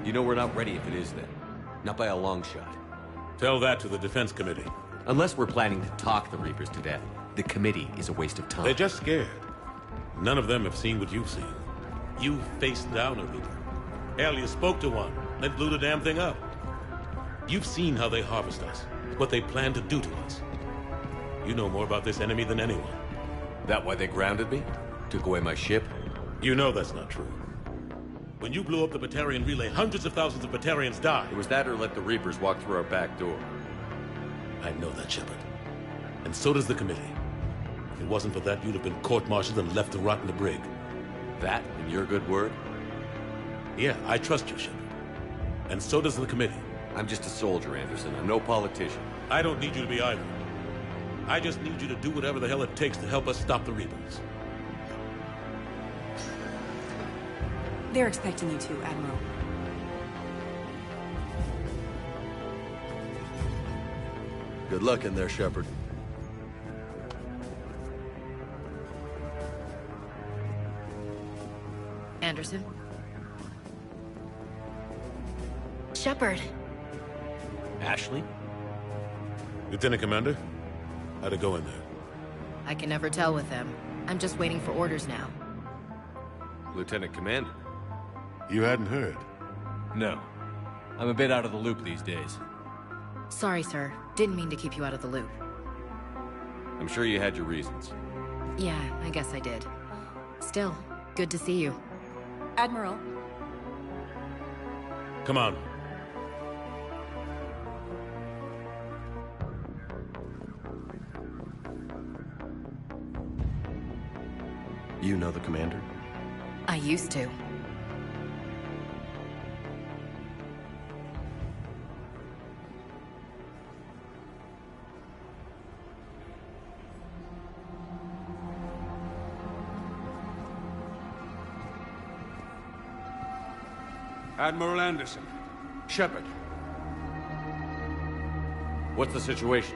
You know we're not ready if it is then. Not by a long shot. Tell that to the Defense Committee. Unless we're planning to talk the Reapers to death, the committee is a waste of time. They're just scared. None of them have seen what you've seen. You faced down a Reaper. Hell, you spoke to one, then blew the damn thing up. You've seen how they harvest us, what they plan to do to us. You know more about this enemy than anyone. That why they grounded me? Took away my ship? You know that's not true. When you blew up the Batarian relay, hundreds of thousands of Batarians died. It was that or let the Reapers walk through our back door. I know that, Shepard. And so does the committee. If it wasn't for that, you'd have been court-martialed and left to rot in the brig. That and your good word? Yeah, I trust you, Shepard. And so does the committee. I'm just a soldier, Anderson. I'm no politician. I don't need you to be either. I just need you to do whatever the hell it takes to help us stop the Reapers. They're expecting you to, Admiral. Good luck in there, Shepard. Anderson? Shepard! Ashley? Lieutenant Commander, how'd it go in there? I can never tell with them. I'm just waiting for orders now. Lieutenant Commander? You hadn't heard. No. I'm a bit out of the loop these days. Sorry, sir. Didn't mean to keep you out of the loop. I'm sure you had your reasons. Yeah, I guess I did. Still, good to see you. Admiral, Come on. You know the commander? I used to. Admiral Anderson. Shepard. What's the situation?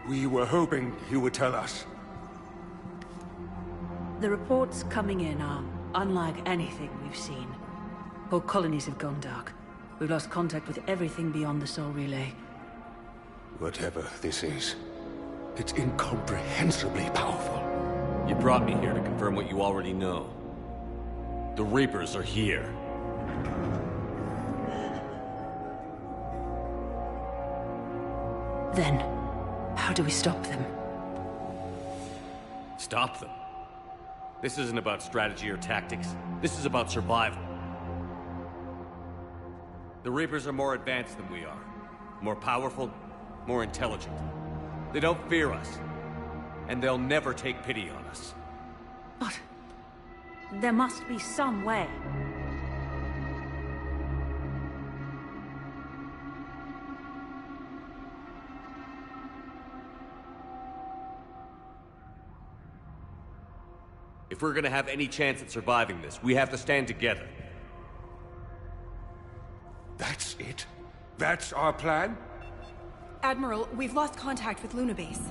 We were hoping you would tell us. The reports coming in are unlike anything we've seen. Whole colonies have gone dark. We've lost contact with everything beyond the Soul Relay. Whatever this is, it's incomprehensibly powerful. You brought me here to confirm what you already know. The Reapers are here. Then, how do we stop them? Stop them. This isn't about strategy or tactics. This is about survival. The Reapers are more advanced than we are. More powerful, more intelligent. They don't fear us. And they'll never take pity on us. But there must be some way. If we're gonna have any chance at surviving this, we have to stand together. That's it? That's our plan? Admiral, we've lost contact with Luna Base.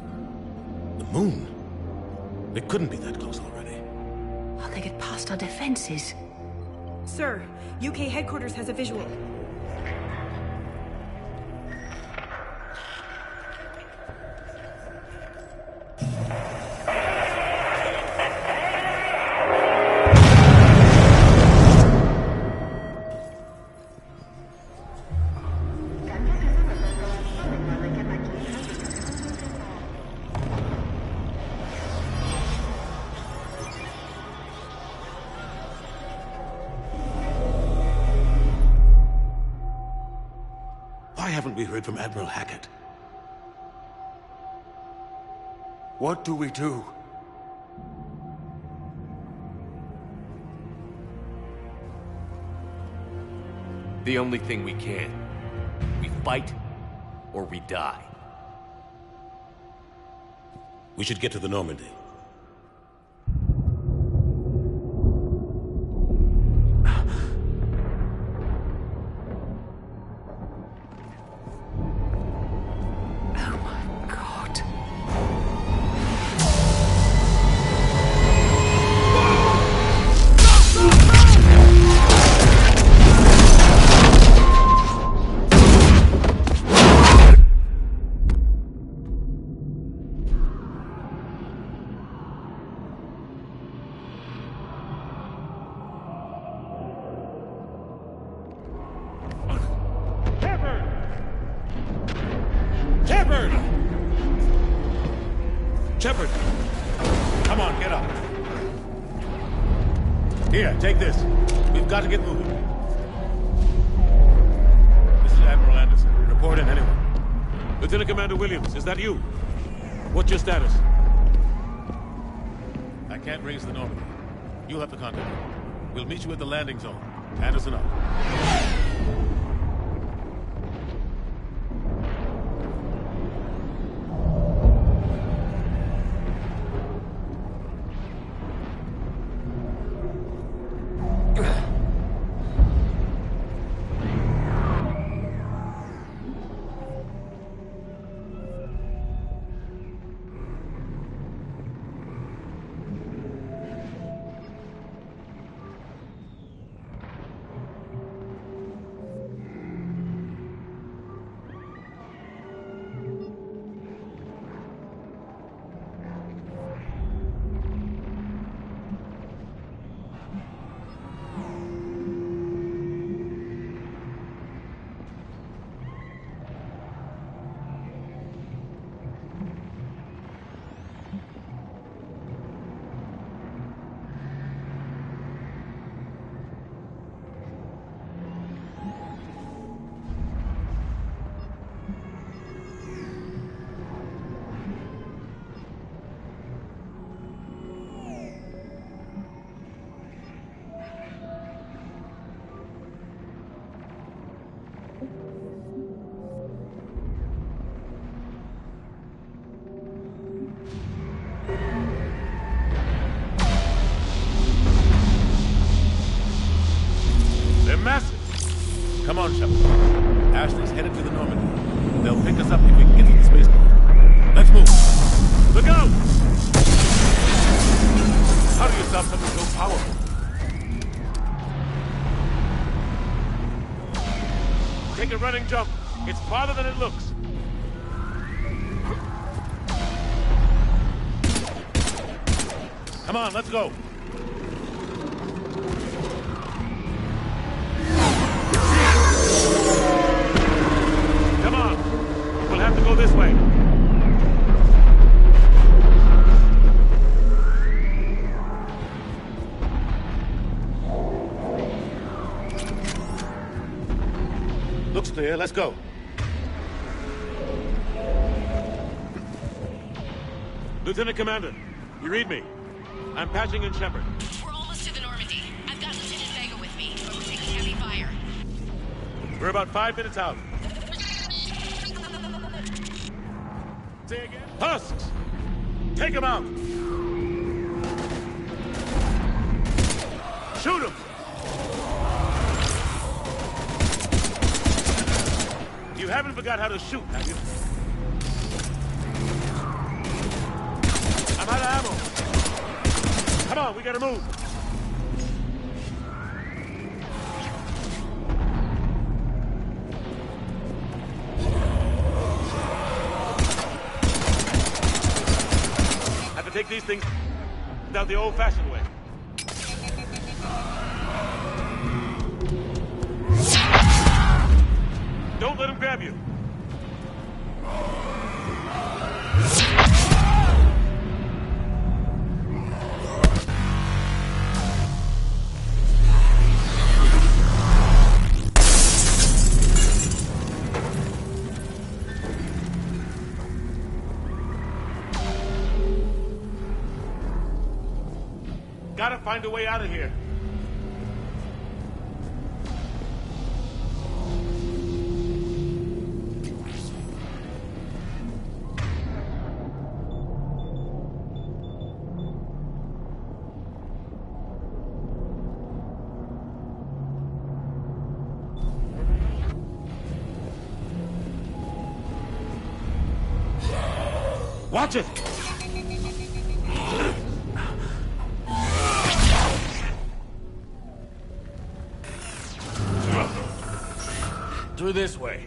The moon? It couldn't be that close already. How'd they get past our defenses? Sir, UK headquarters has a visual. Why haven't we heard from Admiral Hackett? What do we do? The only thing we can. We fight, or we die. We should get to the Normandy. Shepard! Shepard! Come on, get up. Here, take this. We've got to get moving. This is Admiral Anderson. Report in, anyone. Lieutenant Commander Williams, is that you? What's your status? I can't raise the Normandy. You'll have to contact me. We'll meet you at the landing zone. Anderson up. Massive. Come on, Shepard. Ashley's headed to the Normandy. They'll pick us up if we can get to the spaceport. Let's move. Look out! How do you stop something so powerful? Take a running jump. It's farther than it looks. Come on, let's go. Come on. We'll have to go this way. Looks clear. Let's go. Lieutenant Commander, you read me? I'm patching in Shepard. We're almost to the Normandy. I've got Lieutenant Vega with me, but we're taking heavy fire. We're about 5 minutes out. Say again? Husks! Take them out! Shoot them! You haven't forgot how to shoot, have you? I'm out of ammo. Come on, we gotta move. Have to take these things down the old-fashioned way. Don't let him grab you. Gotta find a way out of here. Watch it! Through this way.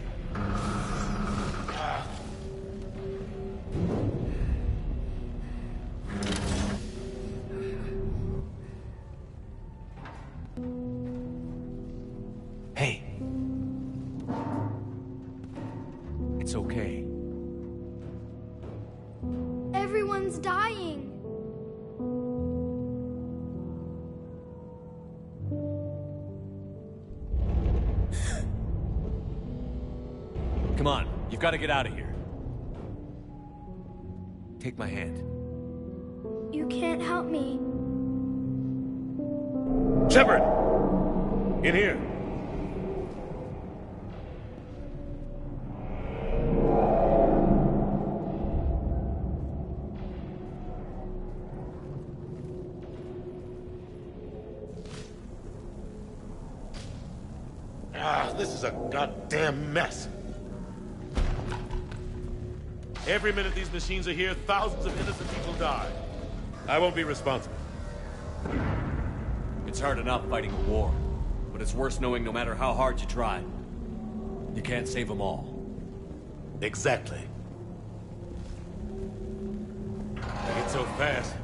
Hey. It's okay. dying. Come on, you've got to get out of here. Take my hand. You can't help me. Shepard! In here. This is a goddamn mess. Every minute these machines are here, thousands of innocent people die. I won't be responsible. It's hard enough fighting a war, but it's worse knowing no matter how hard you try, you can't save them all. Exactly. They get so fast.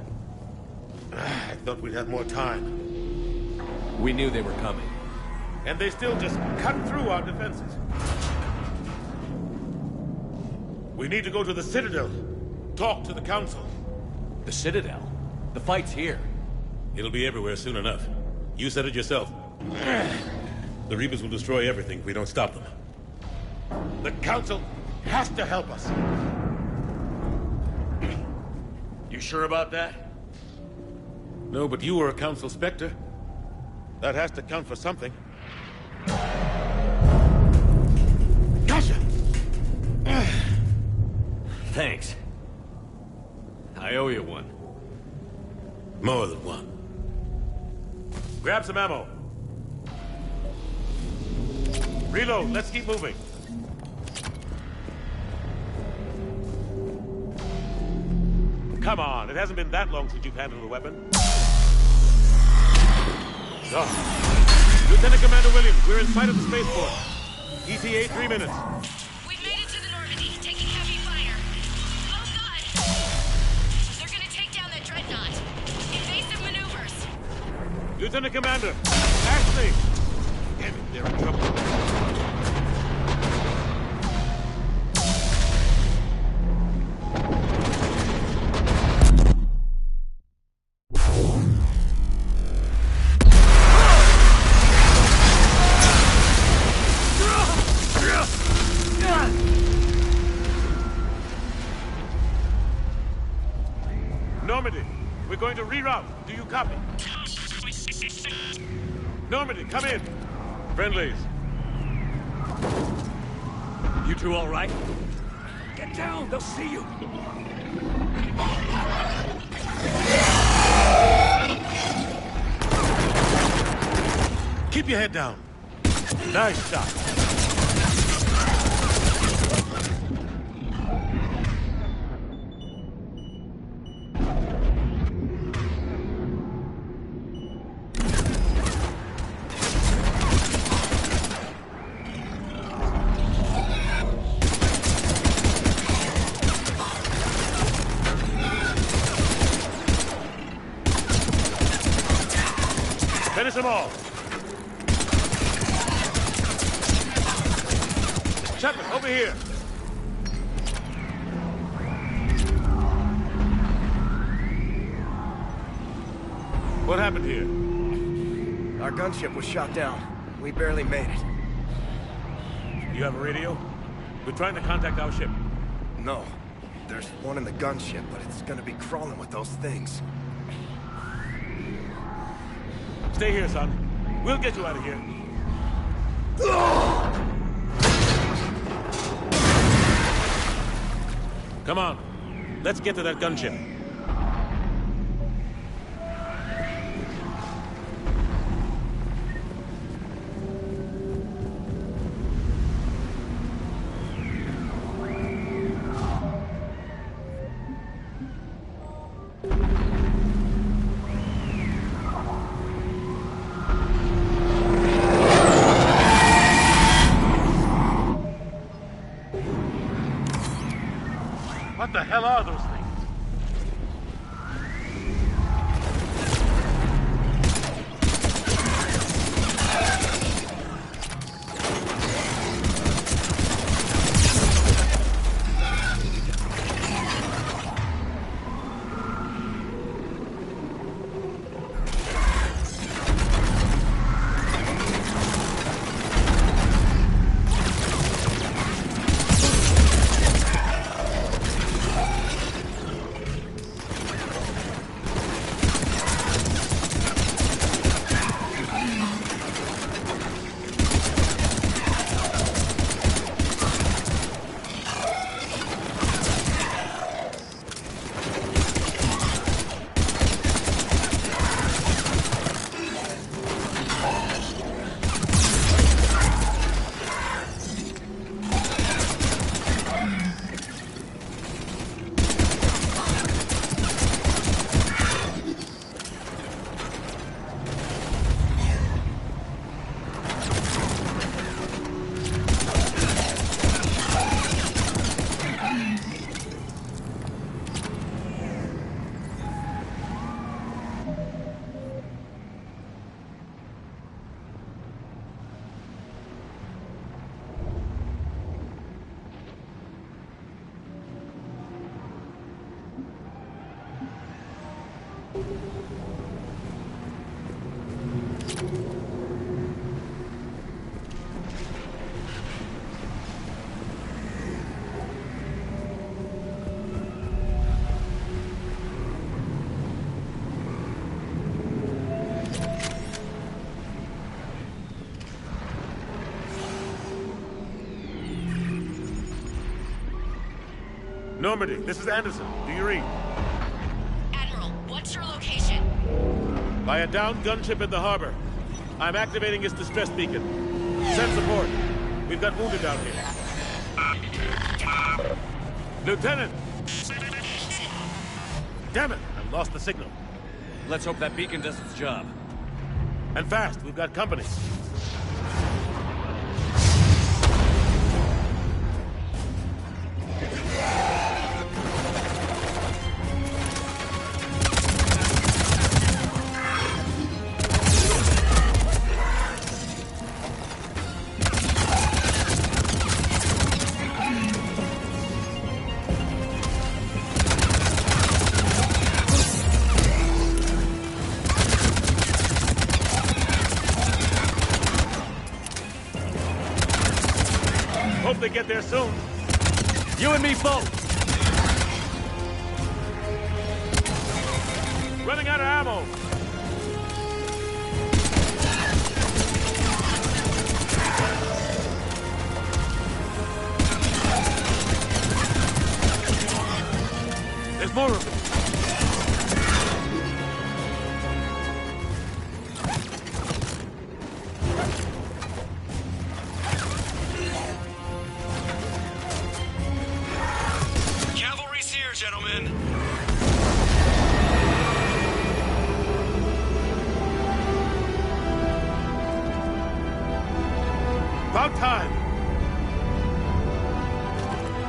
I thought we'd have more time. We knew they were coming. And they still just cut through our defenses. We need to go to the Citadel. Talk to the Council. The Citadel? The fight's here. It'll be everywhere soon enough. You said it yourself. The Reapers will destroy everything if we don't stop them. The Council has to help us. You sure about that? No, but you were a Council Spectre. That has to count for something. Gotcha! Thanks. I owe you one. More than one. Grab some ammo. Reload, let's keep moving. Come on, it hasn't been that long since you've handled a weapon. Oh. Lieutenant Commander Williams, we're in sight of the spaceport. ETA 3 minutes. We've made it to the Normandy, taking heavy fire. Oh God! They're gonna take down that dreadnought. Invasive maneuvers. Lieutenant Commander, Ashley! Damn it, they're in trouble. Normandy, we're going to reroute. Do you copy? Normandy, come in. Friendlies. You two all right? Get down, they'll see you. Keep your head down. Nice shot. Finish them all. Chapman, over here. What happened here? Our gunship was shot down. We barely made it. You have a radio? We're trying to contact our ship. No. There's one in the gunship, but it's gonna be crawling with those things. Stay here, son. We'll get you out of here. Come on. Let's get to that gunship. What the hell are those things? Normandy, this is Anderson. Do you read? Admiral, what's your location? By a downed gunship in the harbor. I'm activating its distress beacon. Send support. We've got wounded down here. Lieutenant! Damn it! I've lost the signal. Let's hope that beacon does its job. And fast, we've got company. Hope they get there soon. You and me both! Running out of ammo. There's more of them. Cavalry's here, gentlemen. About time.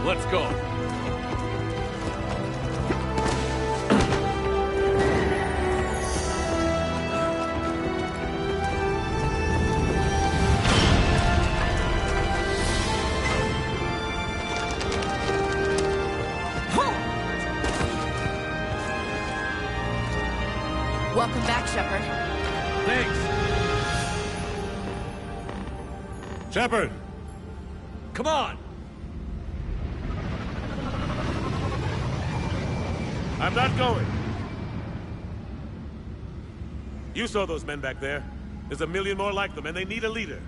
Let's go. Welcome back, Shepard. Thanks. Shepard! Come on! I'm not going. You saw those men back there. There's a million more like them, and they need a leader.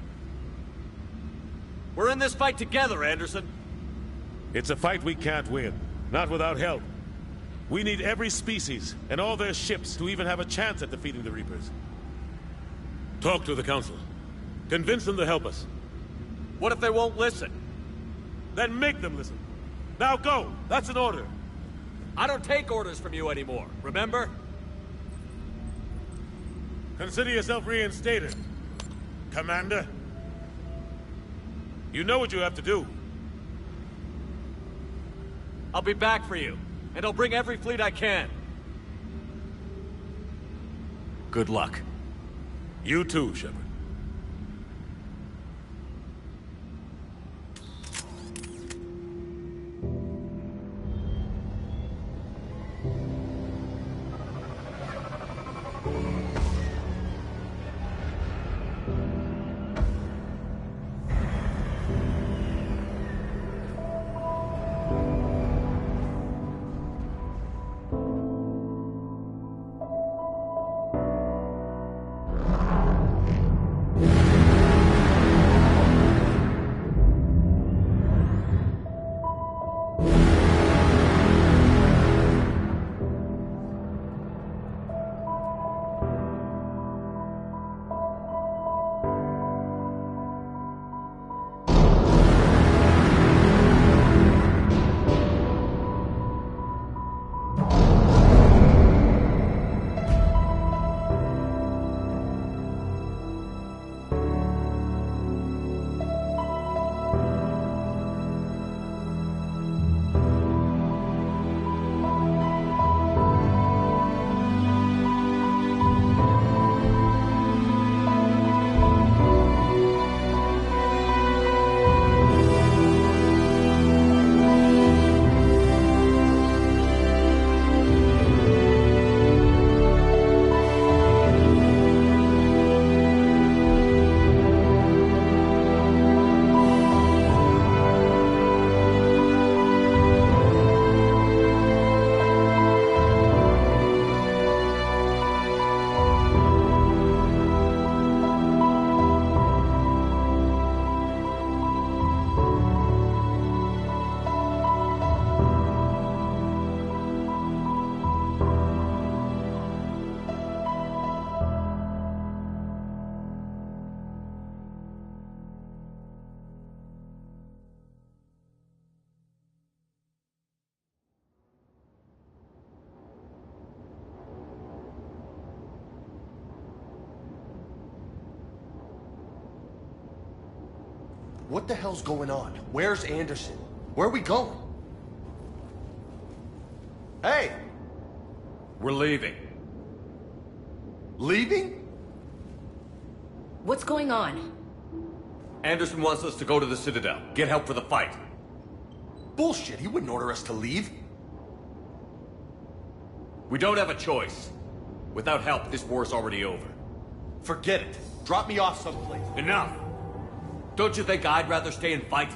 We're in this fight together, Anderson. It's a fight we can't win. Not without help. We need every species and all their ships to even have a chance at defeating the Reapers. Talk to the Council. Convince them to help us. What if they won't listen? Then make them listen. Now go! That's an order. I don't take orders from you anymore, remember? Consider yourself reinstated, Commander. You know what you have to do. I'll be back for you, and I'll bring every fleet I can. Good luck. You too, Shepard. What the hell's going on? Where's Anderson? Where are we going? Hey! We're leaving. Leaving? What's going on? Anderson wants us to go to the Citadel. Get help for the fight. Bullshit, he wouldn't order us to leave. We don't have a choice. Without help, this war's already over. Forget it. Drop me off someplace. Enough! Don't you think I'd rather stay and fight?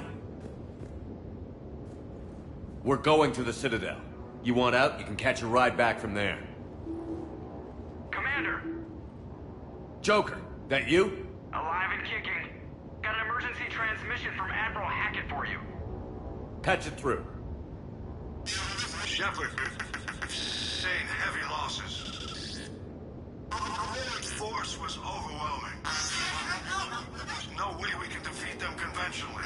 We're going to the Citadel. You want out, you can catch a ride back from there. Commander! Joker, that you? Alive and kicking. Got an emergency transmission from Admiral Hackett for you. Patch it through. Shepard, sustained heavy losses. Force was overwhelming. There's no way we can defeat them conventionally.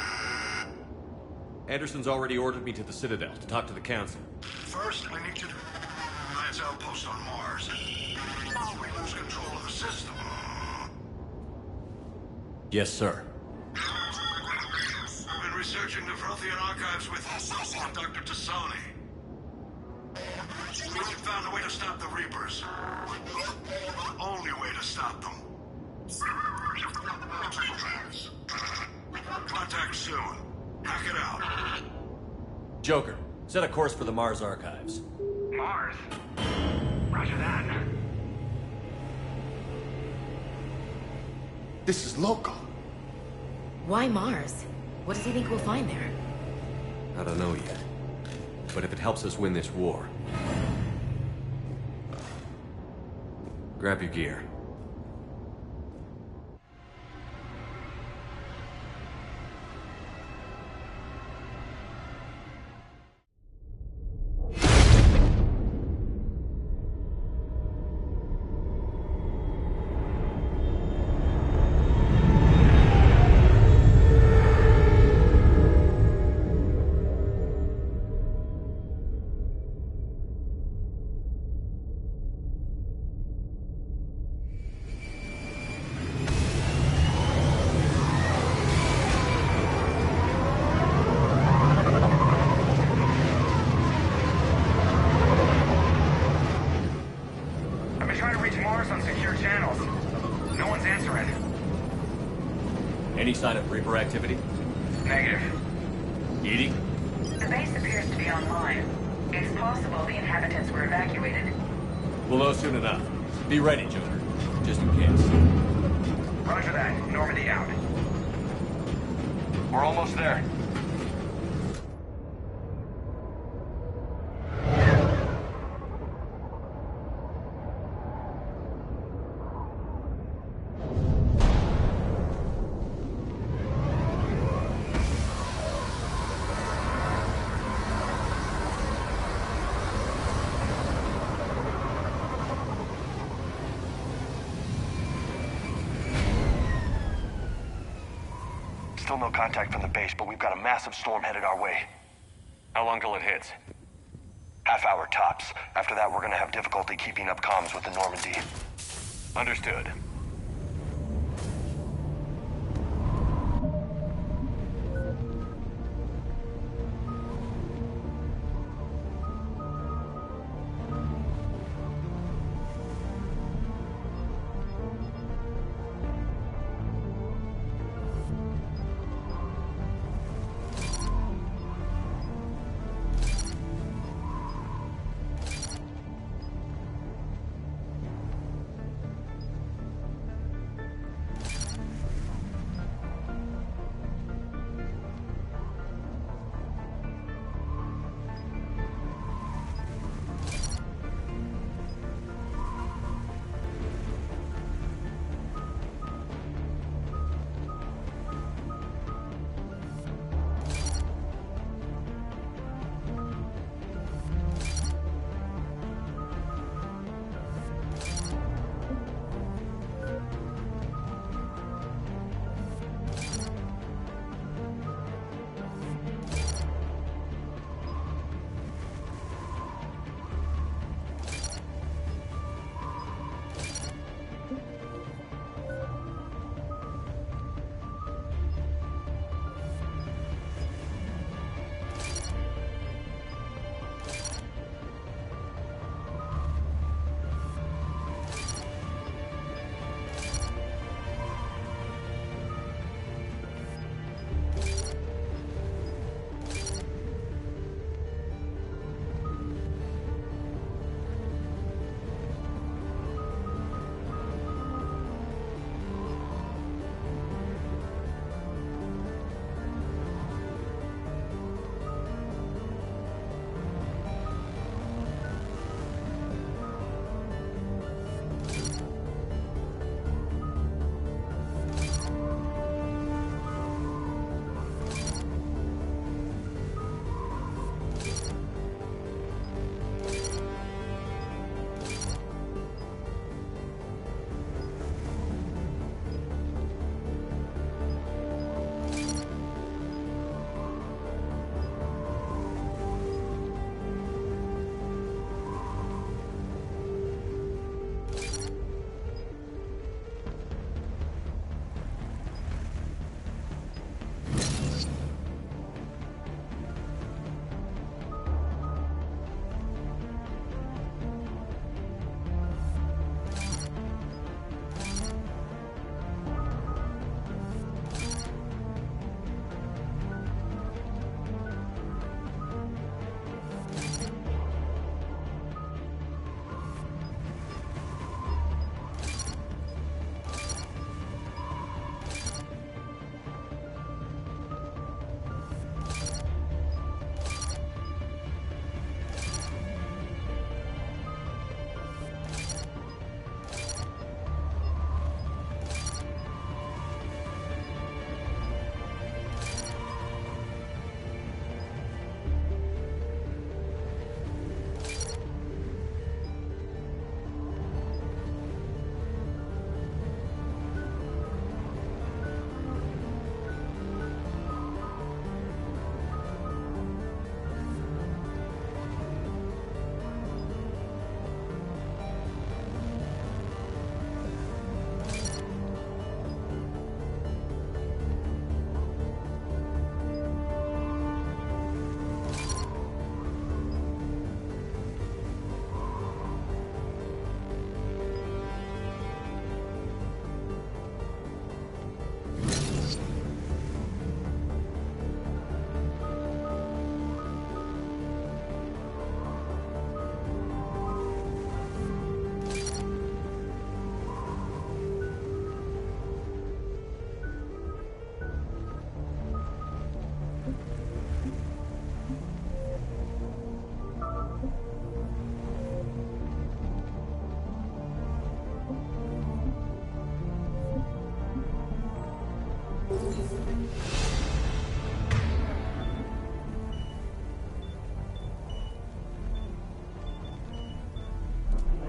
Anderson's already ordered me to the Citadel to talk to the Council. First, I need you to Alliance outpost on Mars. We lose control of the system. Yes, sir. I've been researching the Prothean archives with Dr. Tassoni. We found a way to stop the Reapers. The only way to stop them. Contact soon. Hack it out. Joker, set a course for the Mars archives. Mars? Roger that. This is local. Why Mars? What does he think we'll find there? I don't know yet. But if it helps us win this war... Grab your gear. Any sign of Reaper activity? Negative. Edie? The base appears to be online. It's possible the inhabitants were evacuated. We'll know soon enough. Be ready, Joker. Just in case. Roger that. Normandy out. We're almost there. Still no contact from the base, but we've got a massive storm headed our way. How long till it hits? Half hour tops. After that, we're gonna have difficulty keeping up comms with the Normandy. Understood.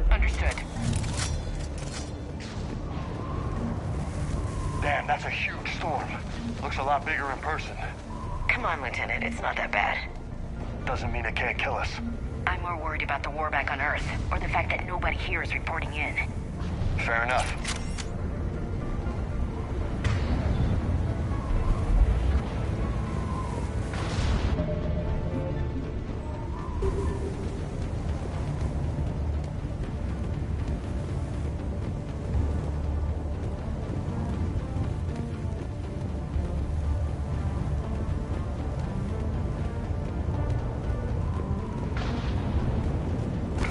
Understood. Damn, that's a huge storm. Looks a lot bigger in person. Come on, Lieutenant, it's not that bad. Doesn't mean it can't kill us. I'm more worried about the war back on Earth, or the fact that nobody here is reporting in. Fair enough.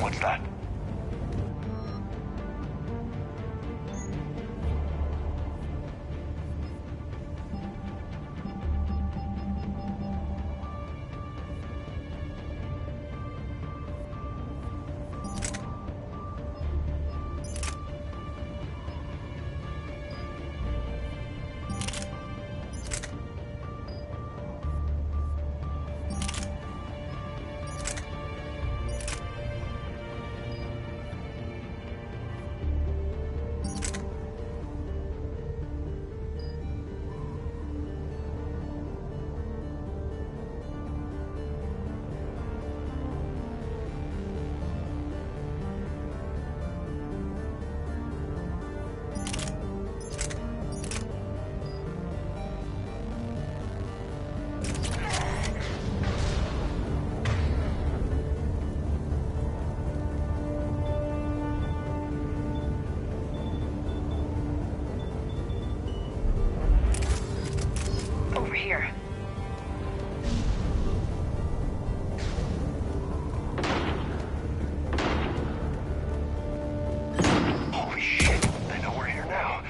What's that? Over here. Holy shit, they know we're here now.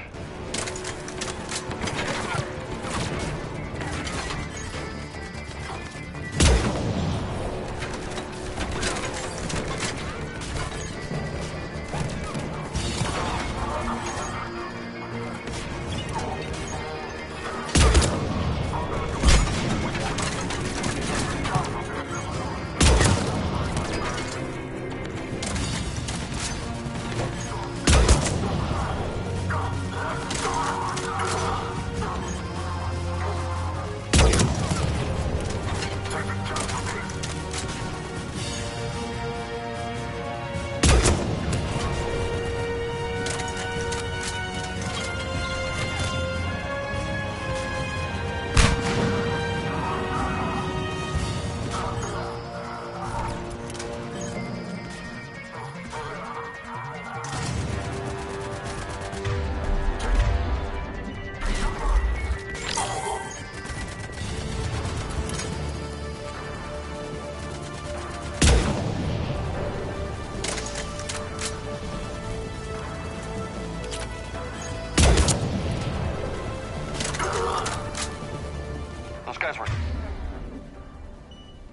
Those guys were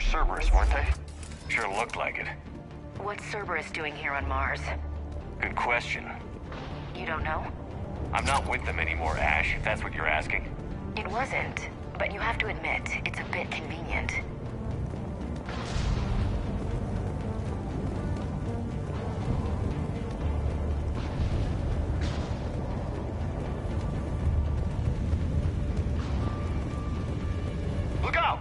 Cerberus, weren't they? Sure looked like it. What's Cerberus doing here on Mars? Good question. You don't know? I'm not with them anymore, Ash, if that's what you're asking. It wasn't, but you have to admit, it's a bit convenient. Look out!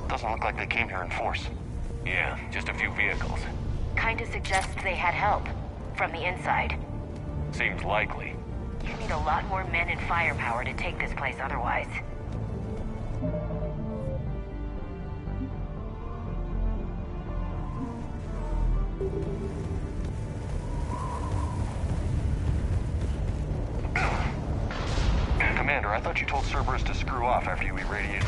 Doesn't look like they came here in force. Yeah, just a few vehicles. Kinda suggests they had help. From the inside. Seems likely. You need a lot more men and firepower to take this place otherwise. Commander, I thought you told Cerberus to screw off after you irradiated.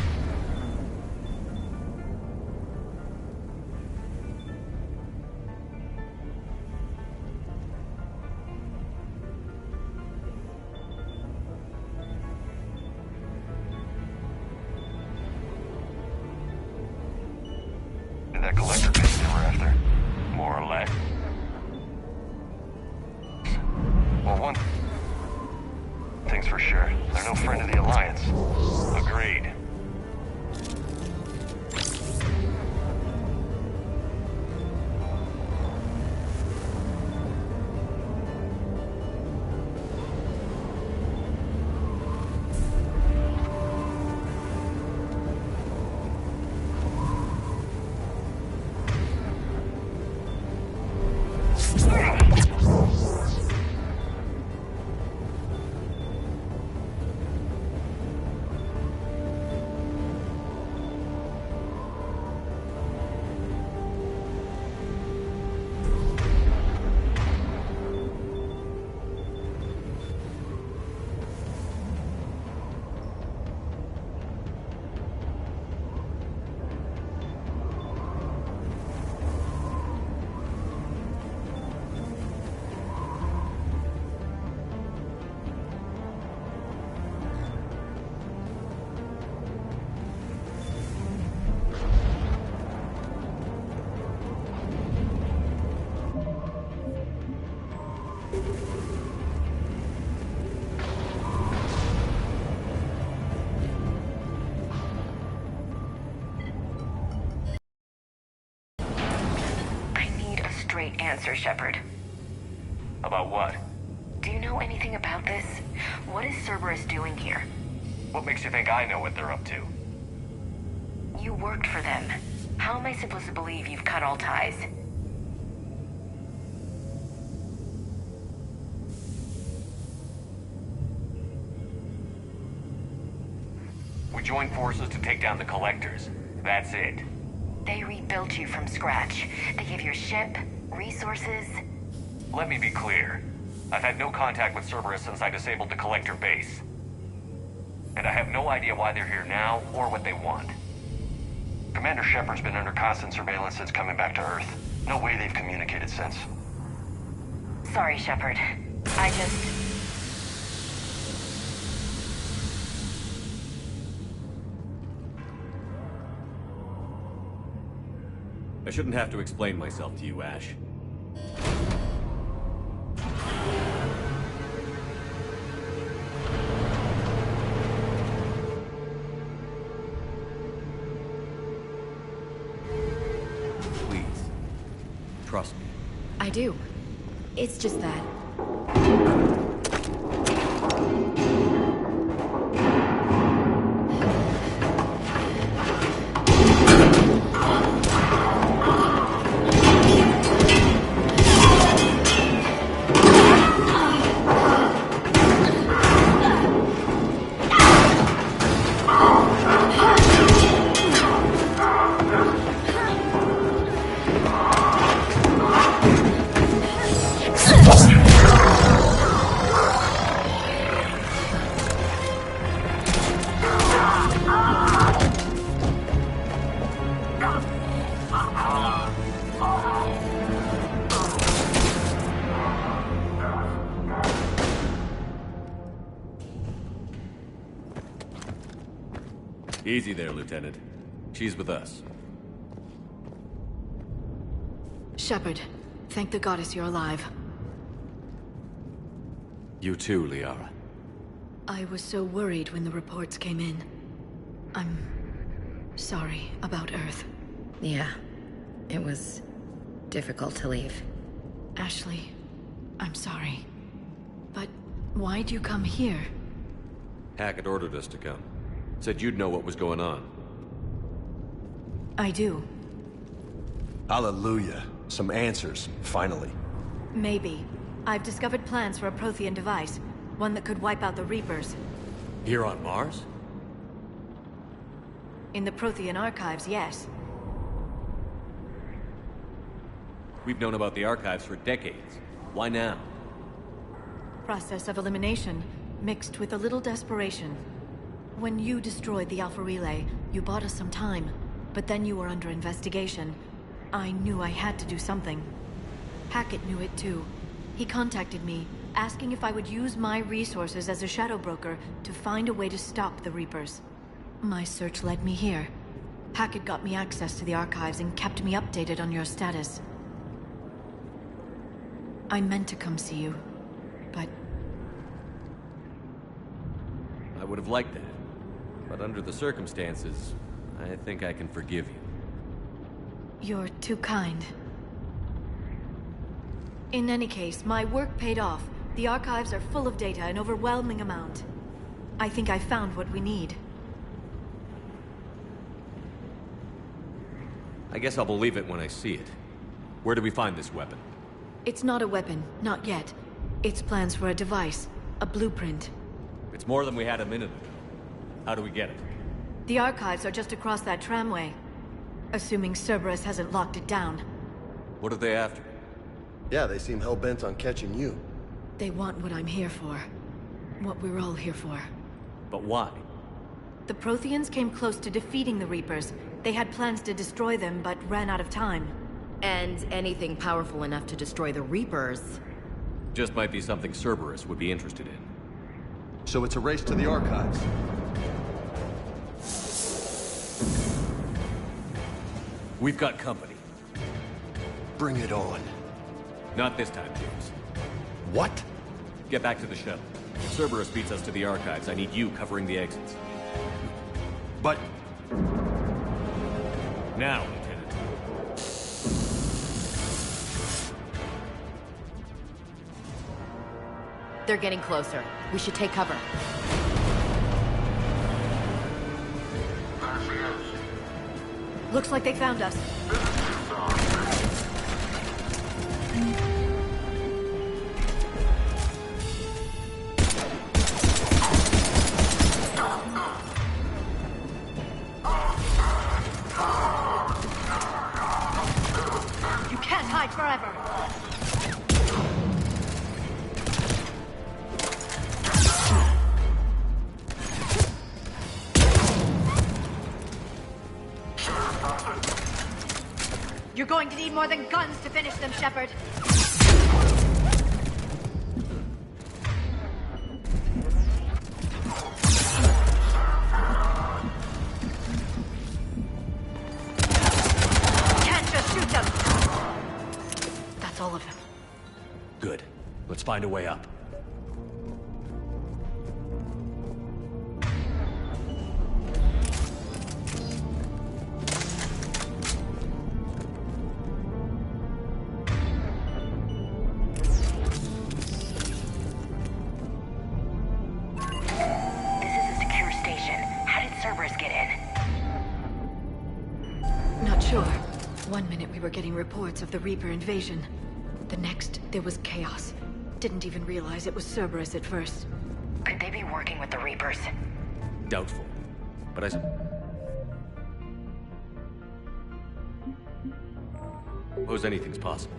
straight answer, Shepard. About what? Do you know anything about this? What is Cerberus doing here? What makes you think I know what they're up to? You worked for them. How am I supposed to believe you've cut all ties? We joined forces to take down the Collectors. That's it. They rebuilt you from scratch. They gave you a ship, resources. Let me be clear. I've had no contact with Cerberus since I disabled the Collector base. And I have no idea why they're here now, or what they want. Commander Shepard's been under constant surveillance since coming back to Earth. No way they've communicated since. Sorry, Shepard. I just... I shouldn't have to explain myself to you, Ash. Please, trust me. I do. It's just that. Easy there, Lieutenant. She's with us. Shepard, thank the goddess you're alive. You too, Liara. I was so worried when the reports came in. I'm sorry about Earth. Yeah. It was difficult to leave. Ashley, I'm sorry. But why'd you come here? Hackett ordered us to come. Said you'd know what was going on. I do. Hallelujah. Some answers, finally. Maybe. I've discovered plans for a Prothean device. One that could wipe out the Reapers. Here on Mars? In the Prothean archives, yes. We've known about the archives for decades. Why now? Process of elimination, mixed with a little desperation. When you destroyed the Alpha Relay, you bought us some time. But then you were under investigation. I knew I had to do something. Hackett knew it too. He contacted me, asking if I would use my resources as a shadow broker to find a way to stop the Reapers. My search led me here. Hackett got me access to the archives and kept me updated on your status. I meant to come see you, but... I would have liked that. But under the circumstances, I think I can forgive you. You're too kind. In any case, my work paid off. The archives are full of data, an overwhelming amount. I think I found what we need. I guess I'll believe it when I see it. Where do we find this weapon? It's not a weapon, not yet. It's plans for a device, a blueprint. It's more than we had a minute ago. How do we get it? The archives are just across that tramway. Assuming Cerberus hasn't locked it down. What are they after? Yeah, they seem hell-bent on catching you. They want what I'm here for. What we're all here for. But why? The Protheans came close to defeating the Reapers. They had plans to destroy them, but ran out of time. And anything powerful enough to destroy the Reapers. Just might be something Cerberus would be interested in. So it's a race to the archives. We've got company. Bring it on. Not this time, James. What? Get back to the shuttle. If Cerberus beats us to the archives, I need you covering the exits. But... Now, Lieutenant. They're getting closer. We should take cover. Looks like they found us. You can't hide forever. You're going to need more than guns to finish them, Shepard. Can't just shoot them. That's all of them. Good. Let's find a way up. Getting reports of the Reaper invasion. The next, there was chaos. Didn't even realize it was Cerberus at first. Could they be working with the Reapers? Doubtful. But I suppose anything's possible.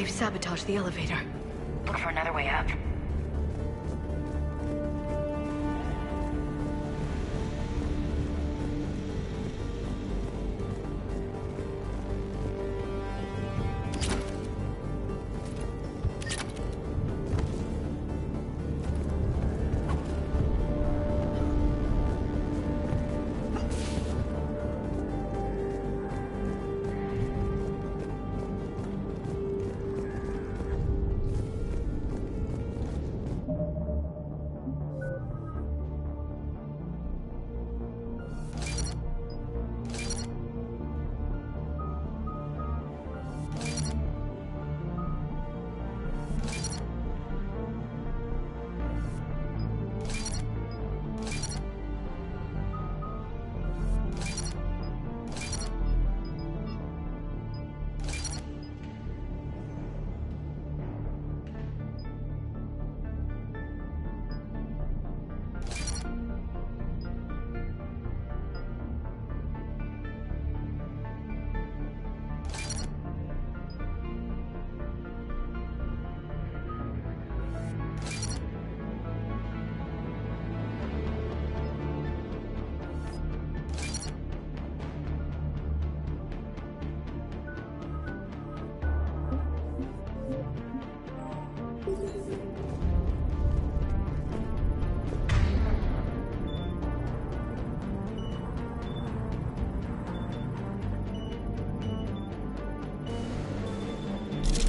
Sabotage the elevator. Look for another way up.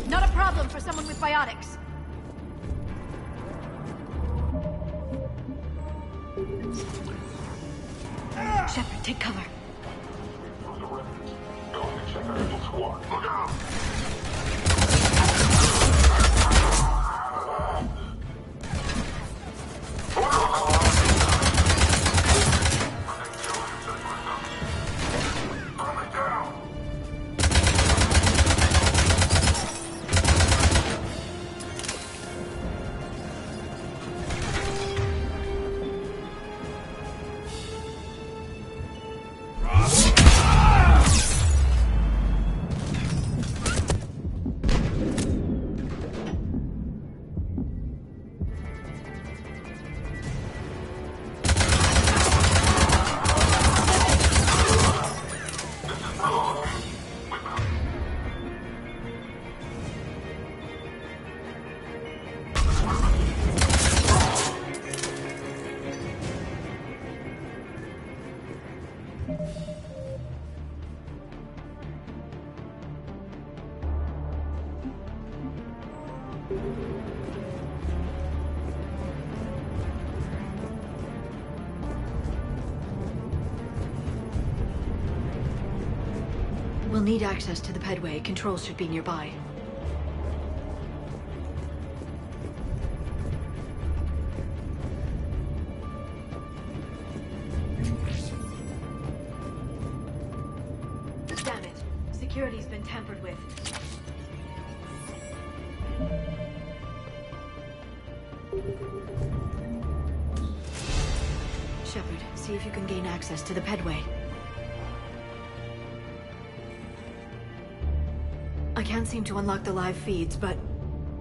Not a problem for someone with biotics. Shepard, take cover. Look out! We'll need access to the pedway. Controls should be nearby. Damn it. Security's been tampered with. Shepard, see if you can gain access to the pedway. I can't seem to unlock the live feeds, but...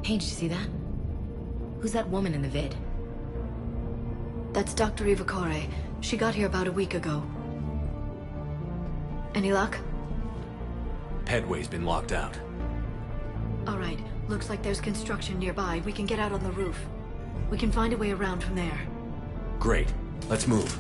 Hey, did you see that? Who's that woman in the vid? That's Dr. Ivakore. She got here about a week ago. Any luck? Pedway's been locked out. Alright, looks like there's construction nearby. We can get out on the roof. We can find a way around from there. Great. Let's move.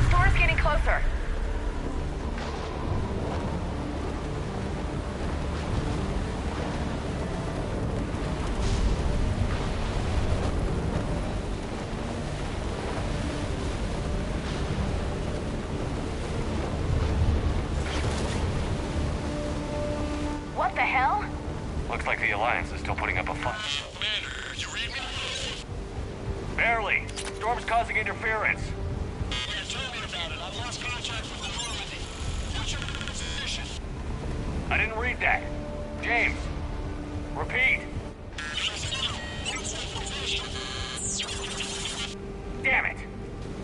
Storm's getting closer. What the hell? Looks like the Alliance is still putting up a fight. Commander, you read me? Barely. Storm's causing interference. Yeah, tell me about it. I've lost contact with the Normandy. What's your position? I didn't read that. James, repeat. Damn it.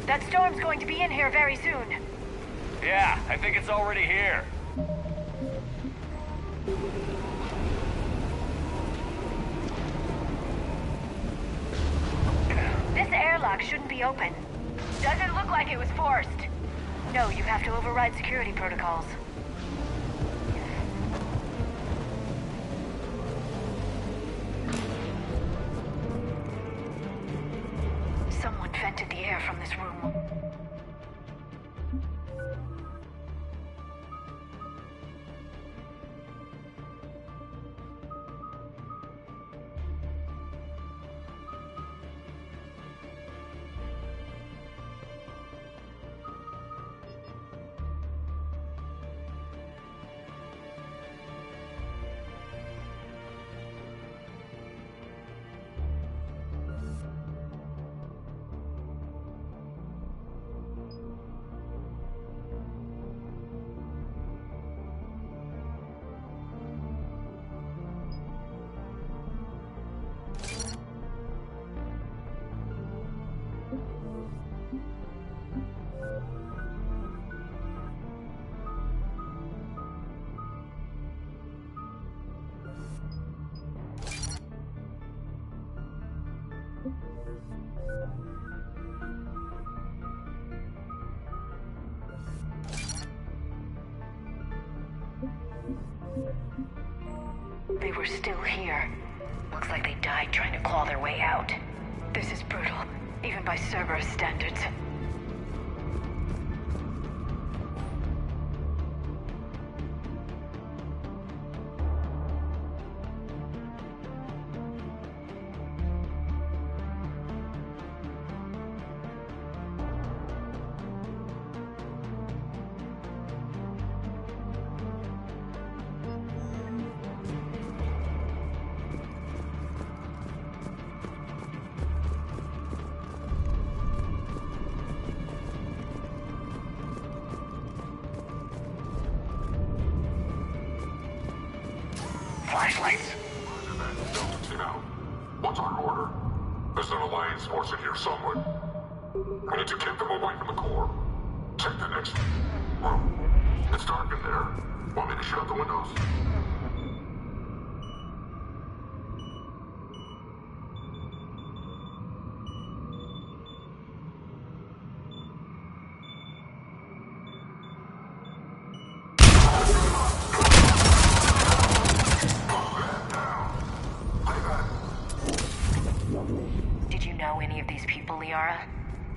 That storm's going to be in here very soon. Yeah, I think it's already here. This airlock shouldn't be open. Doesn't look like it was forced. No, you have to override security protocols. Someone vented the air from this room. They were still here. Looks like they died trying to claw their way out. This is brutal, even by Cerberus standards. Flashlights. Delta team out. What's our order? There's an Alliance force in here somewhere. We need to keep them away from the core. Check the next room. It's dark in there. Want me to shut the windows? know any of these people, Liara?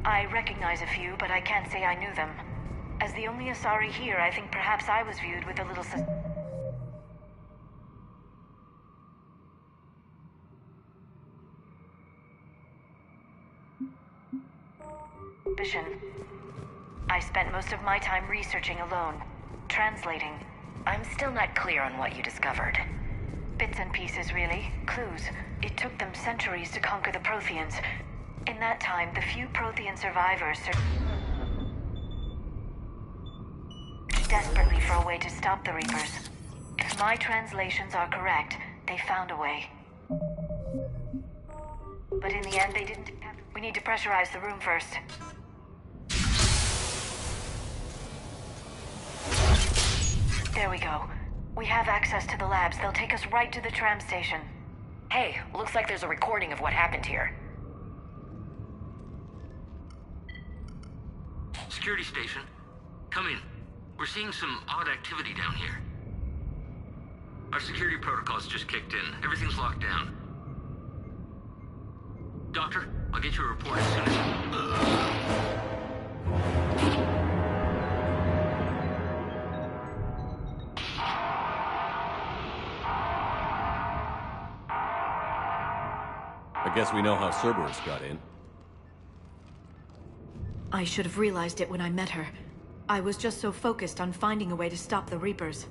I recognize a few, but I can't say I knew them. As the only Asari here, I think perhaps I was viewed with a little suspicion. I spent most of my time researching alone, translating. I'm still not clear on what you discovered. Bits and pieces, really. Clues. It took them centuries to conquer the Protheans. In that time, the few Prothean survivors searched desperately for a way to stop the Reapers. If my translations are correct, they found a way. But in the end, they didn't. We need to pressurize the room first. There we go. We have access to the labs. They'll take us right to the tram station. Hey, looks like there's a recording of what happened here. Security station. Come in. We're seeing some odd activity down here. Our security protocols just kicked in. Everything's locked down. Doctor, I'll get you a report as soon as... I guess we know how Cerberus got in. I should have realized it when I met her. I was just so focused on finding a way to stop the Reapers.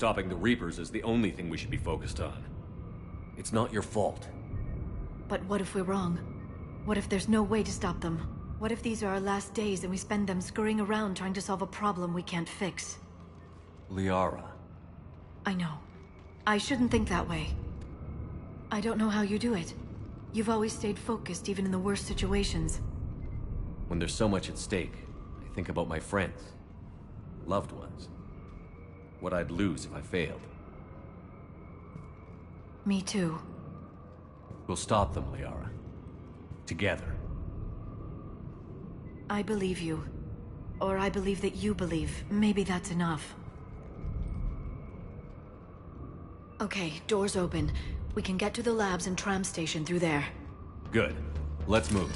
Stopping the Reapers is the only thing we should be focused on. It's not your fault. But what if we're wrong? What if there's no way to stop them? What if these are our last days and we spend them scurrying around trying to solve a problem we can't fix? Liara. I know. I shouldn't think that way. I don't know how you do it. You've always stayed focused even in the worst situations. When there's so much at stake, I think about my friends. Loved ones. What I'd lose if I failed. Me too. We'll stop them, Liara. Together. I believe you. Or I believe that you believe. Maybe that's enough. Okay, doors open. We can get to the labs and tram station through there. Good. Let's move.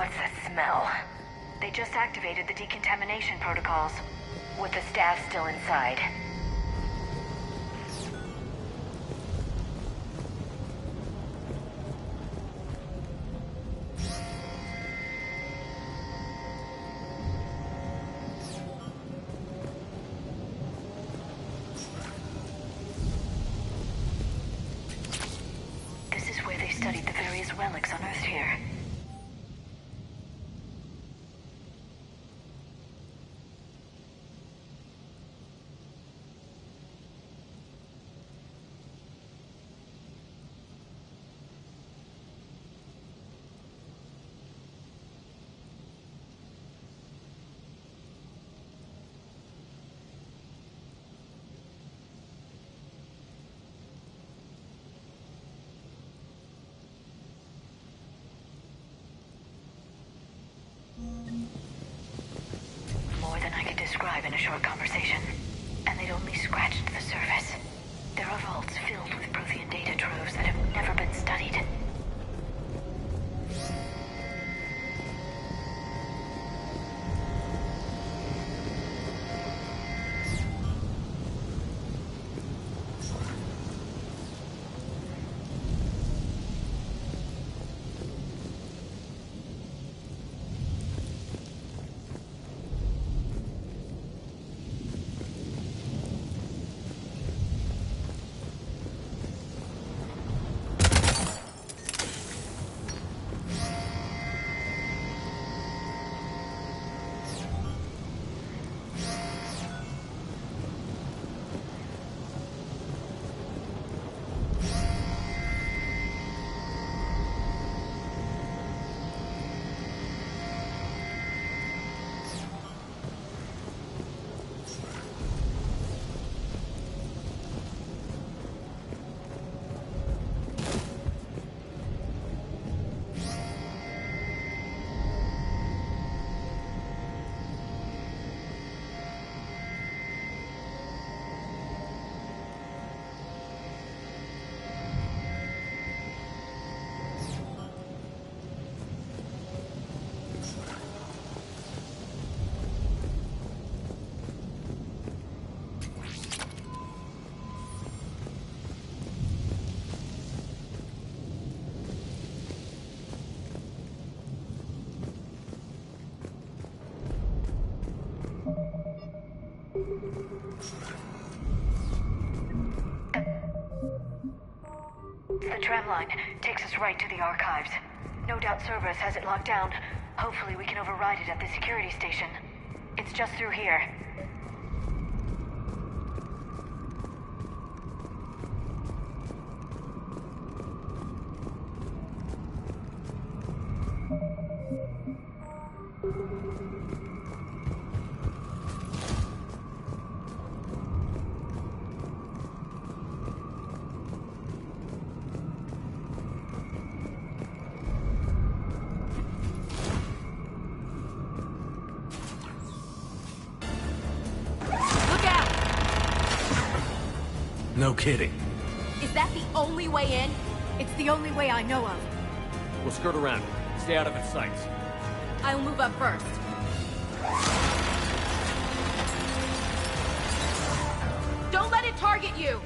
What's that smell? They just activated the decontamination protocols. With the staff still inside. This is where they studied the various relics unearthed here. More than I could describe in a short conversation. And they'd only scratched the surface. There are vaults filled with Prothean data troves that have never been studied. The tram line takes us right to the archives. No doubt Cerberus has it locked down. Hopefully we can override it at the security station. It's just through here. No kidding. Is that the only way in? It's the only way I know of. We'll skirt around. Stay out of its sights. I'll move up first. Don't let it target you!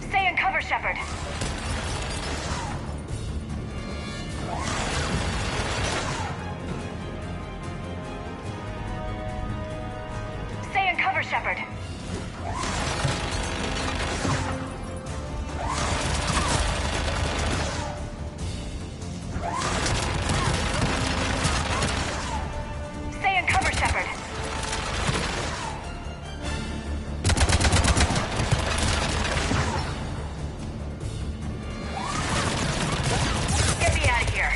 Stay in cover, Shepard. Stay in cover, Shepard. Stay in cover, Shepard. Get me out of here.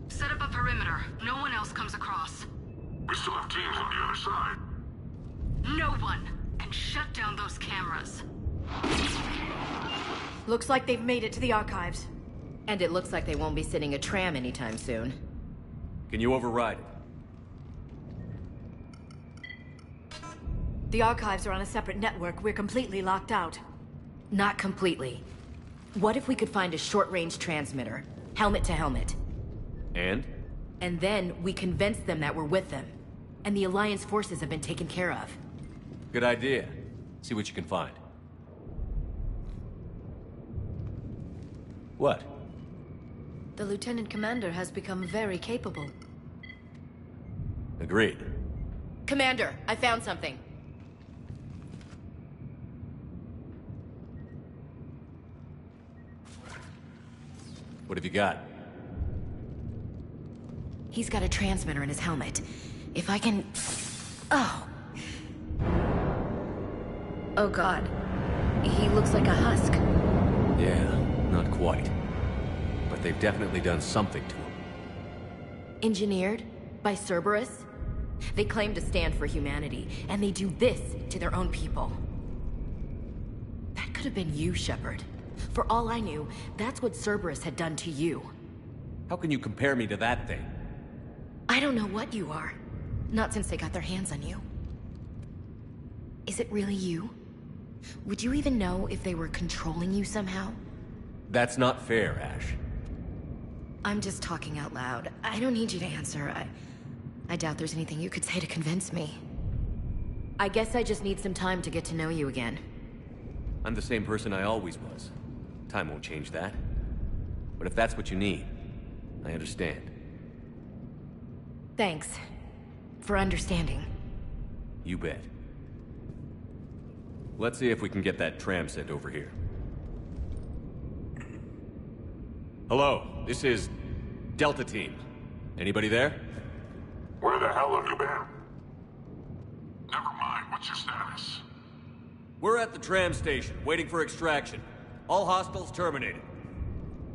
Set up a perimeter. No one else comes across. We still have teams on the other side. No one! And shut down those cameras. Looks like they've made it to the archives. And it looks like they won't be sitting a tram anytime soon. Can you override it? The archives are on a separate network. We're completely locked out. Not completely. What if we could find a short-range transmitter? Helmet to helmet. And? And then we convince them that we're with them. And the Alliance forces have been taken care of. Good idea. See what you can find. What? The Lieutenant Commander has become very capable. Agreed. Commander, I found something. What have you got? He's got a transmitter in his helmet. If I can... Oh. Oh God. He looks like a husk. Yeah, not quite. But they've definitely done something to him. Engineered by Cerberus? They claim to stand for humanity, and they do this to their own people. That could have been you, Shepard. For all I knew, that's what Cerberus had done to you. How can you compare me to that thing? I don't know what you are. Not since they got their hands on you. Is it really you? Would you even know if they were controlling you somehow? That's not fair, Ash. I'm just talking out loud. I don't need you to answer. I doubt there's anything you could say to convince me. I guess I just need some time to get to know you again. I'm the same person I always was. Time won't change that. But if that's what you need, I understand. Thanks. For understanding. You bet. Let's see if we can get that tram sent over here. Hello, this is Delta Team. Anybody there? Where the hell have you been? Never mind, what's your status? We're at the tram station, waiting for extraction. All hostiles terminated.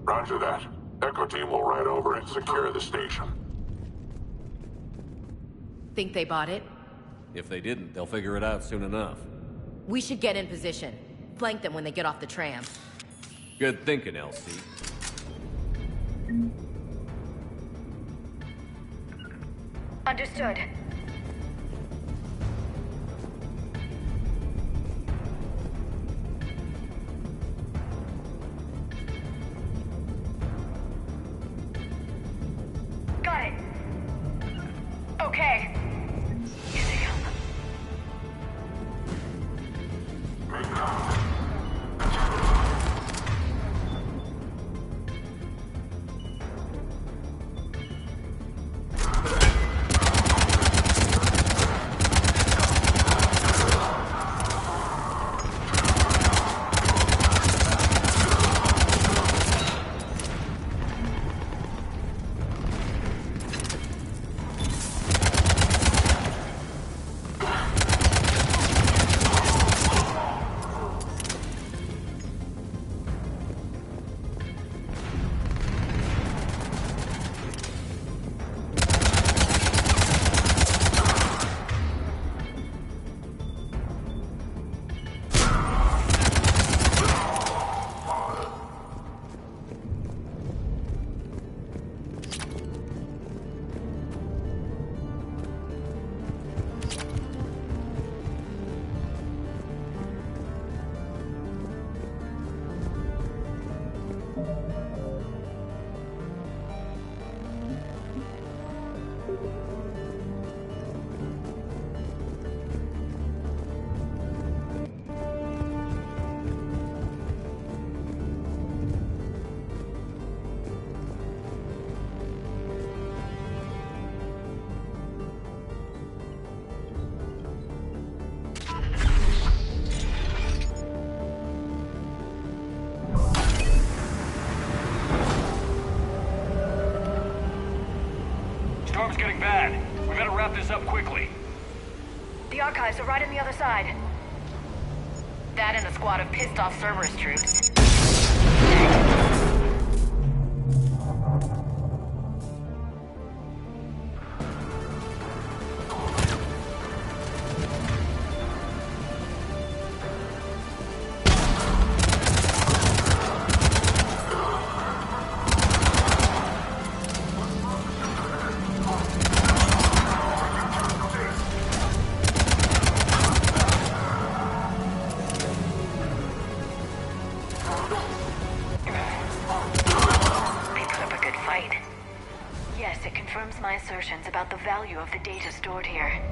Roger that. Echo Team will ride over and secure the station. Think they bought it? If they didn't, they'll figure it out soon enough. We should get in position. Flank them when they get off the tram. Good thinking, LC. Understood. Got it. Okay. Here they come. storm's getting bad. We better wrap this up quickly. The archives are right on the other side. That and a squad of pissed-off Cerberus troops. My assertions about the value of the data stored here.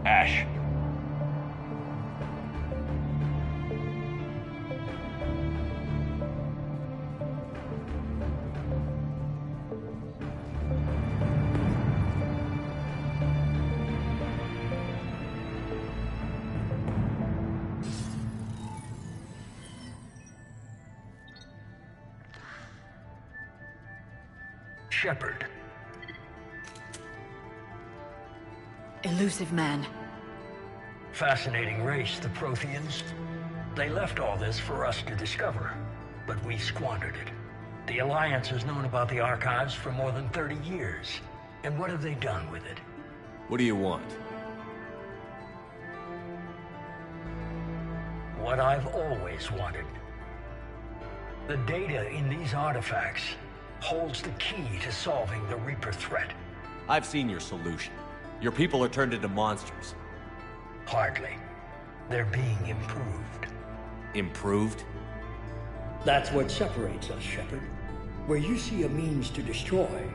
Ash. Shepard. Elusive man. Fascinating race, the Protheans. They left all this for us to discover, but we squandered it. The Alliance has known about the archives for more than 30 years. And what have they done with it? What do you want? What I've always wanted. The data in these artifacts holds the key to solving the Reaper threat. I've seen your solution. Your people are turned into monsters. Hardly. They're being improved. Improved? That's what separates us, Shepard. Where you see a means to destroy,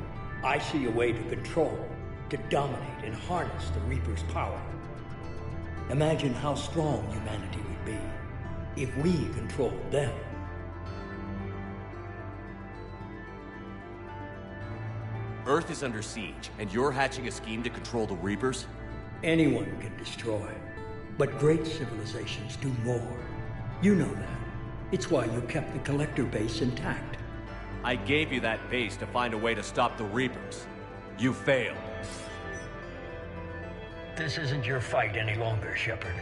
I see a way to control, to dominate and harness the Reaper's power. Imagine how strong humanity would be if we controlled them. Earth is under siege, and you're hatching a scheme to control the Reapers? Anyone can destroy, but great civilizations do more. You know that. It's why you kept the Collector base intact. I gave you that base to find a way to stop the Reapers. You failed. This isn't your fight any longer, Shepard.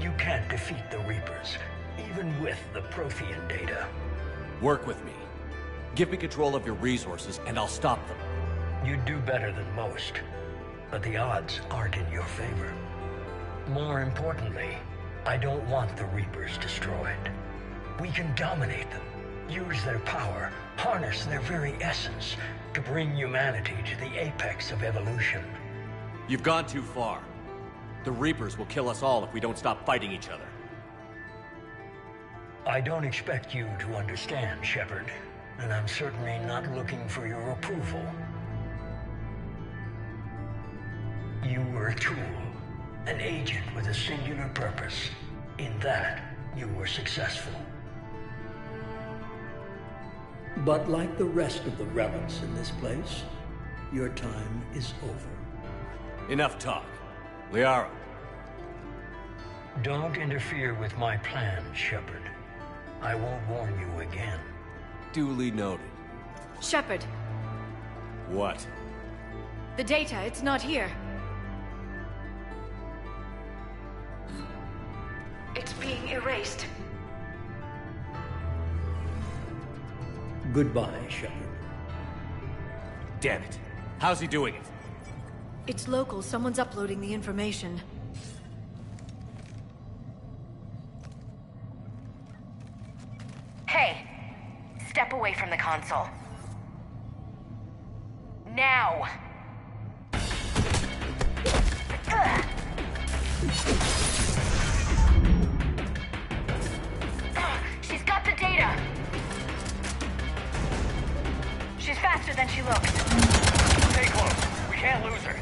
You can't defeat the Reapers, even with the Prothean data. Work with me. Give me control of your resources, and I'll stop them. You'd do better than most, but the odds aren't in your favor. More importantly, I don't want the Reapers destroyed. We can dominate them, use their power, harness their very essence to bring humanity to the apex of evolution. You've gone too far. The Reapers will kill us all if we don't stop fighting each other. I don't expect you to understand, Shepard, and I'm certainly not looking for your approval. You were a tool, an agent with a singular purpose. In that, you were successful. But like the rest of the relics in this place, your time is over. Enough talk. Liara. Don't interfere with my plans, Shepard. I won't warn you again. Duly noted. Shepard. What? The data, it's not here. It's being erased. Goodbye, Shepard. Damn it. How's he doing it? It's local. Someone's uploading the information. Hey, step away from the console. Now! She's got the data! She's faster than she looks. Stay close. We can't lose her.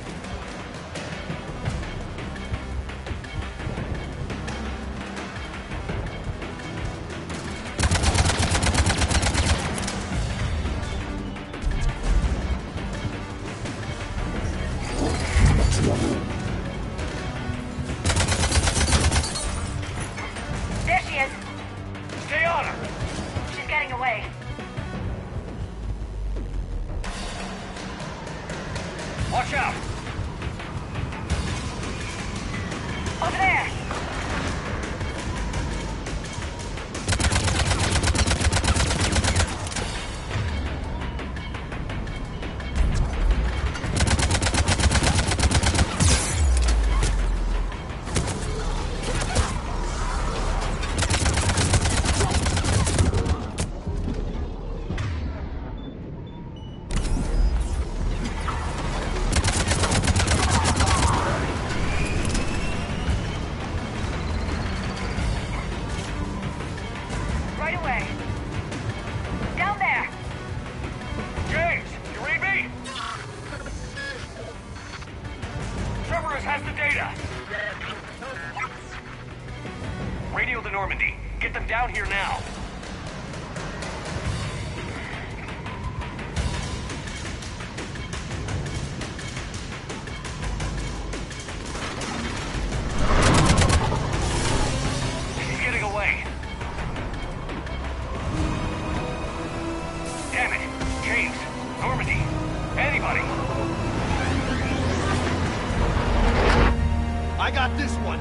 There she is. Stay on her. She's getting away. Watch out. Over there. anybody. I got this one.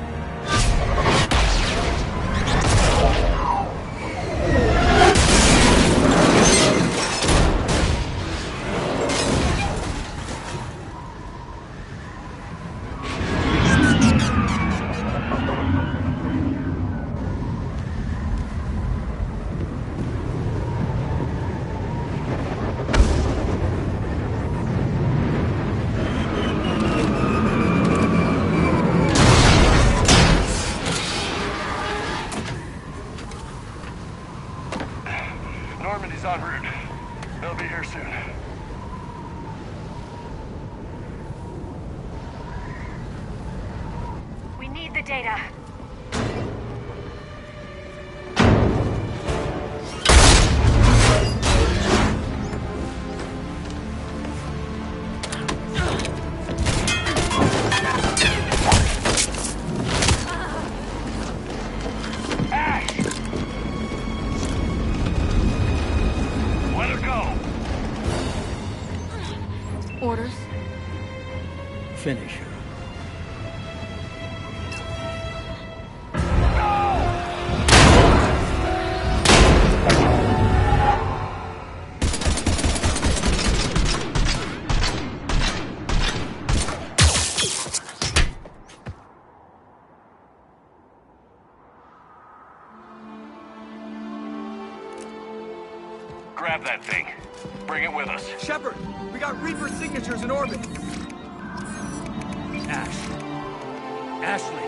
Normandy's en route. They'll be here soon. We need the data. Orders? Finish her. Grab that thing. Bring it with us. Shepard, we got Reaper signatures in orbit. Ashley.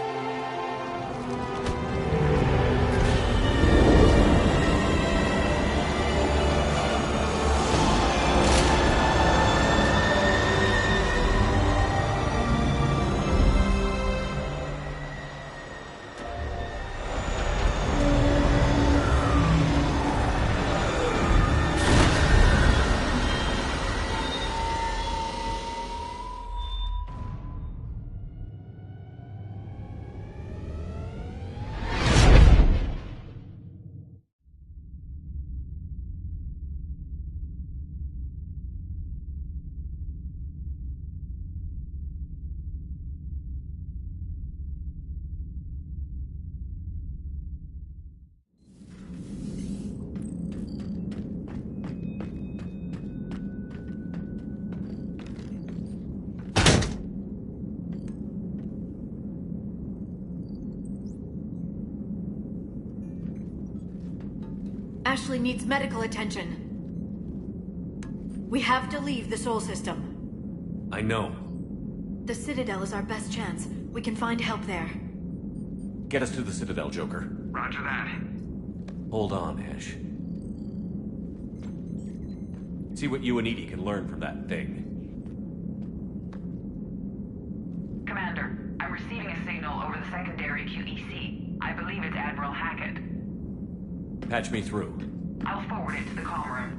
Ashley needs medical attention. We have to leave the Sol system. I know. The Citadel is our best chance. We can find help there. Get us to the Citadel, Joker. Roger that. Hold on, Ash. See what you and Edie can learn from that thing. Commander, I'm receiving a signal over the secondary QEC. I believe it's Admiral Hackett. Patch me through. I'll forward it to the comm room.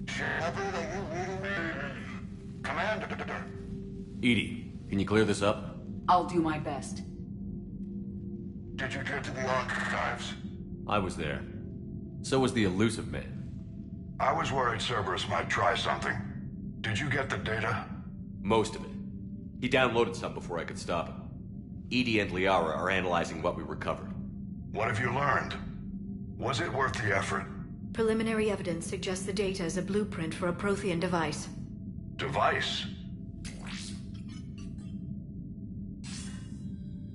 Shepard, are you reading me? Commander. Edie, can you clear this up? I'll do my best. Did you get to the archives? I was there. So was the elusive man. I was worried Cerberus might try something. Did you get the data? Most of it. He downloaded some before I could stop him. Edie and Liara are analyzing what we recovered. What have you learned? Was it worth the effort? Preliminary evidence suggests the data is a blueprint for a Prothean device. Device?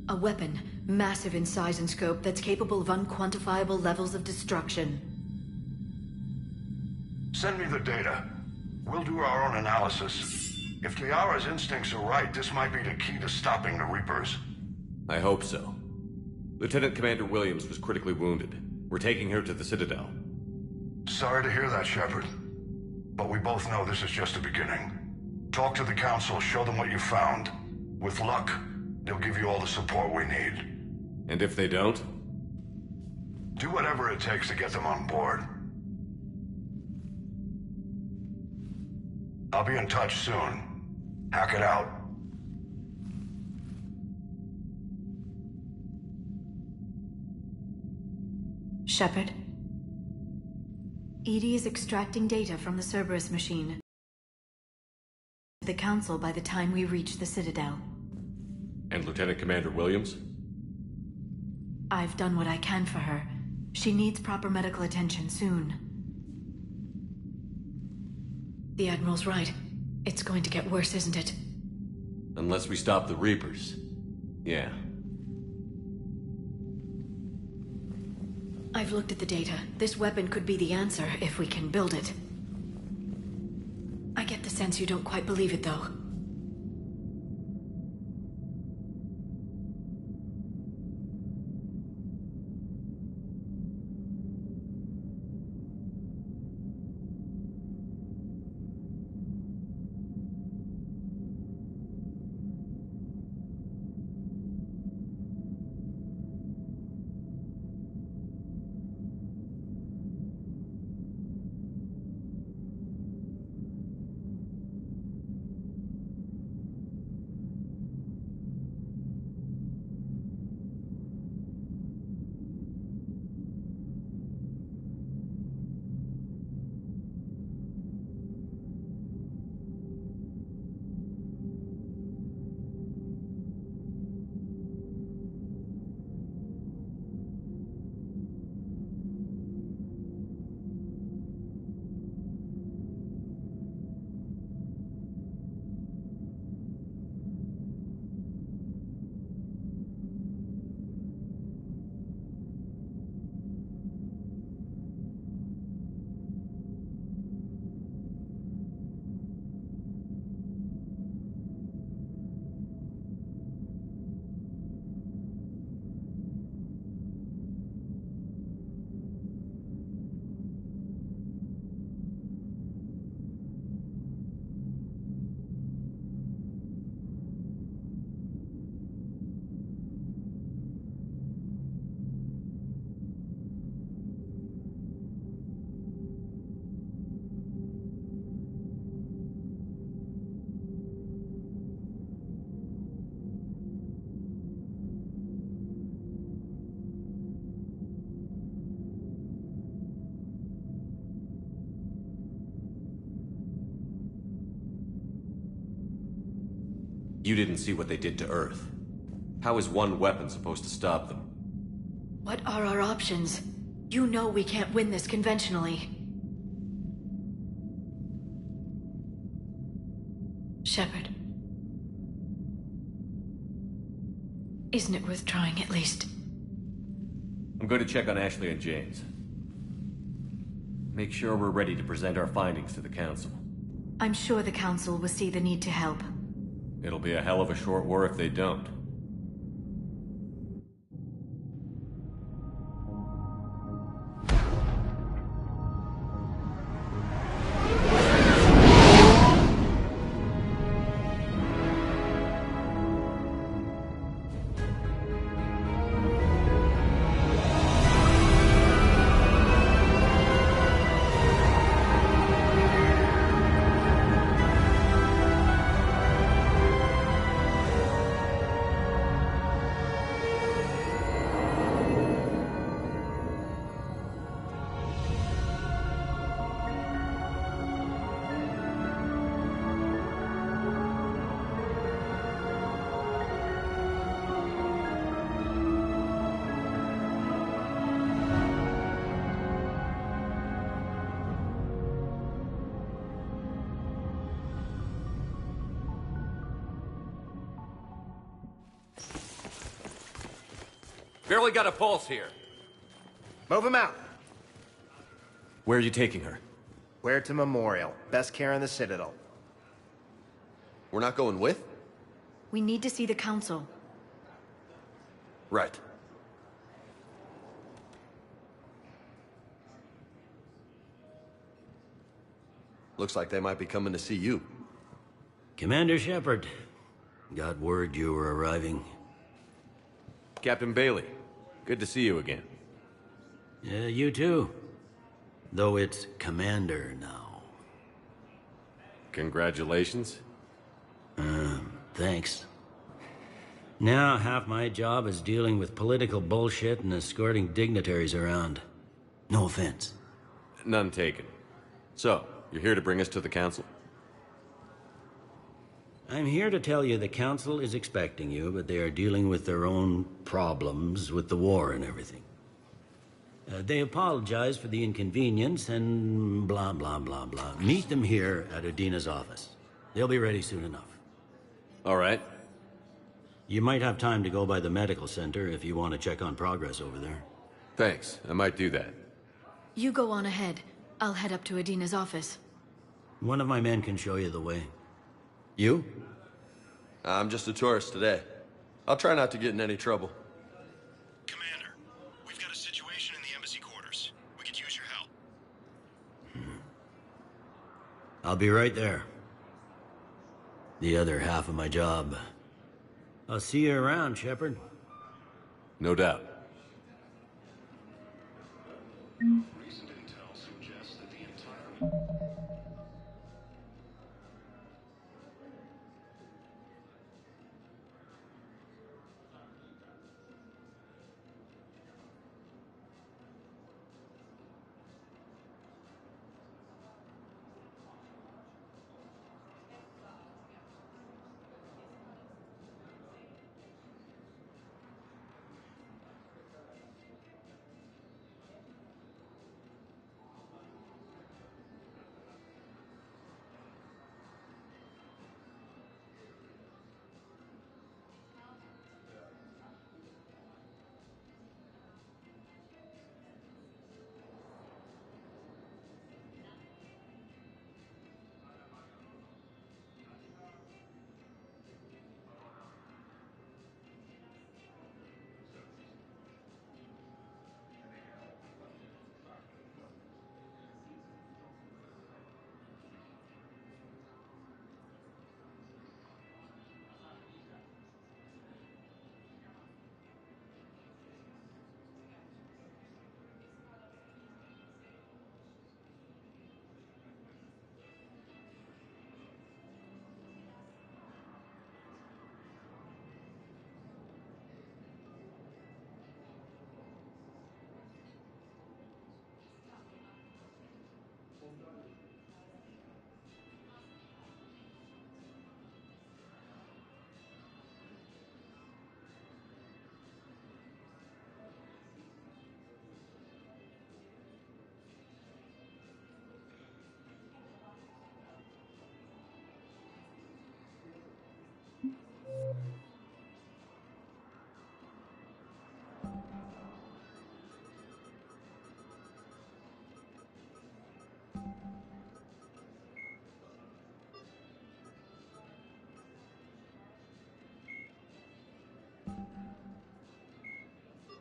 A weapon, massive in size and scope, that's capable of unquantifiable levels of destruction. Send me the data. We'll do our own analysis. If Liara's instincts are right, this might be the key to stopping the Reapers. I hope so. Lieutenant Commander Williams was critically wounded. We're taking her to the Citadel. Sorry to hear that, Shepard. But we both know this is just the beginning. Talk to the Council, show them what you found. With luck, they'll give you all the support we need. And if they don't? Do whatever it takes to get them on board. I'll be in touch soon. Hack it out. Shepard? EDI is extracting data from the Cerberus machine. The Council by the time we reach the Citadel. And Lieutenant Commander Williams? I've done what I can for her. She needs proper medical attention soon. The Admiral's right. It's going to get worse, isn't it? Unless we stop the Reapers. Yeah. I've looked at the data. This weapon could be the answer if we can build it. I get the sense you don't quite believe it, though. You didn't see what they did to Earth. How is one weapon supposed to stop them? What are our options? You know we can't win this conventionally. Shepard. Isn't it worth trying, at least? I'm going to check on Ashley and James. Make sure we're ready to present our findings to the Council. I'm sure the Council will see the need to help. It'll be a hell of a short war if they don't. Barely got a pulse here. Move him out. Where are you taking her? Where to Memorial. Best care in the Citadel. We're not going with? We need to see the Council. Right. Looks like they might be coming to see you. Commander Shepard. Got word you were arriving. Captain Bailey, good to see you again. Yeah, you too. Though it's Commander now. Congratulations. Thanks. Now half my job is dealing with political bullshit and escorting dignitaries around. No offense. None taken. So, you're here to bring us to the council? I'm here to tell you the council is expecting you, but they are dealing with their own problems with the war and everything. They apologize for the inconvenience and blah, blah, blah, blah. Meet them here at Udina's office. They'll be ready soon enough. All right. You might have time to go by the medical center if you want to check on progress over there. Thanks. I might do that. You go on ahead. I'll head up to Adina's office. One of my men can show you the way. You? I'm just a tourist today. I'll try not to get in any trouble. Commander, we've got a situation in the embassy quarters. We could use your help. I'll be right there. The other half of my job. I'll see you around, Shepard. No doubt. Recent intel suggests that the entire...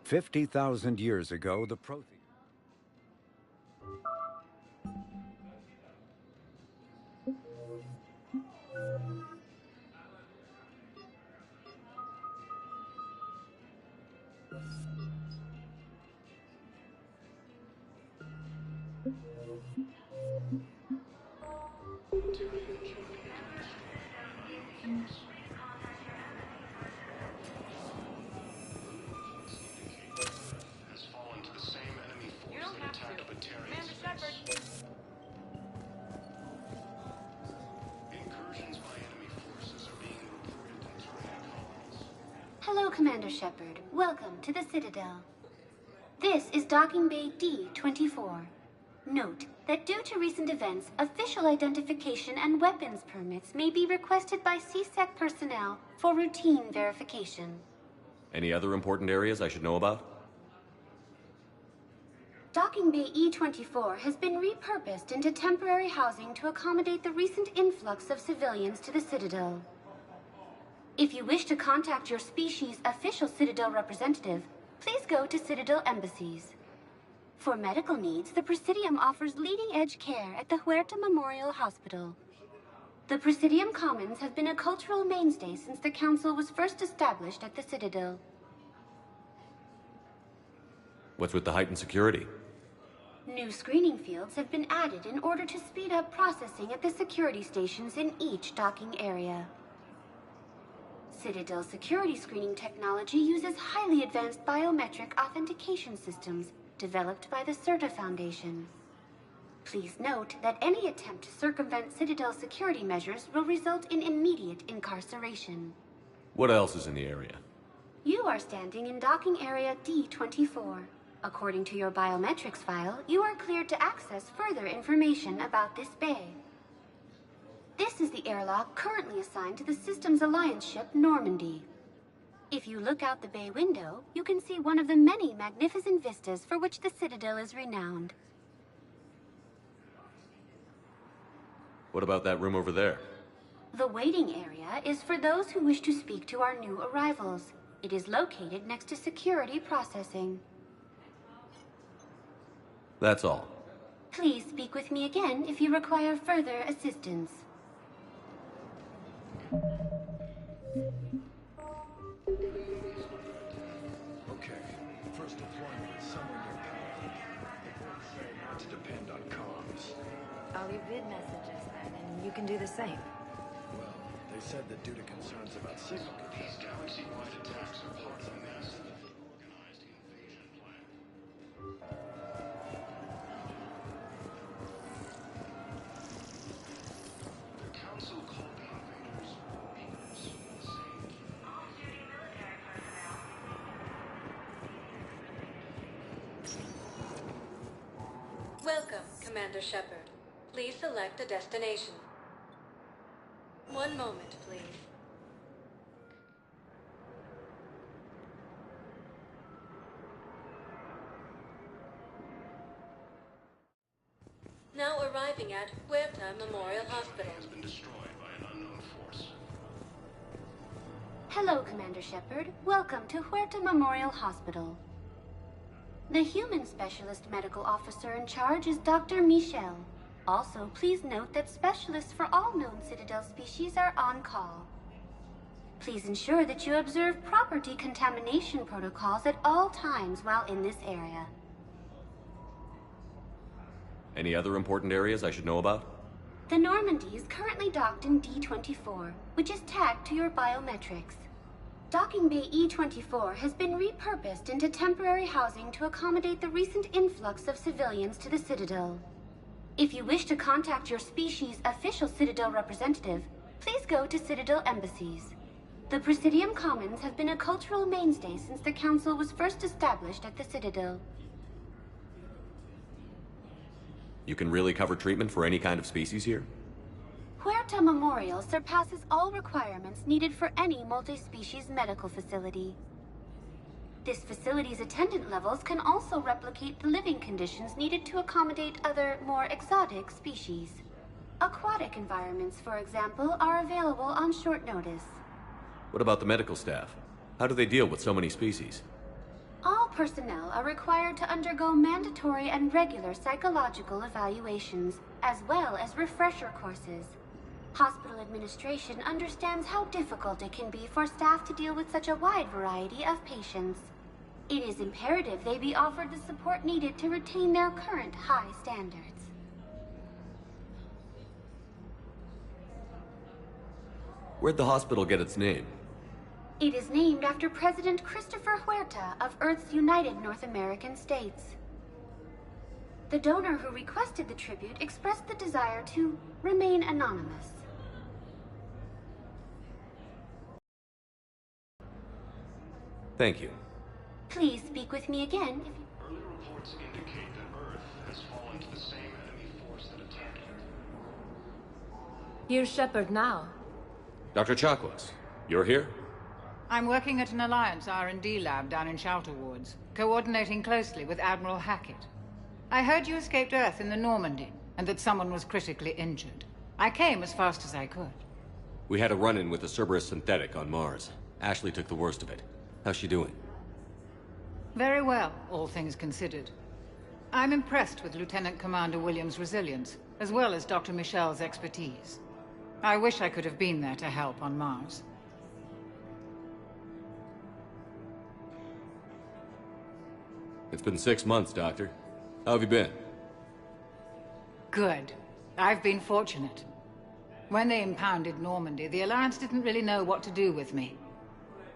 $50,000 years ago, the Protheans... has fallen to the same enemy force that attacked Batarians. Incursions by enemy forces are being reported in terrain columns. Hello, Commander Shepard. Welcome to the Citadel. This is Docking Bay D-24. Note that due to recent events, official identification and weapons permits may be requested by CSEC personnel for routine verification. Any other important areas I should know about? Docking Bay E-24 has been repurposed into temporary housing to accommodate the recent influx of civilians to the Citadel. If you wish to contact your species' official Citadel representative, please go to Citadel embassies. For medical needs, the Presidium offers leading-edge care at the Huerta Memorial Hospital. The Presidium Commons have been a cultural mainstay since the Council was first established at the Citadel. What's with the heightened security? New screening fields have been added in order to speed up processing at the security stations in each docking area. Citadel security screening technology uses highly advanced biometric authentication systems developed by the CERTA Foundation. Please note that any attempt to circumvent Citadel security measures will result in immediate incarceration. What else is in the area? You are standing in docking area D-24. According to your biometrics file, you are cleared to access further information about this bay. This is the airlock currently assigned to the Systems Alliance ship Normandy. If you look out the bay window, you can see one of the many magnificent vistas for which the Citadel is renowned. What about that room over there? The waiting area is for those who wish to speak to our new arrivals. It is located next to security processing. That's all. Please speak with me again if you require further assistance. Okay, first deployment is somewhere near power. Say not to depend on comms. I'll leave vid messages then, and you can do the same. Well, they said that due to concerns about signal control, these galaxy-wide attacks are part of a massive organized invasion plan. The Council called the invaders mutants insane. Welcome, Commander Shepard. Please select a destination. One moment, please. Now arriving at Huerta Memorial Hospital. Has been destroyed by an unknown force. Hello, Commander Shepard. Welcome to Huerta Memorial Hospital. The human specialist medical officer in charge is Dr. Michel. Also, please note that specialists for all known Citadel species are on call. Please ensure that you observe proper decontamination protocols at all times while in this area. Any other important areas I should know about? The Normandy is currently docked in D-24, which is tagged to your biometrics. Docking Bay E-24 has been repurposed into temporary housing to accommodate the recent influx of civilians to the Citadel. If you wish to contact your species' official Citadel representative, please go to Citadel embassies. The Presidium Commons have been a cultural mainstay since the Council was first established at the Citadel. You can really cover treatment for any kind of species here? Huerta Memorial surpasses all requirements needed for any multi-species medical facility. This facility's attendant levels can also replicate the living conditions needed to accommodate other, more exotic species. Aquatic environments, for example, are available on short notice. What about the medical staff? How do they deal with so many species? All personnel are required to undergo mandatory and regular psychological evaluations, as well as refresher courses. Hospital administration understands how difficult it can be for staff to deal with such a wide variety of patients. It is imperative they be offered the support needed to retain their current high standards. Where'd the hospital get its name? It is named after President Christopher Huerta of Earth's United North American States. The donor who requested the tribute expressed the desire to remain anonymous. Thank you. Please speak with me again if you... Early reports indicate that Earth has fallen to the same enemy force that attacked it. Here's Shepard now. Dr. Chakwas, you're here? I'm working at an Alliance R&D lab down in Shelter Wards, coordinating closely with Admiral Hackett. I heard you escaped Earth in the Normandy, and that someone was critically injured. I came as fast as I could. We had a run-in with the Cerberus synthetic on Mars. Ashley took the worst of it. How's she doing? Very well, all things considered. I'm impressed with Lieutenant Commander Williams' resilience, as well as Dr. Michel's expertise. I wish I could have been there to help on Mars. It's been 6 months, Doctor. How have you been? Good. I've been fortunate. When they impounded Normandy, the Alliance didn't really know what to do with me.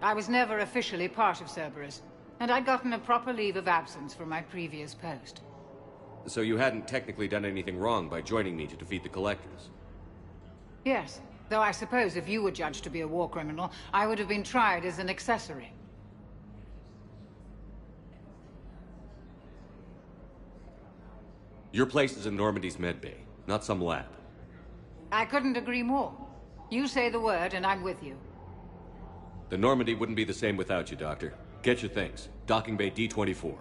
I was never officially part of Cerberus, and I'd gotten a proper leave of absence from my previous post. So you hadn't technically done anything wrong by joining me to defeat the Collectors? Yes, though I suppose if you were judged to be a war criminal, I would have been tried as an accessory. Your place is in Normandy's medbay, not some lab. I couldn't agree more. You say the word and I'm with you. The Normandy wouldn't be the same without you, Doctor. Get your things. Docking Bay D-24.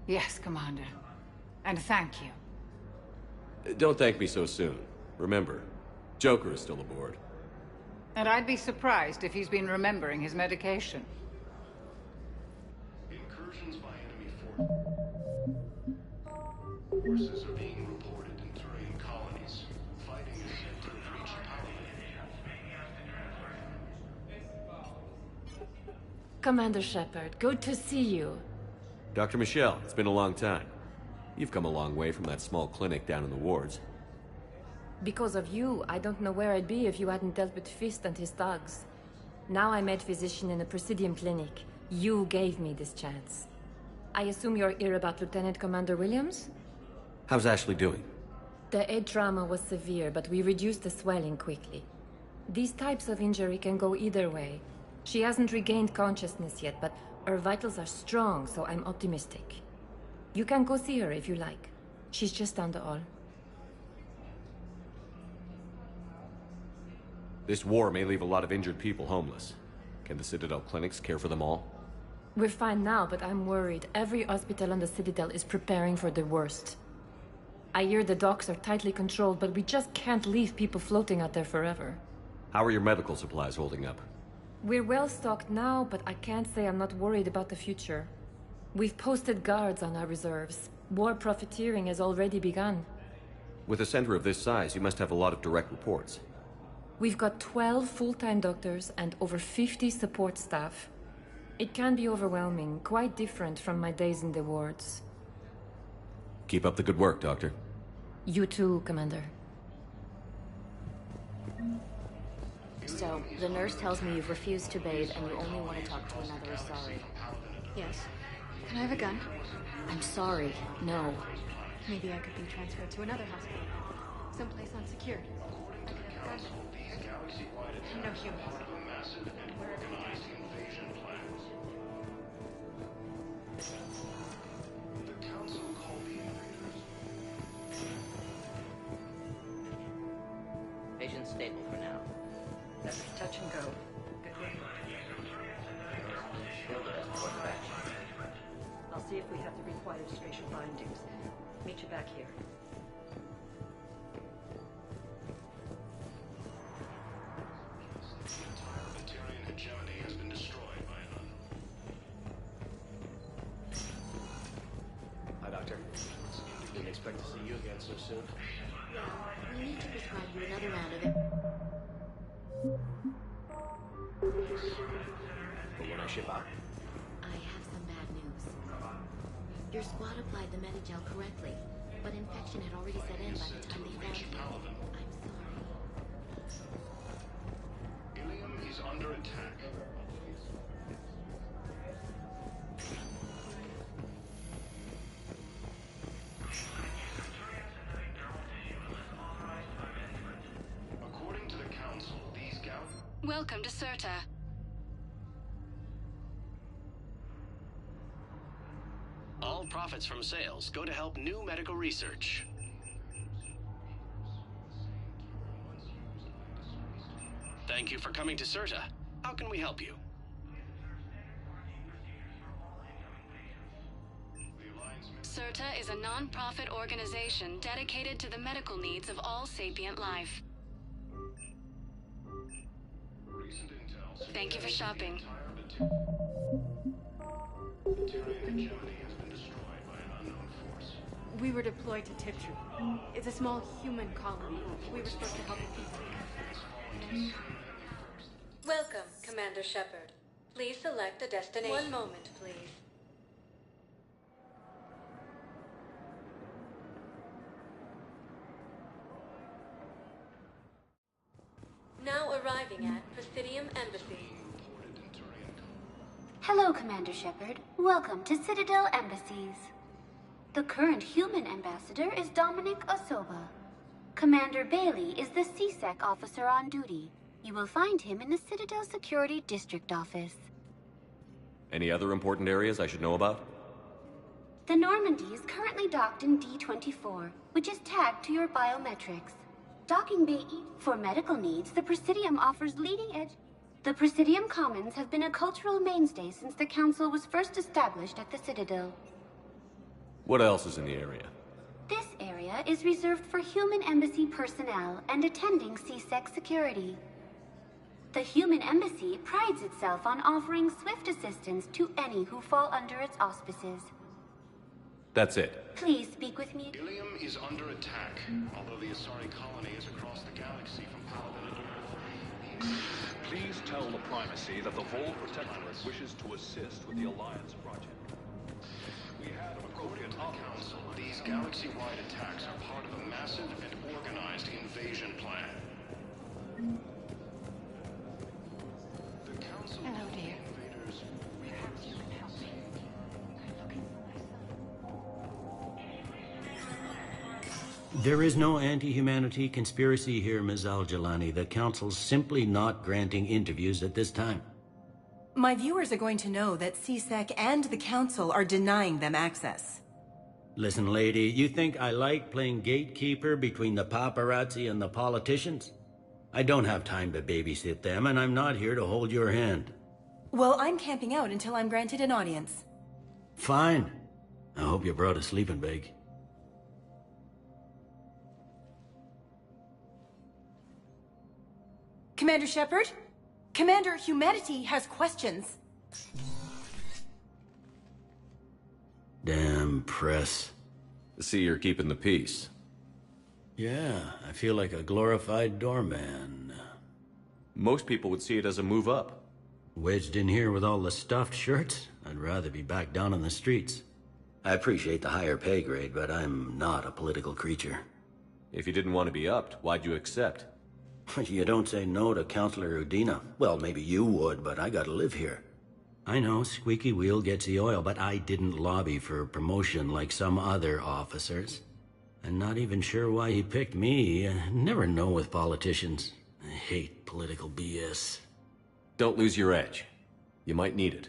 Yes, Commander. And thank you. Don't thank me so soon. Remember, Joker is still aboard. And I'd be surprised if he's been remembering his medication. Incursions by enemy forces are being reported in terrain colonies. Fighting is said to have reached power. Commander Shepard, good to see you. Dr. Michelle, it's been a long time. You've come a long way from that small clinic down in the wards. Because of you, I don't know where I'd be if you hadn't dealt with Fist and his thugs. Now I'm head physician in a Presidium clinic. You gave me this chance. I assume you're here about Lieutenant Commander Williams? How's Ashley doing? The head trauma was severe, but we reduced the swelling quickly. These types of injury can go either way. She hasn't regained consciousness yet, but her vitals are strong, so I'm optimistic. You can go see her if you like. She's just down the hall. This war may leave a lot of injured people homeless. Can the Citadel clinics care for them all? We're fine now, but I'm worried. Every hospital on the Citadel is preparing for the worst. I hear the docks are tightly controlled, but we just can't leave people floating out there forever. How are your medical supplies holding up? We're well stocked now, but I can't say I'm not worried about the future. We've posted guards on our reserves. War profiteering has already begun. With a center of this size, you must have a lot of direct reports. We've got 12 full-time doctors and over 50 support staff. It can be overwhelming, quite different from my days in the wards. Keep up the good work, Doctor. You too, Commander. So, the nurse tells me you've refused to bathe and you only want to talk to another Asari. Yes. Can I have a gun? I'm sorry, no. Maybe I could be transferred to another hospital. Someplace unsecured. I could have a gun. No humans. Patient stable for now. That's touch and go. Good work. I'll see if we have the required spatial bindings. Meet you back here. Hi, Doctor. Didn't expect to see you again so soon. Yeah, we need to prescribe you another round of it. But when I ship out? I have some bad news. Your squad applied the Medigel correctly, but infection had already set in by the time they found you. I'm sorry. Ilium is under attack. According to the Council, these gals... Welcome to Serta. All profits from sales go to help new medical research. Thank you for coming to Serta. How can we help you? Serta is a non-profit organization dedicated to the medical needs of all sapient life. Thank you for shopping. We were deployed to Tiptree. It's a small human colony. We were supposed to help the people. Welcome, Commander Shepard. Please select a destination. One moment, please. Now arriving at Presidium Embassy. Hello, Commander Shepard. Welcome to Citadel Embassies. The current human ambassador is Dominic Osoba. Commander Bailey is the CSEC officer on duty. You will find him in the Citadel Security District Office. Any other important areas I should know about? The Normandy is currently docked in D-24, which is tagged to your biometrics. Docking Bay E. For medical needs, the Presidium offers leading edge. The Presidium Commons have been a cultural mainstay since the Council was first established at the Citadel. What else is in the area? This area is reserved for human embassy personnel and attending CSEC security. The human embassy prides itself on offering swift assistance to any who fall under its auspices. That's it. Please speak with me. Ilium is under attack, although the Asari colony is across the galaxy from Paladin and Earth. Please tell the Primacy that the Vol Protectorate wishes to assist with the Alliance project. According to the Council, these galaxy-wide attacks are part of a massive and organized invasion plan. The Council... Hello, dear. Invaders... Perhaps you can help me. I'm looking for my son. There is no anti-humanity conspiracy here, Ms. Al-Jalani. The Council's simply not granting interviews at this time. My viewers are going to know that CSEC and the Council are denying them access. Listen, lady, you think I like playing gatekeeper between the paparazzi and the politicians? I don't have time to babysit them, and I'm not here to hold your hand. Well, I'm camping out until I'm granted an audience. Fine. I hope you brought a sleeping bag. Commander Shepard? Commander, humanity has questions. Damn press. See, you're keeping the peace. Yeah, I feel like a glorified doorman. Most people would see it as a move up. Wedged in here with all the stuffed shirts? I'd rather be back down on the streets. I appreciate the higher pay grade, but I'm not a political creature. If you didn't want to be upped, why'd you accept? You don't say no to Councilor Udina. Well, maybe you would, but I gotta live here. I know, squeaky wheel gets the oil, but I didn't lobby for promotion like some other officers. I'm not even sure why he picked me. I never know with politicians. I hate political BS. Don't lose your edge. You might need it.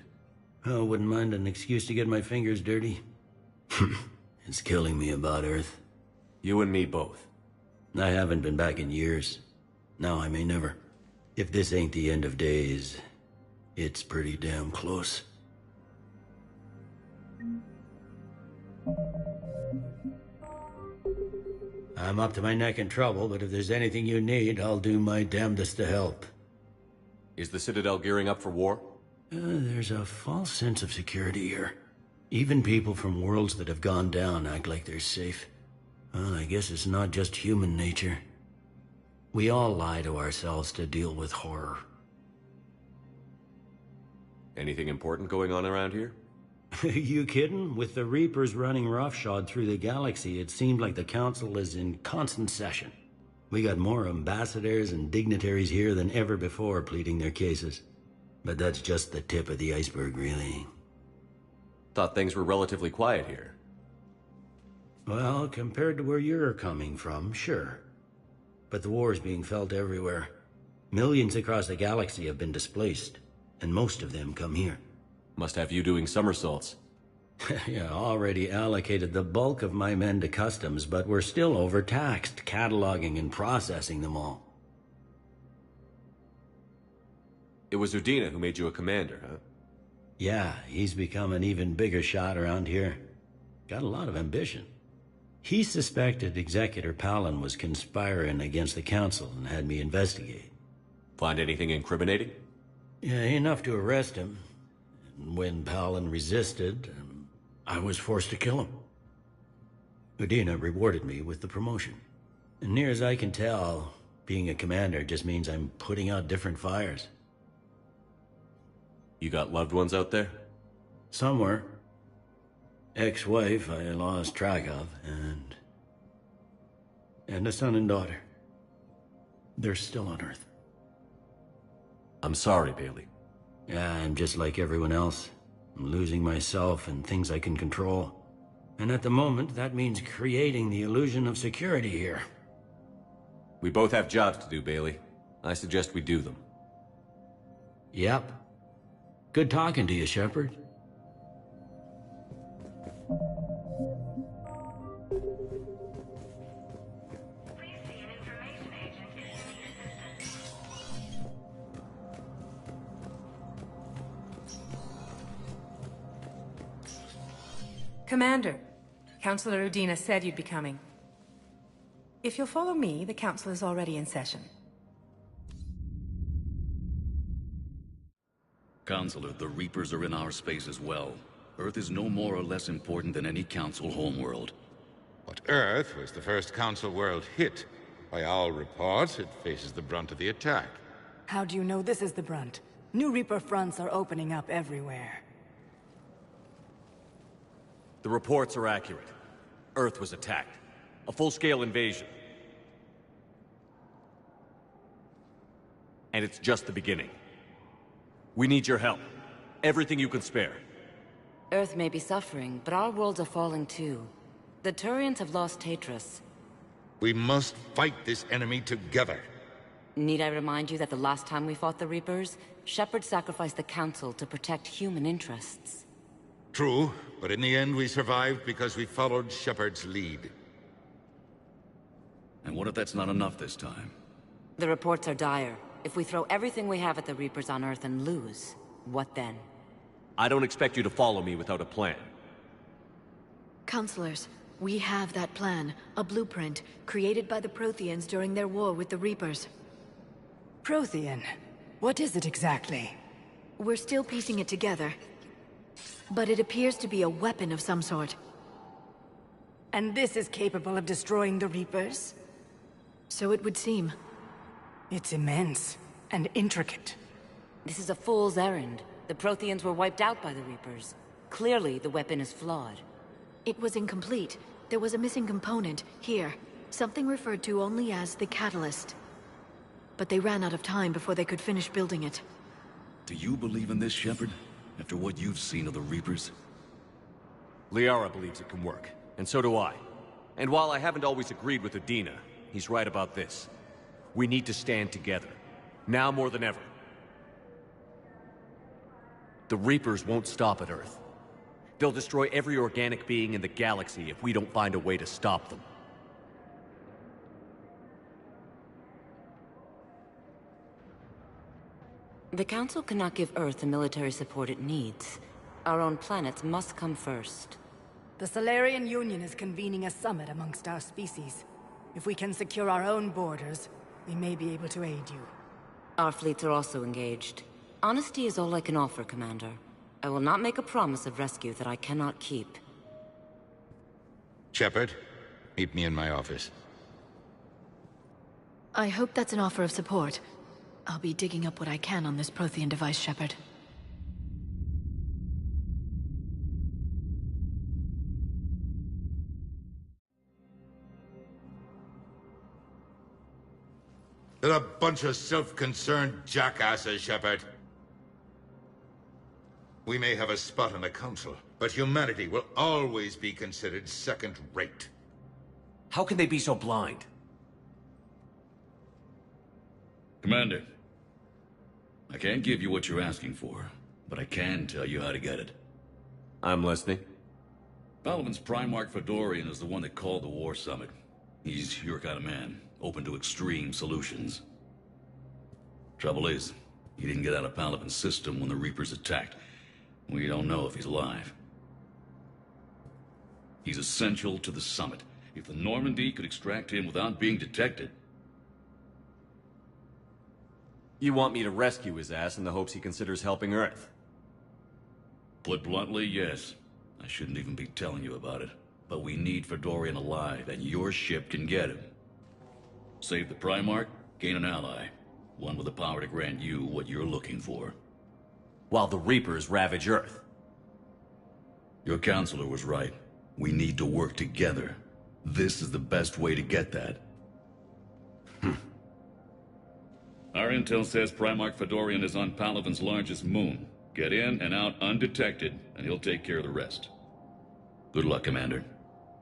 Oh, wouldn't mind an excuse to get my fingers dirty. It's killing me about Earth. You and me both. I haven't been back in years. Now I may never. If this ain't the end of days, it's pretty damn close. I'm up to my neck in trouble, but if there's anything you need, I'll do my damnedest to help. Is the Citadel gearing up for war? There's a false sense of security here. Even people from worlds that have gone down act like they're safe. Well, I guess it's not just human nature. We all lie to ourselves to deal with horror. Anything important going on around here? You kidding? With the Reapers running roughshod through the galaxy, it seemed like the Council is in constant session. We got more ambassadors and dignitaries here than ever before pleading their cases. But that's just the tip of the iceberg, really. Thought things were relatively quiet here. Well, compared to where you're coming from, sure. But the war is being felt everywhere. Millions across the galaxy have been displaced, and most of them come here. Must have you doing somersaults. Yeah, already allocated the bulk of my men to customs, but we're still overtaxed, cataloging and processing them all. It was Udina who made you a commander, huh? Yeah, he's become an even bigger shot around here. Got a lot of ambition. He suspected Executor Palin was conspiring against the Council and had me investigate. Find anything incriminating? Yeah, enough to arrest him. And when Palin resisted, I was forced to kill him. Udina rewarded me with the promotion. And near as I can tell, being a commander just means I'm putting out different fires. You got loved ones out there? Somewhere. Ex-wife I lost track of, and a son and daughter. They're still on Earth. I'm sorry, Bailey. Yeah, I'm just like everyone else. I'm losing myself and things I can control. And at the moment, that means creating the illusion of security here. We both have jobs to do, Bailey. I suggest we do them. Yep. Good talking to you, Shepard. Commander, Councilor Udina said you'd be coming. If you'll follow me, the council is already in session. Counselor, the Reapers are in our space as well. Earth is no more or less important than any Council homeworld. But Earth was the first Council world hit. By all reports, it faces the brunt of the attack. How do you know this is the brunt? New Reaper fronts are opening up everywhere. The reports are accurate. Earth was attacked. A full-scale invasion. And it's just the beginning. We need your help. Everything you can spare. Earth may be suffering, but our worlds are falling too. The Turians have lost Tatris. We must fight this enemy together. Need I remind you that the last time we fought the Reapers, Shepard sacrificed the Council to protect human interests? True, but in the end we survived because we followed Shepard's lead. And what if that's not enough this time? The reports are dire. If we throw everything we have at the Reapers on Earth and lose, what then? I don't expect you to follow me without a plan. Counselors, we have that plan, a blueprint, created by the Protheans during their war with the Reapers. Prothean? What is it exactly? We're still piecing it together, but it appears to be a weapon of some sort. And this is capable of destroying the Reapers? So it would seem. It's immense and intricate. This is a fool's errand. The Protheans were wiped out by the Reapers. Clearly, the weapon is flawed. It was incomplete. There was a missing component, here. Something referred to only as the catalyst. But they ran out of time before they could finish building it. Do you believe in this, Shepard? After what you've seen of the Reapers? Liara believes it can work, and so do I. And while I haven't always agreed with Udina, he's right about this. We need to stand together. Now more than ever. The Reapers won't stop at Earth. They'll destroy every organic being in the galaxy if we don't find a way to stop them. The Council cannot give Earth the military support it needs. Our own planets must come first. The Solarian Union is convening a summit amongst our species. If we can secure our own borders, we may be able to aid you. Our fleets are also engaged. Honesty is all I can offer, Commander. I will not make a promise of rescue that I cannot keep. Shepard, meet me in my office. I hope that's an offer of support. I'll be digging up what I can on this Prothean device, Shepard. They're a bunch of self-concerned jackasses, Shepard. We may have a spot in the Council, but humanity will always be considered second-rate. How can they be so blind? Commander, I can't give you what you're asking for, but I can tell you how to get it. I'm listening. Palaven's Primarch Fedorian is the one that called the War Summit. He's your kind of man, open to extreme solutions. Trouble is, he didn't get out of Palaven's system when the Reapers attacked. We don't know if he's alive. He's essential to the summit. If the Normandy could extract him without being detected... You want me to rescue his ass in the hopes he considers helping Earth? Put bluntly, yes. I shouldn't even be telling you about it. But we need Fedorian alive, and your ship can get him. Save the Primarch, gain an ally. One with the power to grant you what you're looking for. While the Reapers ravage Earth. Your counselor was right. We need to work together. This is the best way to get that. Our intel says Primarch Fedorian is on Palaven's largest moon. Get in and out undetected, and he'll take care of the rest. Good luck, Commander.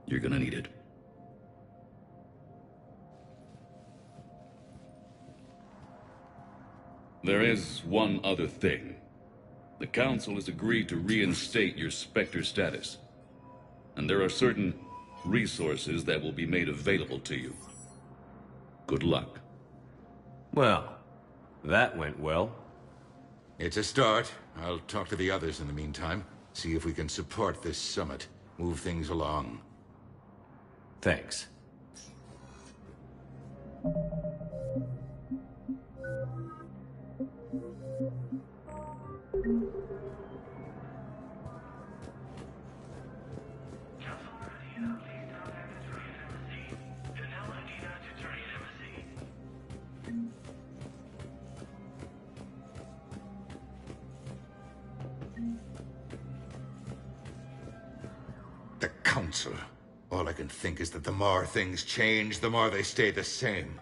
You're gonna need it. There is one other thing. The Council has agreed to reinstate your Spectre status. And there are certain resources that will be made available to you. Good luck. Well, that went well. It's a start. I'll talk to the others in the meantime. See if we can support this summit. Move things along. Thanks. The Council. All I can think is that the more things change, the more they stay the same.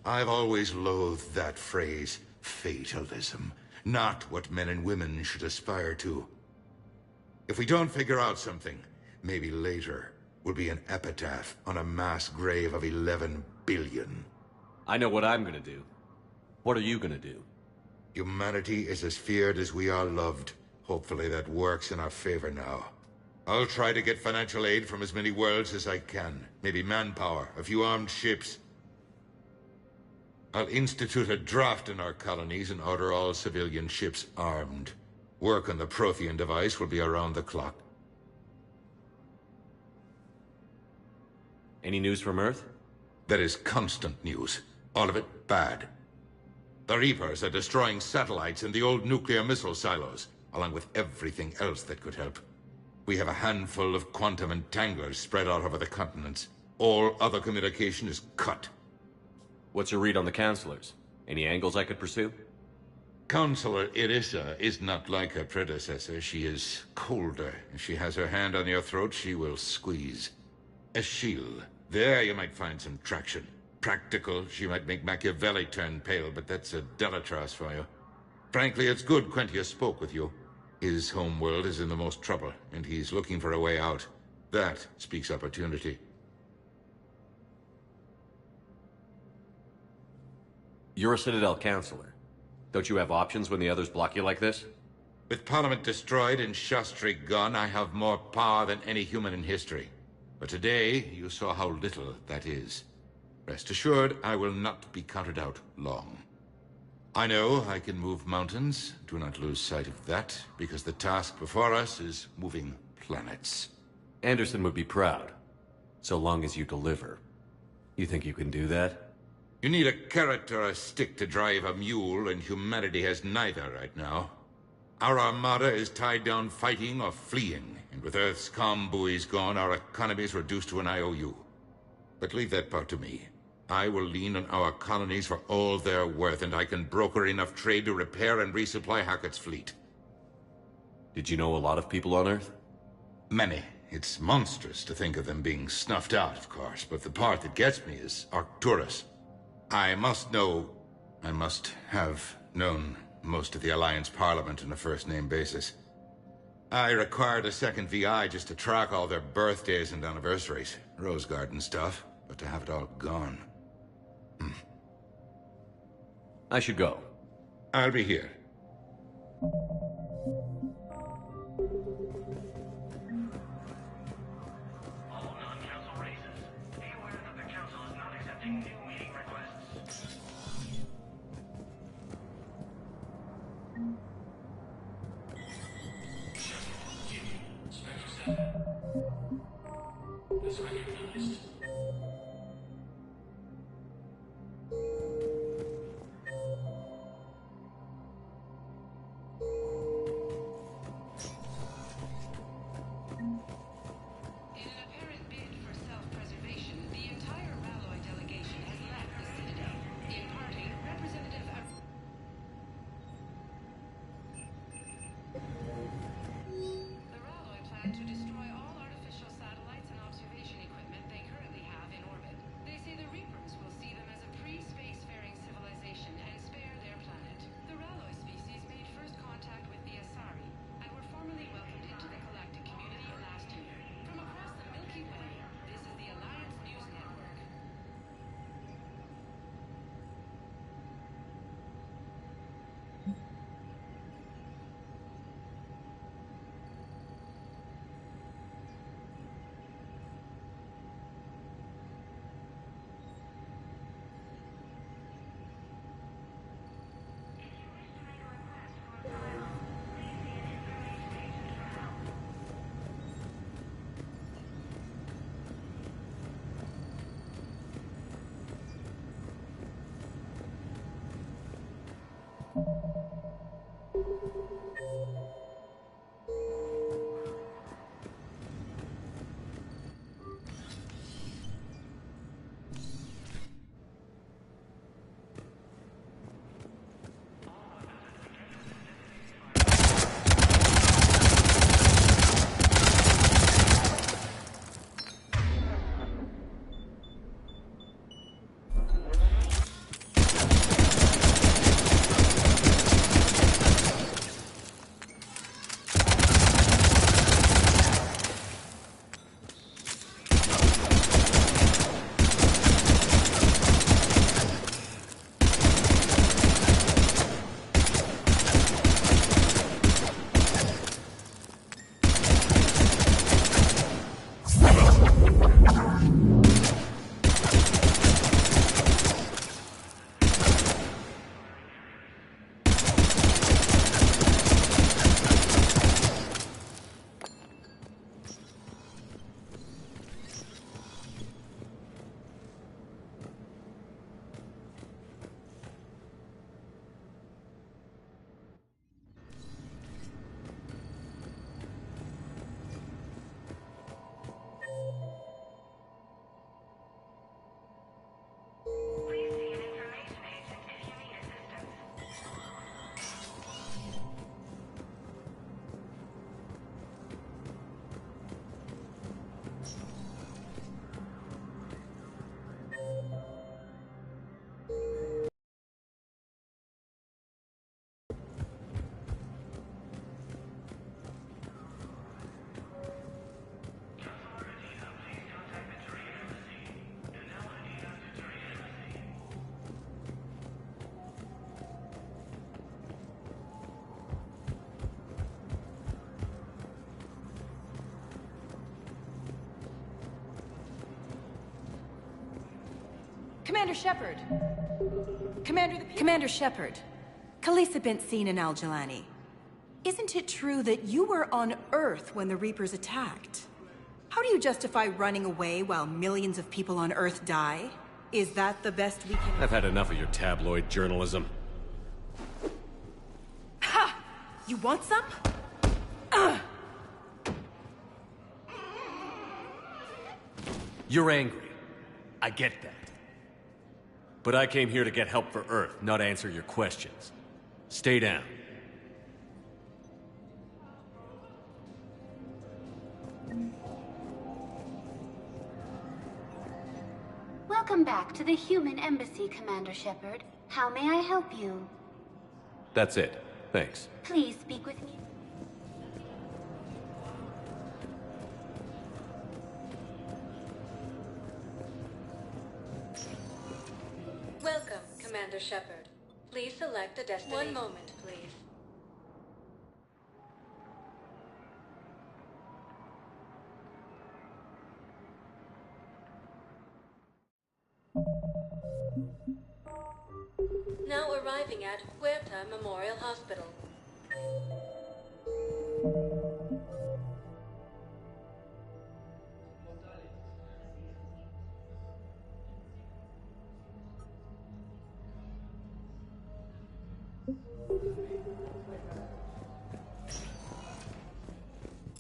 I've always loathed that phrase, fatalism. Not what men and women should aspire to. If we don't figure out something, maybe later will be an epitaph on a mass grave of 11 billion. I know what I'm gonna do. What are you gonna do? Humanity is as feared as we are loved. Hopefully that works in our favor now. I'll try to get financial aid from as many worlds as I can. Maybe manpower, a few armed ships. I'll institute a draft in our colonies and order all civilian ships armed. Work on the Prothean device will be around the clock. Any news from Earth? There is constant news. All of it bad. The Reapers are destroying satellites in the old nuclear missile silos, along with everything else that could help. We have a handful of quantum entanglers spread out over the continents. All other communication is cut. What's your read on the counselors? Any angles I could pursue? Counselor Irissa is not like her predecessor. She is colder. If she has her hand on your throat, she will squeeze. Eschil, there you might find some traction. Practical, she might make Machiavelli turn pale, but that's a Delatras for you. Frankly, it's good Quentius spoke with you. His homeworld is in the most trouble, and he's looking for a way out. That speaks opportunity. You're a Citadel counselor. Don't you have options when the others block you like this? With Parliament destroyed and Shastri gone, I have more power than any human in history. But today, you saw how little that is. Rest assured, I will not be counted out long. I know I can move mountains. Do not lose sight of that, because the task before us is moving planets. Anderson would be proud, so long as you deliver. You think you can do that? You need a carrot or a stick to drive a mule, and humanity has neither right now. Our armada is tied down fighting or fleeing, and with Earth's comm buoys gone, our economy is reduced to an IOU. But leave that part to me. I will lean on our colonies for all their worth, and I can broker enough trade to repair and resupply Hackett's fleet. Did you know a lot of people on Earth? Many. It's monstrous to think of them being snuffed out, of course, but the part that gets me is Arcturus. I must have known most of the Alliance Parliament on a first-name basis. I required a second VI just to track all their birthdays and anniversaries. Rose Garden stuff, but to have it all gone. I should go. I'll be here. All non-council races, be aware that the council is not accepting new meeting requests. Disrecognized. To destroy all artificial satellites and observation equipment Commander Shepard. Commander Shepard. Khaleesa bint Seen and Al-Jalani. Isn't it true that you were on Earth when the Reapers attacked? How do you justify running away while millions of people on Earth die? Is that the best we can... I've had enough of your tabloid journalism. Ha! You want some? You're angry. I get that. But I came here to get help for Earth, not answer your questions. Stay down. Welcome back to the human embassy, Commander Shepard. How may I help you? That's it. Thanks. Please speak with me. Welcome, Commander Shepard. Please select a destination. 1 moment, please. Now arriving at Huerta Memorial Hospital.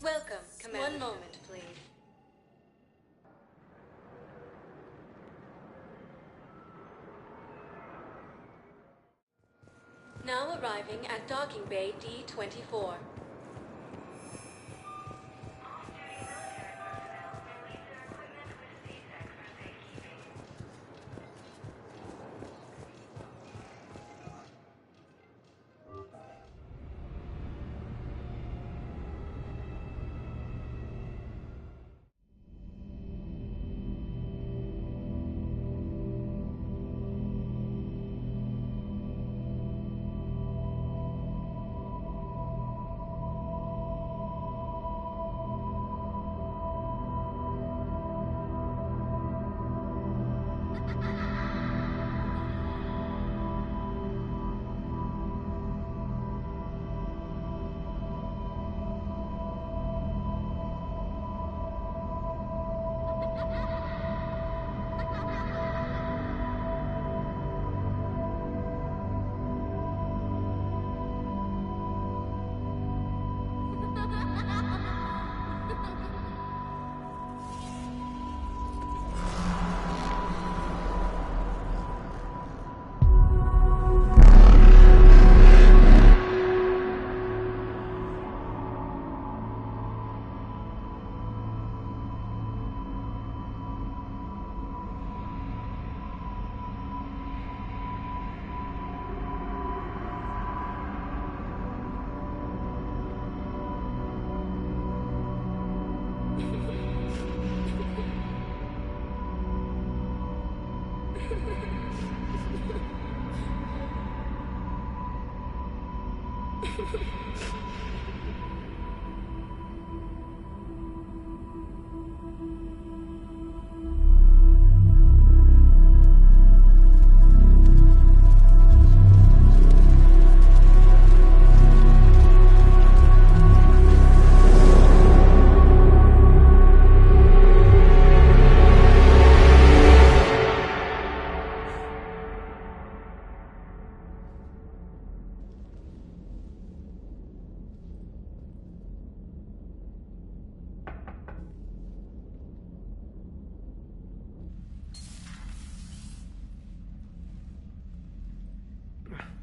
Welcome, Commander. 1 moment, please. Now arriving at Docking Bay D-24.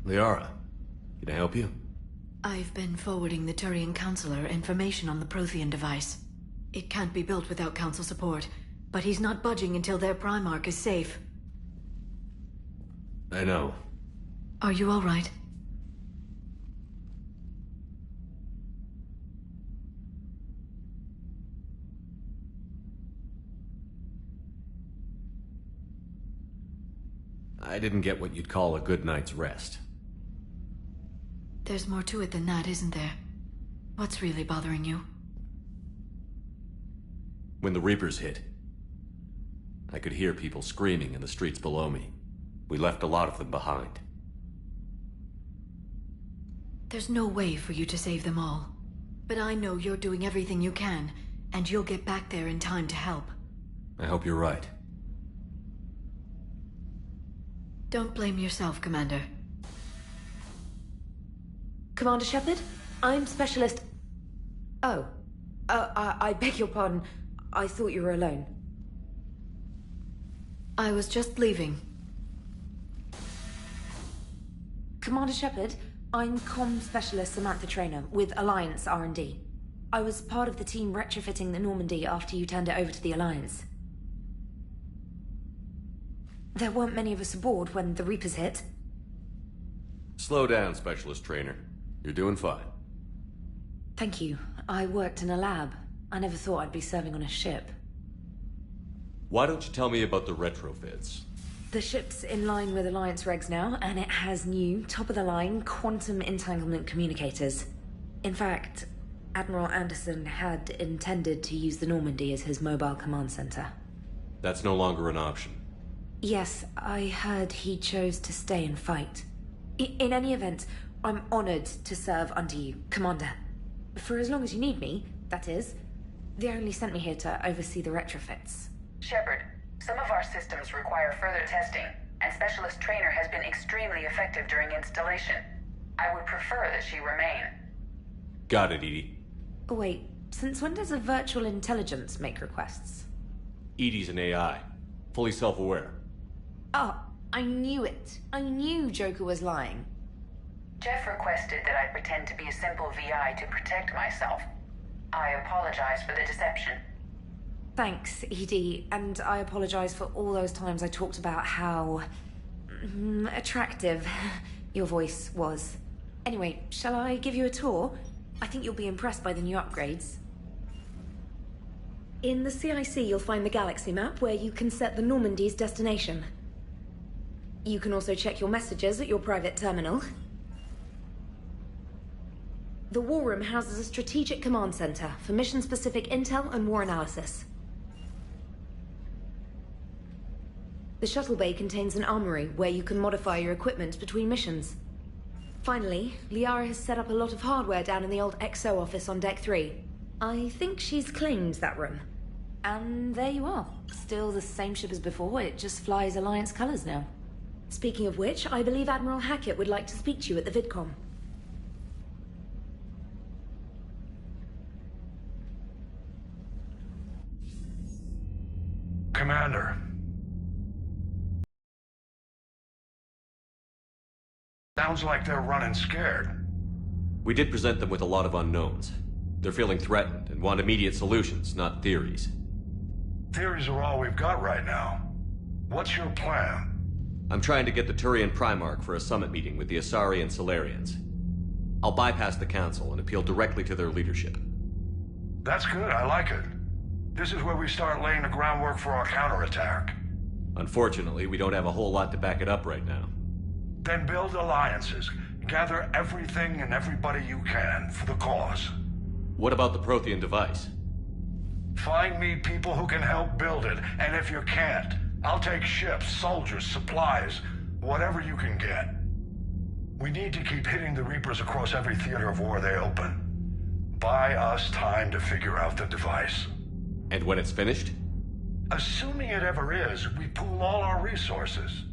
Liara, can I help you? I've been forwarding the Turian Counselor information on the Prothean device. It can't be built without Council support, but he's not budging until their Primarch is safe. I know. Are you all right? I didn't get what you'd call a good night's rest. There's more to it than that, isn't there? What's really bothering you? When the Reapers hit, I could hear people screaming in the streets below me. We left a lot of them behind. There's no way for you to save them all. But I know you're doing everything you can, and you'll get back there in time to help. I hope you're right. Don't blame yourself, Commander. Commander Shepard, I'm Specialist... Oh. I beg your pardon. I thought you were alone. I was just leaving. Commander Shepard, I'm Comm Specialist Samantha Traynor with Alliance R&D. I was part of the team retrofitting the Normandy after you turned it over to the Alliance. There weren't many of us aboard when the Reapers hit. Slow down, Specialist Trainer. You're doing fine. Thank you. I worked in a lab. I never thought I'd be serving on a ship. Why don't you tell me about the retrofits? The ship's in line with Alliance regs now, and it has new, top-of-the-line, quantum entanglement communicators. In fact, Admiral Anderson had intended to use the Normandy as his mobile command center. That's no longer an option. Yes, I heard he chose to stay and fight. In any event, I'm honored to serve under you, Commander. For as long as you need me, that is. They only sent me here to oversee the retrofits. Shepard, some of our systems require further testing, and Specialist Trainer has been extremely effective during installation. I would prefer that she remain. Got it, Edie. Wait, since when does a virtual intelligence make requests? Edie's an AI. Fully self-aware. Oh, I knew it. I knew Joker was lying. Jeff requested that I pretend to be a simple VI to protect myself. I apologize for the deception. Thanks, Edie, and I apologize for all those times I talked about how... attractive your voice was. Anyway, shall I give you a tour? I think you'll be impressed by the new upgrades. In the CIC, you'll find the galaxy map where you can set the Normandy's destination. You can also check your messages at your private terminal. The War Room houses a strategic command center for mission-specific intel and war analysis. The shuttle bay contains an armory where you can modify your equipment between missions. Finally, Liara has set up a lot of hardware down in the old XO office on Deck 3. I think she's claimed that room. And there you are. Still the same ship as before, it just flies Alliance colors now. Speaking of which, I believe Admiral Hackett would like to speak to you at the VidCom. Commander. Sounds like they're running scared. We did present them with a lot of unknowns. They're feeling threatened and want immediate solutions, not theories. Theories are all we've got right now. What's your plan? I'm trying to get the Turian Primarch for a summit meeting with the Asari and Solarians. I'll bypass the Council and appeal directly to their leadership. That's good, I like it. This is where we start laying the groundwork for our counterattack. Unfortunately, we don't have a whole lot to back it up right now. Then build alliances. Gather everything and everybody you can for the cause. What about the Prothean device? Find me people who can help build it, and if you can't, I'll take ships, soldiers, supplies, whatever you can get. We need to keep hitting the Reapers across every theater of war they open. Buy us time to figure out the device. And when it's finished? Assuming it ever is, we pool all our resources.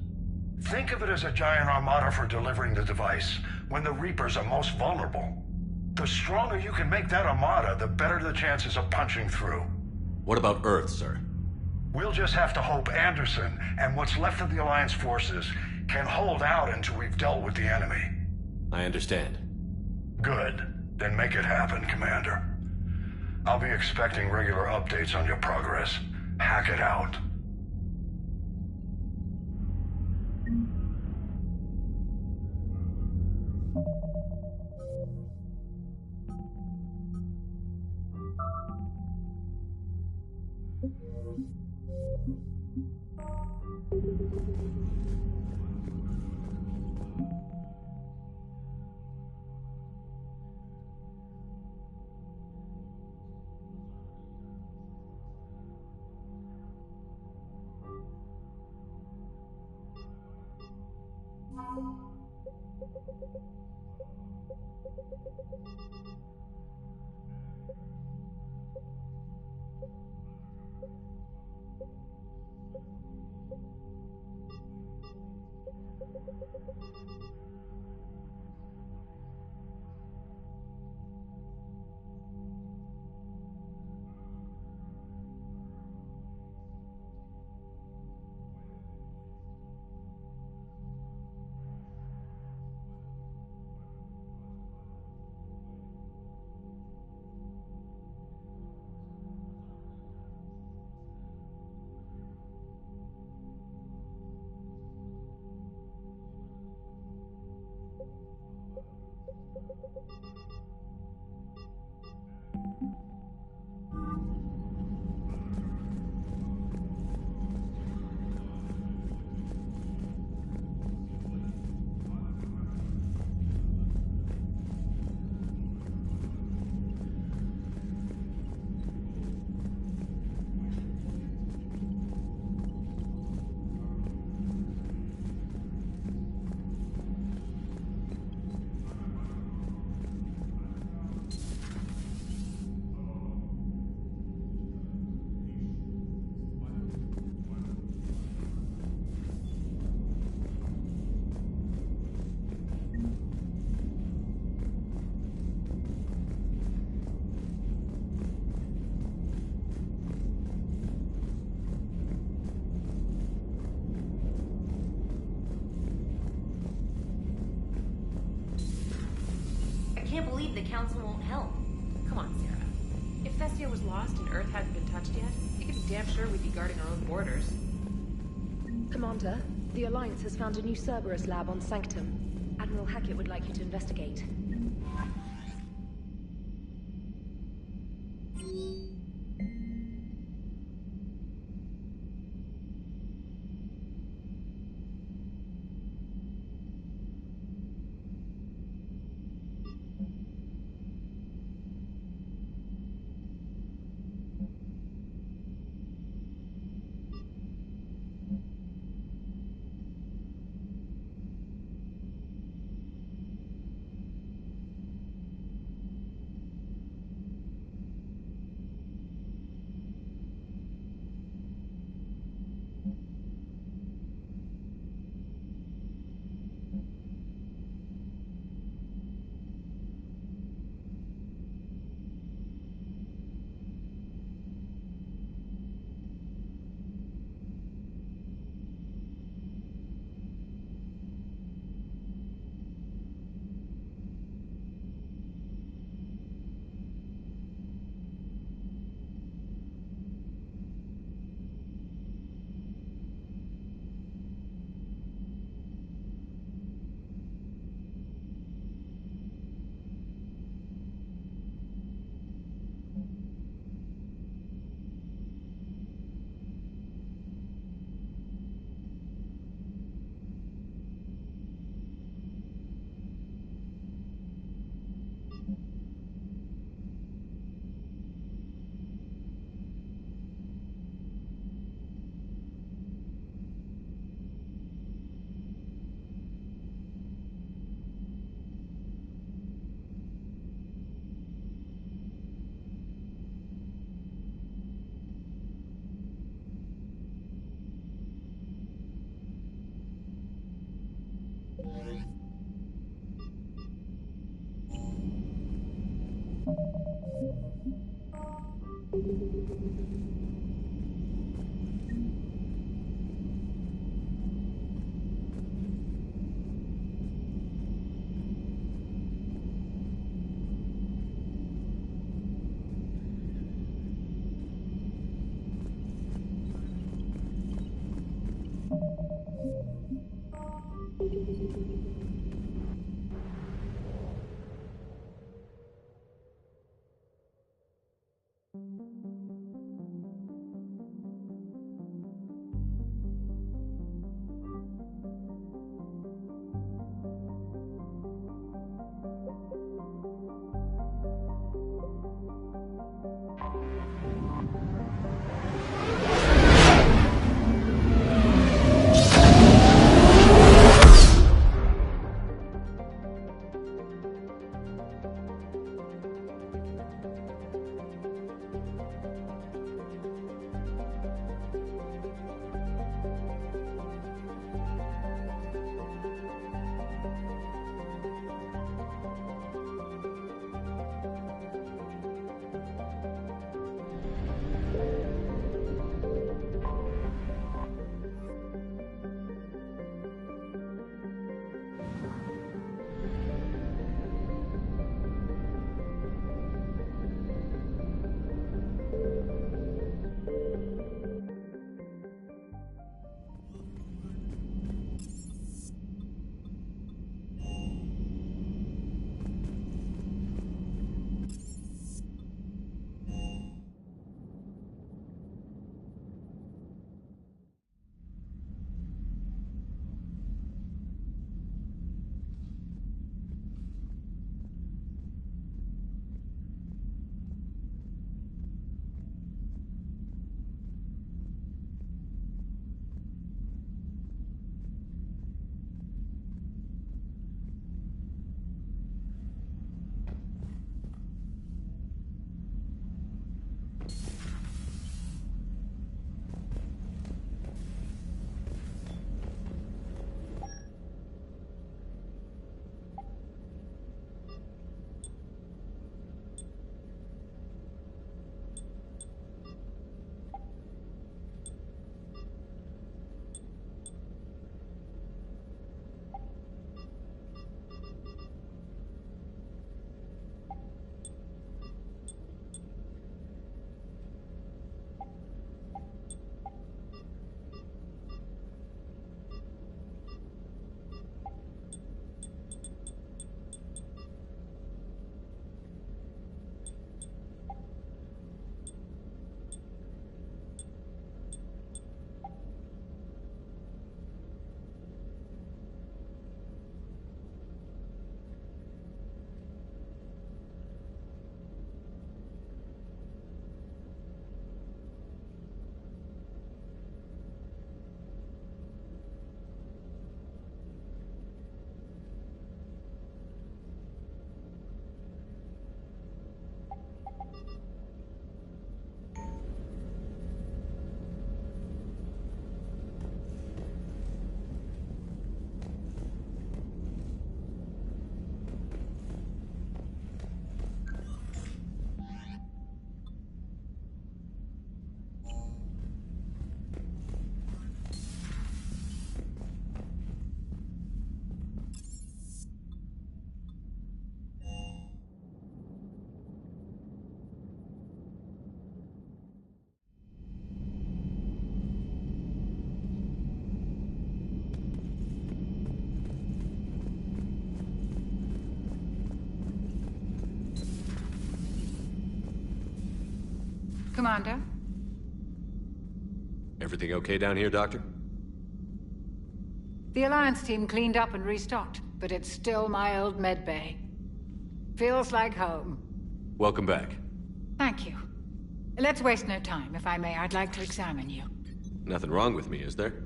Think of it as a giant armada for delivering the device when the Reapers are most vulnerable. The stronger you can make that armada, the better the chances of punching through. What about Earth, sir? We'll just have to hope Anderson and what's left of the Alliance forces can hold out until we've dealt with the enemy. I understand. Good. Then make it happen, Commander. I'll be expecting regular updates on your progress. Hack it out. I can't believe the Council won't help. Come on, Sarah. If Thessia was lost and Earth hadn't been touched yet, you could be damn sure we'd be guarding our own borders. Commander, the Alliance has found a new Cerberus lab on Sanctum. Admiral Hackett would like you to investigate. Commander? Everything okay down here, Doctor? The Alliance team cleaned up and restocked, but it's still my old medbay. Feels like home. Welcome back. Thank you. Let's waste no time. If I may, I'd like to examine you. Nothing wrong with me, is there?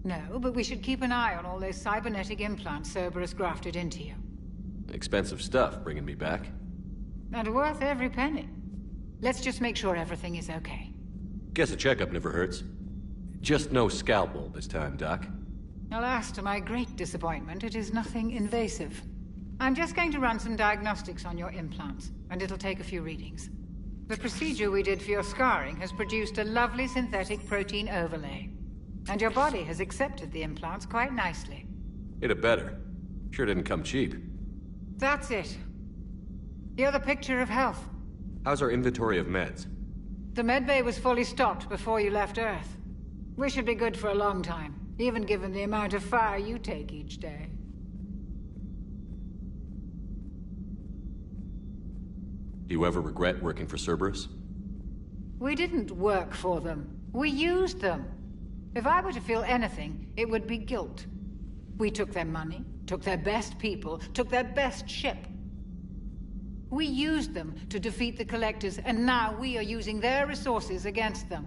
No, but we should keep an eye on all those cybernetic implants Cerberus grafted into you. Expensive stuff bringing me back. And worth every penny. Let's just make sure everything is okay. Guess a checkup never hurts. Just no scalpel this time, Doc. Alas, to my great disappointment, it is nothing invasive. I'm just going to run some diagnostics on your implants, and it'll take a few readings. The procedure we did for your scarring has produced a lovely synthetic protein overlay. And your body has accepted the implants quite nicely. It had better. Sure didn't come cheap. That's it. You're the picture of health. How's our inventory of meds? The medbay was fully stocked before you left Earth. We should be good for a long time, even given the amount of fire you take each day. Do you ever regret working for Cerberus? We didn't work for them. We used them. If I were to feel anything, it would be guilt. We took their money, took their best people, took their best ship. We used them to defeat the Collectors, and now we are using their resources against them.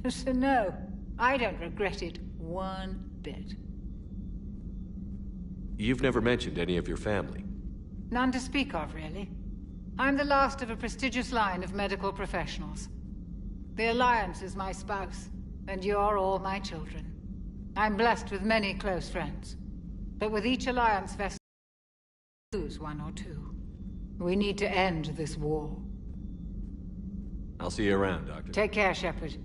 So no, I don't regret it one bit. You've never mentioned any of your family. None to speak of, really. I'm the last of a prestigious line of medical professionals. The Alliance is my spouse, and you're all my children. I'm blessed with many close friends. But with each Alliance vessel, we lose one or two. We need to end this war. I'll see you around, Doctor. Take care, Shepard.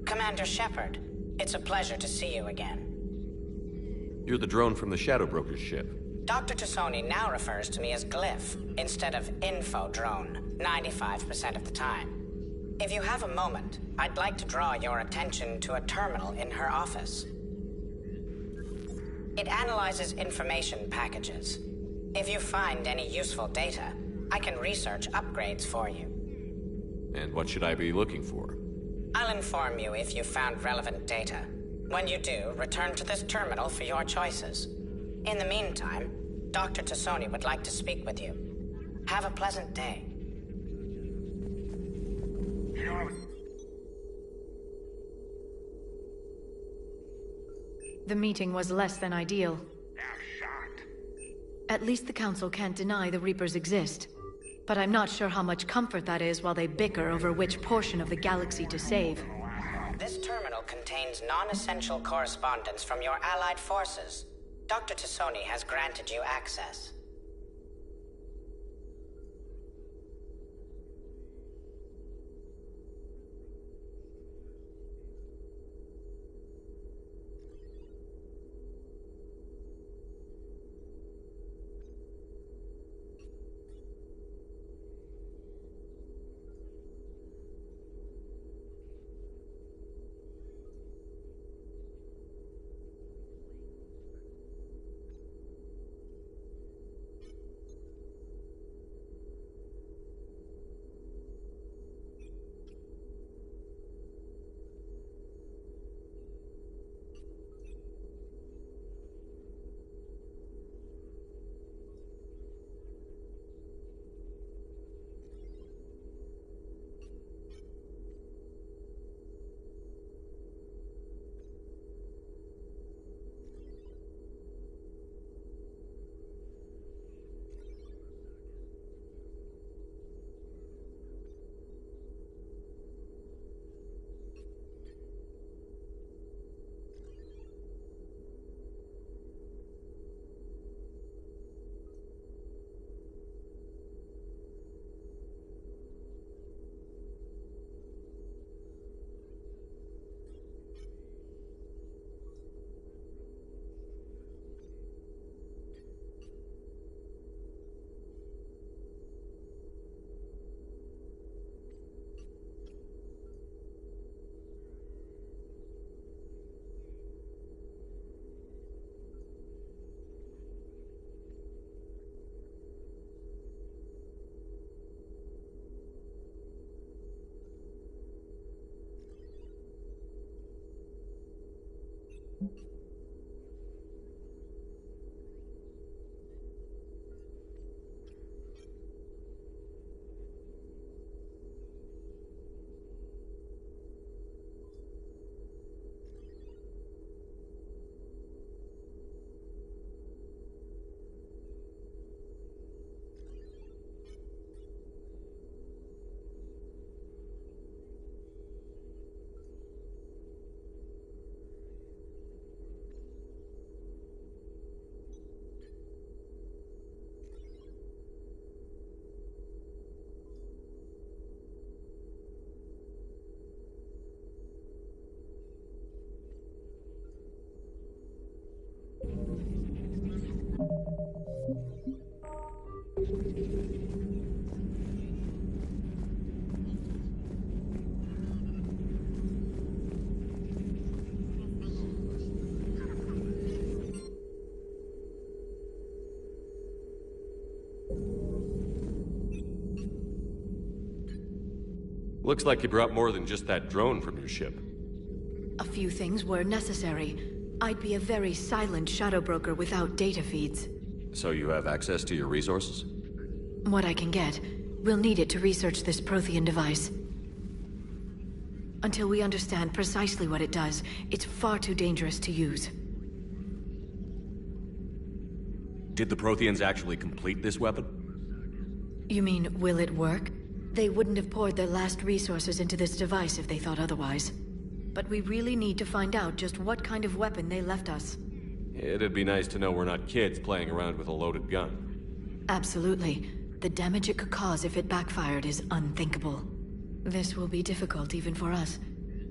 Commander Shepard, it's a pleasure to see you again. You're the drone from the Shadow Broker's ship. Dr. Tassoni now refers to me as Glyph, instead of Info Drone, 95% of the time. If you have a moment, I'd like to draw your attention to a terminal in her office. It analyzes information packages. If you find any useful data, I can research upgrades for you. And what should I be looking for? I'll inform you if you found relevant data. When you do, return to this terminal for your choices. In the meantime, Dr. Tassoni would like to speak with you. Have a pleasant day. The meeting was less than ideal. At least the Council can't deny the Reapers exist. But I'm not sure how much comfort that is while they bicker over which portion of the galaxy to save. This terminal contains non-essential correspondence from your allied forces. Dr. Tassoni has granted you access. Looks like you brought more than just that drone from your ship. A few things were necessary. I'd be a very silent shadow broker without data feeds. So you have access to your resources? What I can get. We'll need it to research this Prothean device. Until we understand precisely what it does, it's far too dangerous to use. Did the Protheans actually complete this weapon? You mean, will it work? They wouldn't have poured their last resources into this device if they thought otherwise. But we really need to find out just what kind of weapon they left us. It'd be nice to know we're not kids playing around with a loaded gun. Absolutely. The damage it could cause if it backfired is unthinkable. This will be difficult even for us.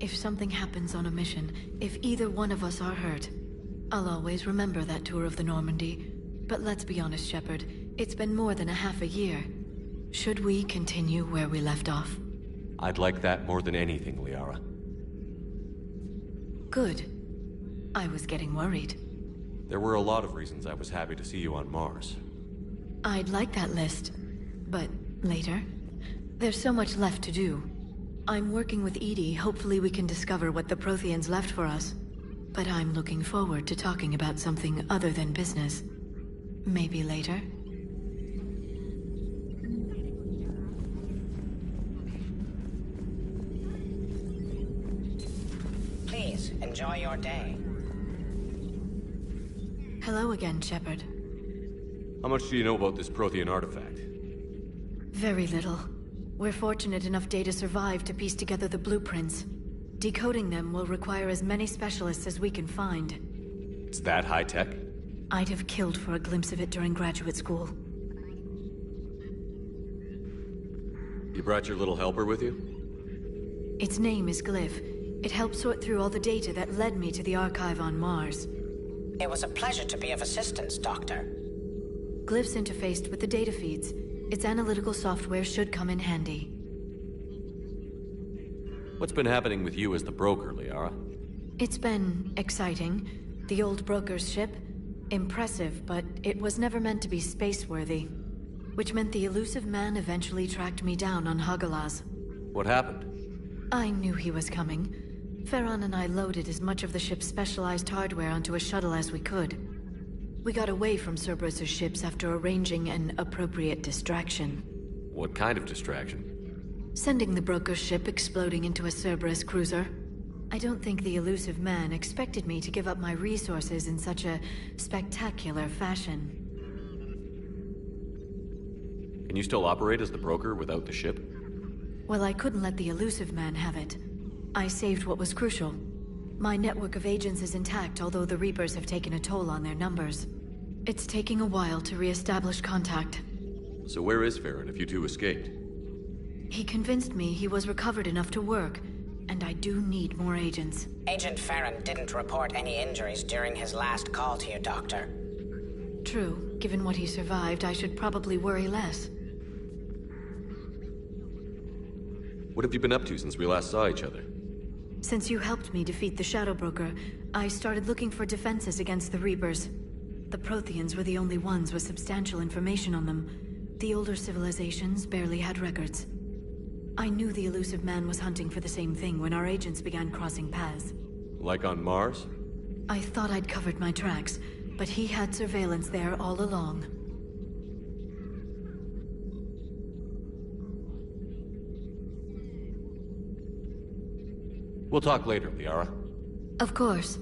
If something happens on a mission, if either one of us are hurt, I'll always remember that tour of the Normandy. But let's be honest, Shepard. It's been more than a half a year. Should we continue where we left off? I'd like that more than anything, Liara. Good. I was getting worried. There were a lot of reasons I was happy to see you on Mars. I'd like that list. But later? There's so much left to do. I'm working with Edie. Hopefully we can discover what the Protheans left for us. But I'm looking forward to talking about something other than business. Maybe later? Please, enjoy your day. Hello again, Shepard. How much do you know about this Prothean artifact? Very little. We're fortunate enough Data survived to piece together the blueprints. Decoding them will require as many specialists as we can find. It's that high-tech? I'd have killed for a glimpse of it during graduate school. You brought your little helper with you? Its name is Glyph. It helped sort through all the data that led me to the archive on Mars. It was a pleasure to be of assistance, Doctor. Glyph's interfaced with the data feeds. Its analytical software should come in handy. What's been happening with you as the broker, Liara? It's been exciting. The old broker's ship? Impressive, but it was never meant to be space-worthy. Which meant the elusive man eventually tracked me down on Hagalaz. What happened? I knew he was coming. Farron and I loaded as much of the ship's specialized hardware onto a shuttle as we could. We got away from Cerberus' ships after arranging an appropriate distraction. What kind of distraction? Sending the broker's ship exploding into a Cerberus cruiser. I don't think the elusive man expected me to give up my resources in such a spectacular fashion. Can you still operate as the broker without the ship? Well, I couldn't let the elusive man have it. I saved what was crucial. My network of agents is intact, although the Reapers have taken a toll on their numbers. It's taking a while to re-establish contact. So where is Farron if you two escaped? He convinced me he was recovered enough to work, and I do need more agents. Agent Farron didn't report any injuries during his last call to you, Doctor. True. Given what he survived, I should probably worry less. What have you been up to since we last saw each other? Since you helped me defeat the Shadow Broker, I started looking for defenses against the Reapers. The Protheans were the only ones with substantial information on them. The older civilizations barely had records. I knew the elusive man was hunting for the same thing when our agents began crossing paths. Like on Mars? I thought I'd covered my tracks, but he had surveillance there all along. We'll talk later, Liara. Of course.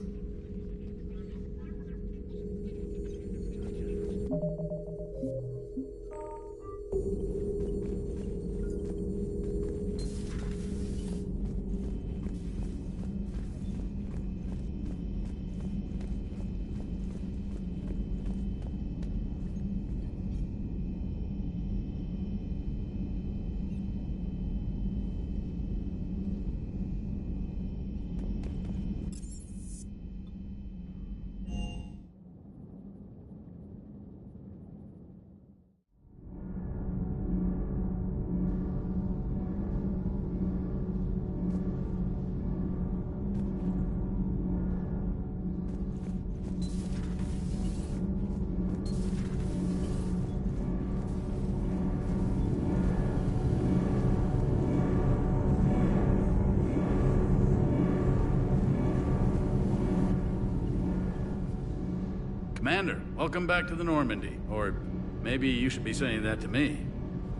Commander, welcome back to the Normandy. Or maybe you should be saying that to me.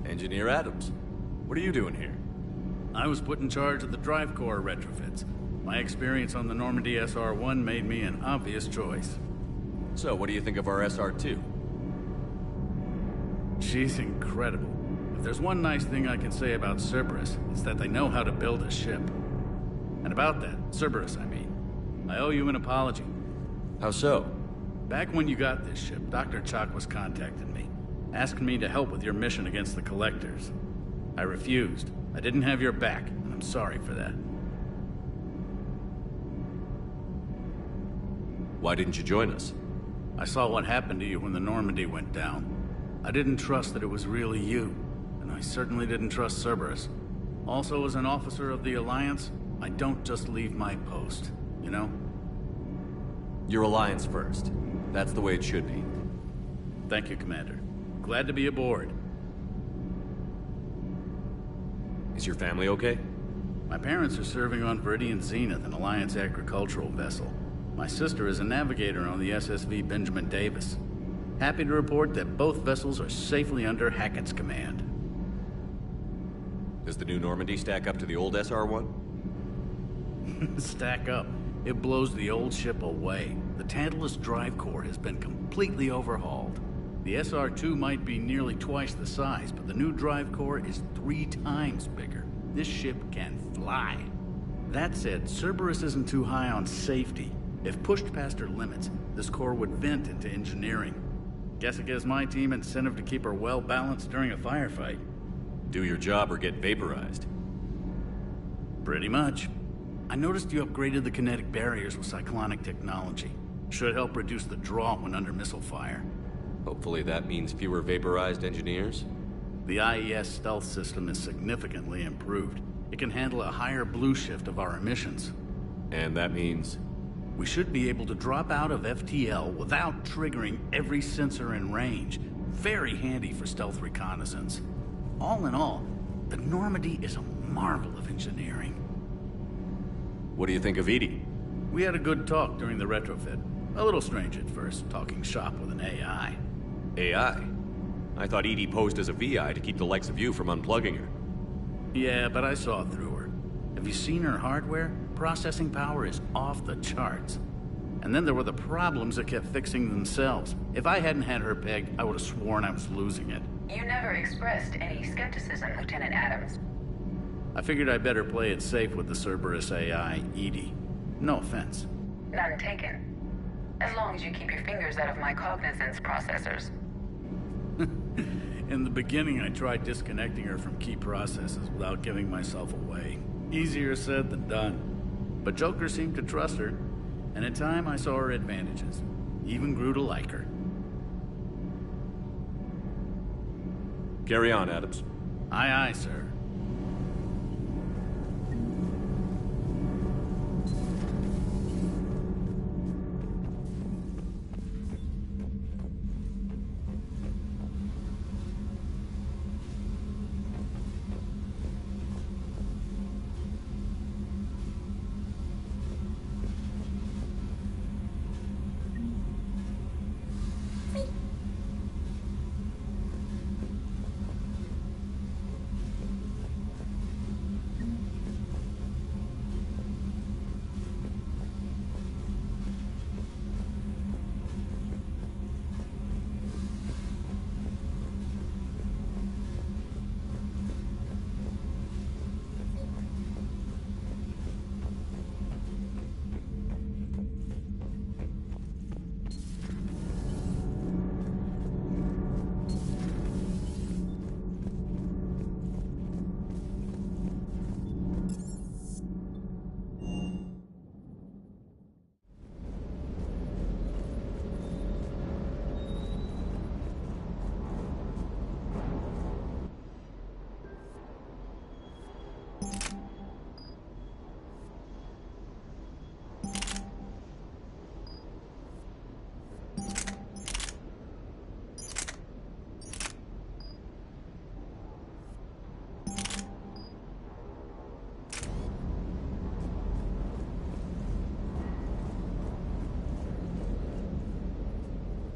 Engineer Adams, what are you doing here? I was put in charge of the drive core retrofits. My experience on the Normandy SR-1 made me an obvious choice. So, what do you think of our SR-2? She's incredible. If there's one nice thing I can say about Cerberus, it's that they know how to build a ship. And about that, Cerberus, I mean, I owe you an apology. How so? Back when you got this ship, Dr. Chakwas contacted me, asking me to help with your mission against the Collectors. I refused. I didn't have your back, and I'm sorry for that. Why didn't you join us? I saw what happened to you when the Normandy went down. I didn't trust that it was really you, and I certainly didn't trust Cerberus. Also, as an officer of the Alliance, I don't just leave my post, you know? Your Alliance first. That's the way it should be. Thank you, Commander. Glad to be aboard. Is your family okay? My parents are serving on Viridian Zenith, an Alliance agricultural vessel. My sister is a navigator on the SSV Benjamin Davis. Happy to report that both vessels are safely under Hackett's command. Does the new Normandy stack up to the old SR-1? Stack up. It blows the old ship away. The Tantalus drive core has been completely overhauled. The SR-2 might be nearly twice the size, but the new drive core is 3 times bigger. This ship can fly. That said, Cerberus isn't too high on safety. If pushed past her limits, this core would vent into engineering. Guess it gives my team incentive to keep her well-balanced during a firefight. Do your job or get vaporized. Pretty much. I noticed you upgraded the kinetic barriers with cyclonic technology. Should help reduce the draw when under missile fire. Hopefully that means fewer vaporized engineers? The IES stealth system is significantly improved. It can handle a higher blue shift of our emissions. And that means? We should be able to drop out of FTL without triggering every sensor in range. Very handy for stealth reconnaissance. All in all, the Normandy is a marvel of engineering. What do you think of Edie? We had a good talk during the retrofit. A little strange at first, talking shop with an AI. AI? I thought Edie posed as a VI to keep the likes of you from unplugging her. Yeah, but I saw through her. Have you seen her hardware? Processing power is off the charts. And then there were the problems that kept fixing themselves. If I hadn't had her pegged, I would have sworn I was losing it. You never expressed any skepticism, Lieutenant Adams. I figured I'd better play it safe with the Cerberus AI, Edie. No offense. None taken. As long as you keep your fingers out of my cognizance processors. In the beginning, I tried disconnecting her from key processes without giving myself away. Easier said than done. But Joker seemed to trust her, and in time I saw her advantages. Even grew to like her. Carry on, Adams. Aye, aye, sir.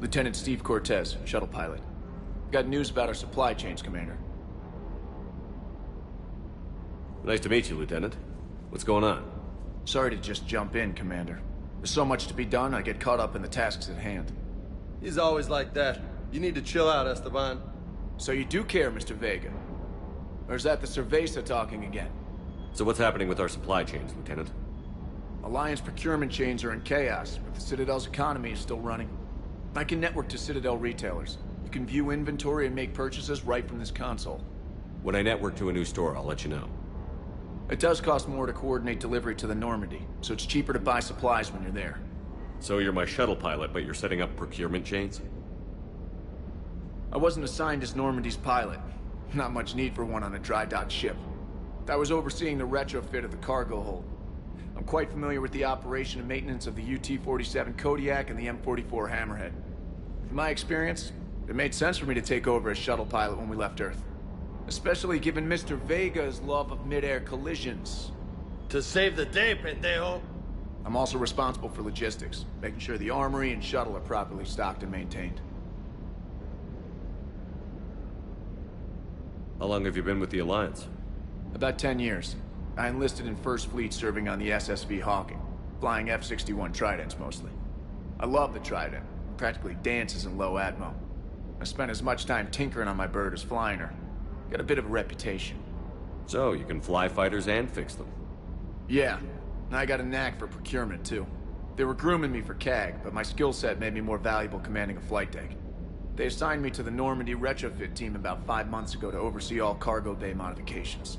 Lieutenant Steve Cortez, shuttle pilot. Got news about our supply chains, Commander. Nice to meet you, Lieutenant. What's going on? Sorry to just jump in, Commander. There's so much to be done, I get caught up in the tasks at hand. He's always like that. You need to chill out, Esteban. So you do care, Mr. Vega? Or is that the Cerveza talking again? So what's happening with our supply chains, Lieutenant? Alliance procurement chains are in chaos, but the Citadel's economy is still running. I can network to Citadel retailers. You can view inventory and make purchases right from this console. When I network to a new store, I'll let you know. It does cost more to coordinate delivery to the Normandy, so it's cheaper to buy supplies when you're there. So you're my shuttle pilot, but you're setting up procurement chains? I wasn't assigned as Normandy's pilot. Not much need for one on a dry dock ship. I was overseeing the retrofit of the cargo hold. I'm quite familiar with the operation and maintenance of the UT-47 Kodiak and the M44 Hammerhead. In my experience, it made sense for me to take over as shuttle pilot when we left Earth. Especially given Mr. Vega's love of mid-air collisions. To save the day, pendejo. I'm also responsible for logistics, making sure the armory and shuttle are properly stocked and maintained. How long have you been with the Alliance? About 10 years. I enlisted in First Fleet serving on the SSV Hawking, flying F-61 Tridents mostly. I love the Trident. It practically dances in low atmo. I spent as much time tinkering on my bird as flying her. Got a bit of a reputation. So, you can fly fighters and fix them? Yeah, and I got a knack for procurement too. They were grooming me for CAG, but my skill set made me more valuable commanding a flight deck. They assigned me to the Normandy retrofit team about 5 months ago to oversee all cargo bay modifications.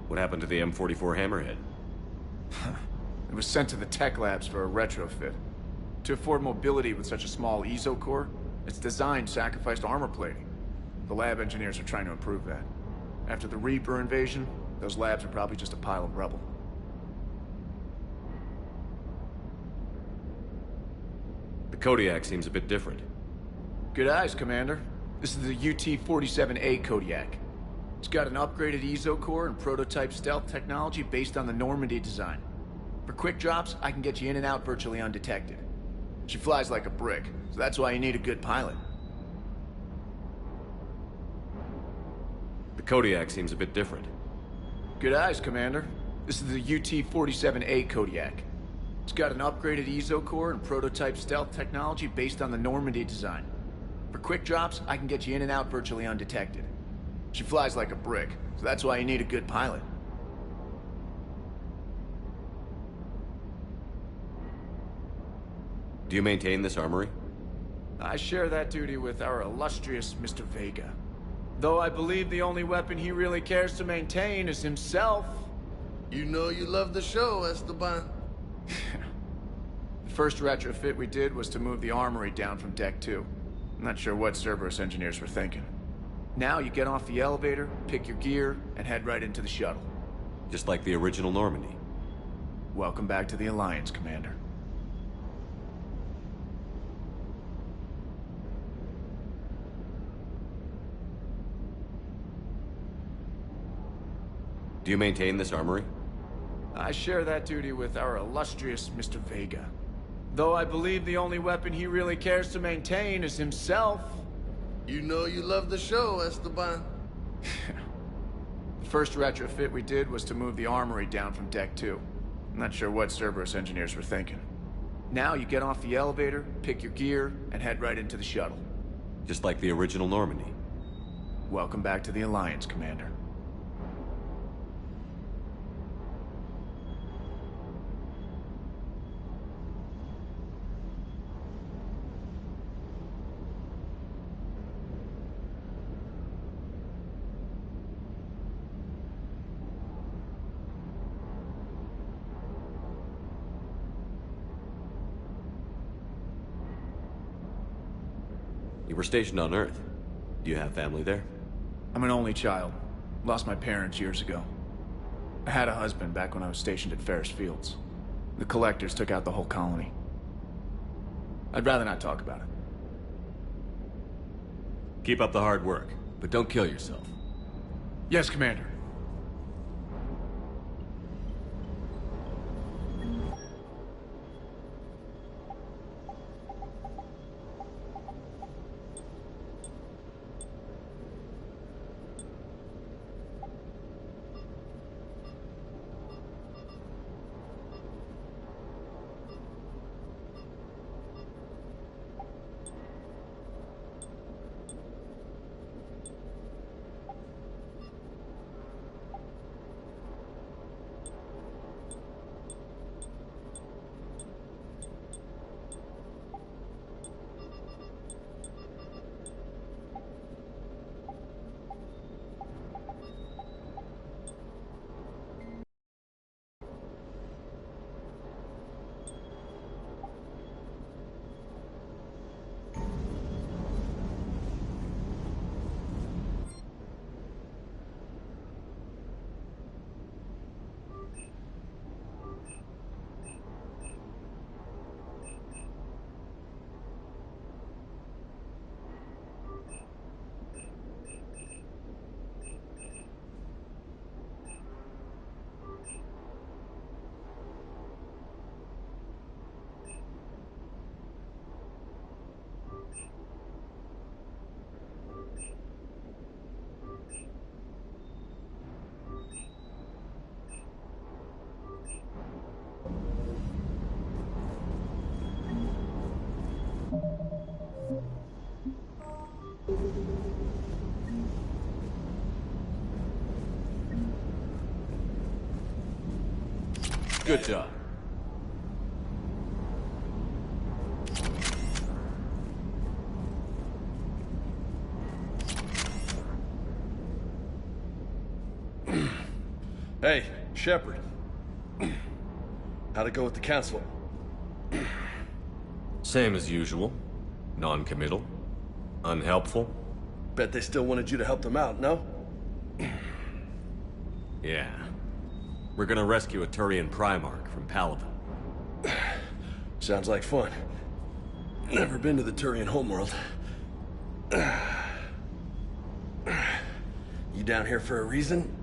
What happened to the M44 Hammerhead? It was sent to the tech labs for a retrofit. To afford mobility with such a small ESO core, its design sacrificed armor plating. The lab engineers are trying to improve that. After the Reaper invasion, those labs are probably just a pile of rubble. The Kodiak seems a bit different. Good eyes, Commander. This is the UT-47A Kodiak. It's got an upgraded ESO core and prototype stealth technology based on the Normandy design. For quick drops, I can get you in and out virtually undetected. She flies like a brick, so that's why you need a good pilot. The Kodiak seems a bit different. Good eyes, Commander. This is the UT-47A Kodiak. It's got an upgraded ESO core and prototype stealth technology based on the Normandy design. For quick drops, I can get you in and out virtually undetected. She flies like a brick, so that's why you need a good pilot. Do you maintain this armory? I share that duty with our illustrious Mr. Vega. Though I believe the only weapon he really cares to maintain is himself. You know you love the show, Esteban. The first retrofit we did was to move the armory down from Deck 2. I'm not sure what Cerberus engineers were thinking. Now you get off the elevator, pick your gear, and head right into the shuttle. Just like the original Normandy. Welcome back to the Alliance, Commander. Do you maintain this armory? I share that duty with our illustrious Mr. Vega. Though I believe the only weapon he really cares to maintain is himself. You know you love the show, Esteban. The first retrofit we did was to move the armory down from Deck 2. I'm not sure what Cerberus engineers were thinking. Now you get off the elevator, pick your gear, and head right into the shuttle. Just like the original Normandy. Welcome back to the Alliance, Commander. You were stationed on Earth. Do you have family there? I'm an only child. Lost my parents years ago. I had a husband back when I was stationed at Ferris Fields. The Collectors took out the whole colony. I'd rather not talk about it. Keep up the hard work, but don't kill yourself. Yes, Commander. Good job. Hey, Shepard. How'd it go with the council? Same as usual. Non-committal. Unhelpful. Bet they still wanted you to help them out, no? Yeah. We're gonna rescue a Turian Primarch from Paladin. Sounds like fun. Never been to the Turian homeworld. You down here for a reason?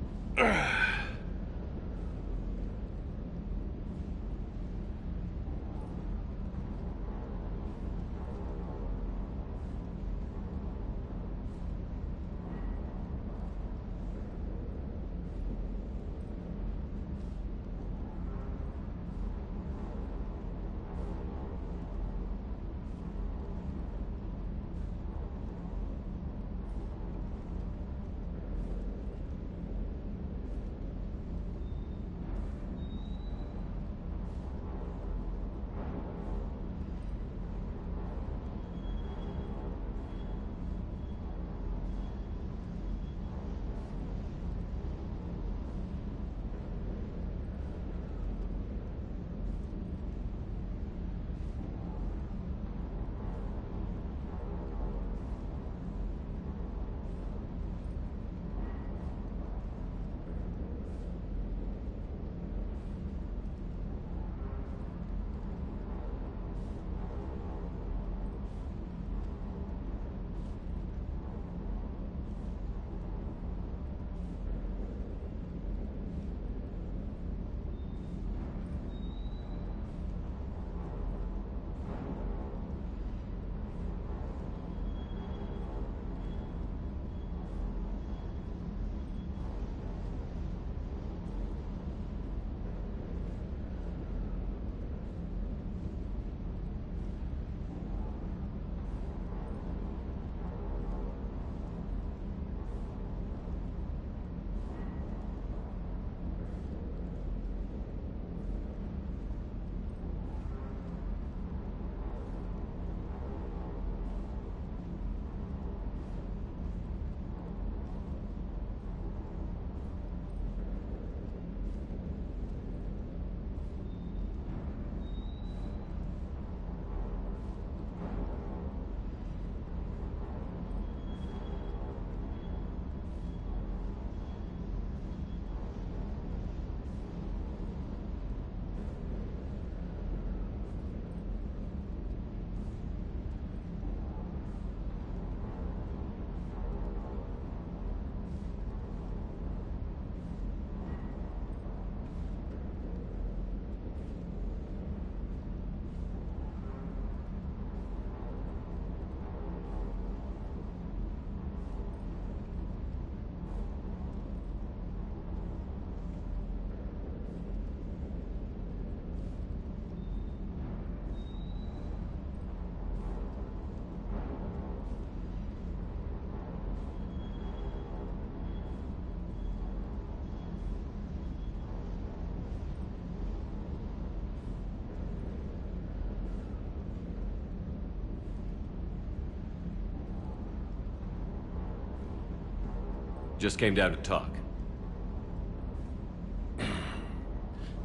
Just came down to talk.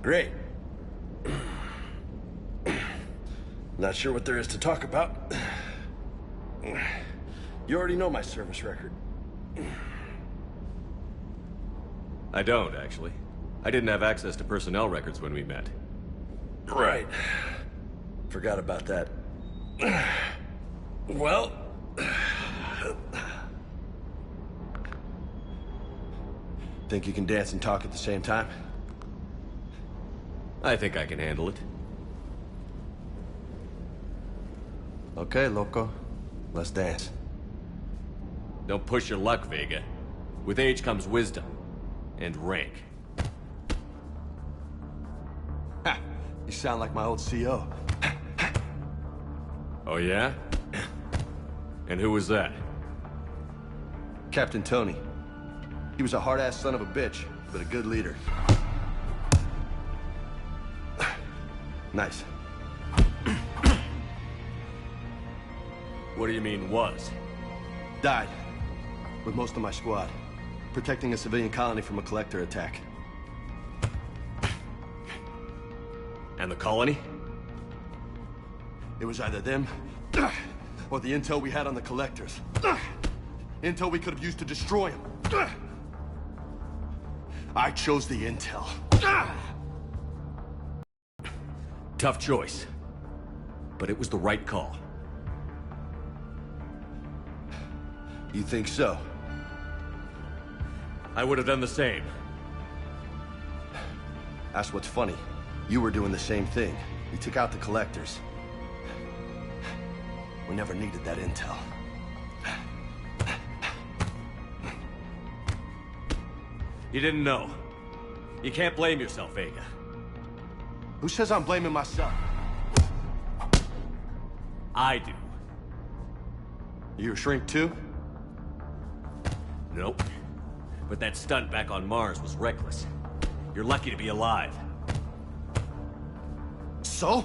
Great. Not sure what there is to talk about. You already know my service record. I don't, actually. I didn't have access to personnel records when we met. Right. Forgot about that. Well... Think you can dance and talk at the same time? I think I can handle it. Okay, loco. Let's dance. Don't push your luck, Vega. With age comes wisdom. And rank. Ha! You sound like my old CO. Oh yeah? And who was that? Captain Tony. He was a hard-ass son of a bitch, but a good leader. Nice. What do you mean, was? Died. With most of my squad. Protecting a civilian colony from a collector attack. And the colony? It was either them, or the intel we had on the collectors. Intel we could have used to destroy them. I chose the intel. Tough choice. But it was the right call. You think so? I would have done the same. That's what's funny. You were doing the same thing. You took out the collectors. We never needed that intel. You didn't know. You can't blame yourself, Vega. Who says I'm blaming myself? I do. You a shrink too? Nope. But that stunt back on Mars was reckless. You're lucky to be alive. So?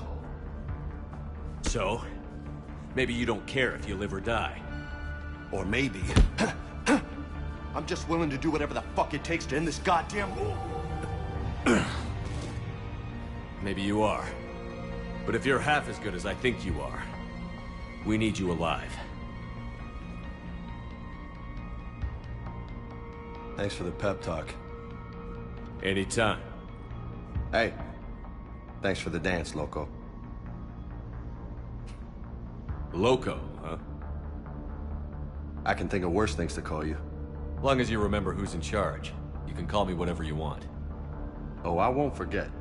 So? Maybe you don't care if you live or die. Or maybe... I'm just willing to do whatever the fuck it takes to end this goddamn war. Maybe you are. But if you're half as good as I think you are, we need you alive. Thanks for the pep talk. Anytime. Hey, thanks for the dance, Loco. Loco, huh? I can think of worse things to call you. Long as you remember who's in charge, you can call me whatever you want. Oh, I won't forget.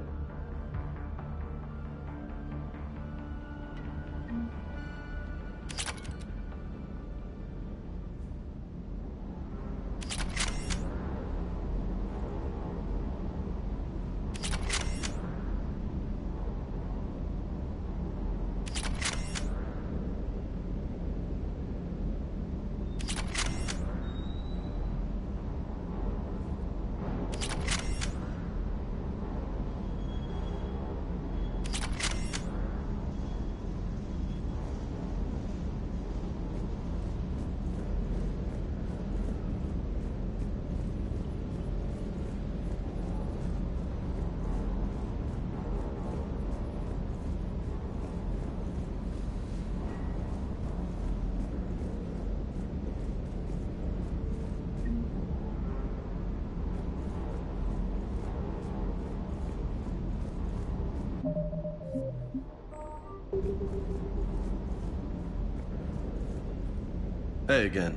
Hey again.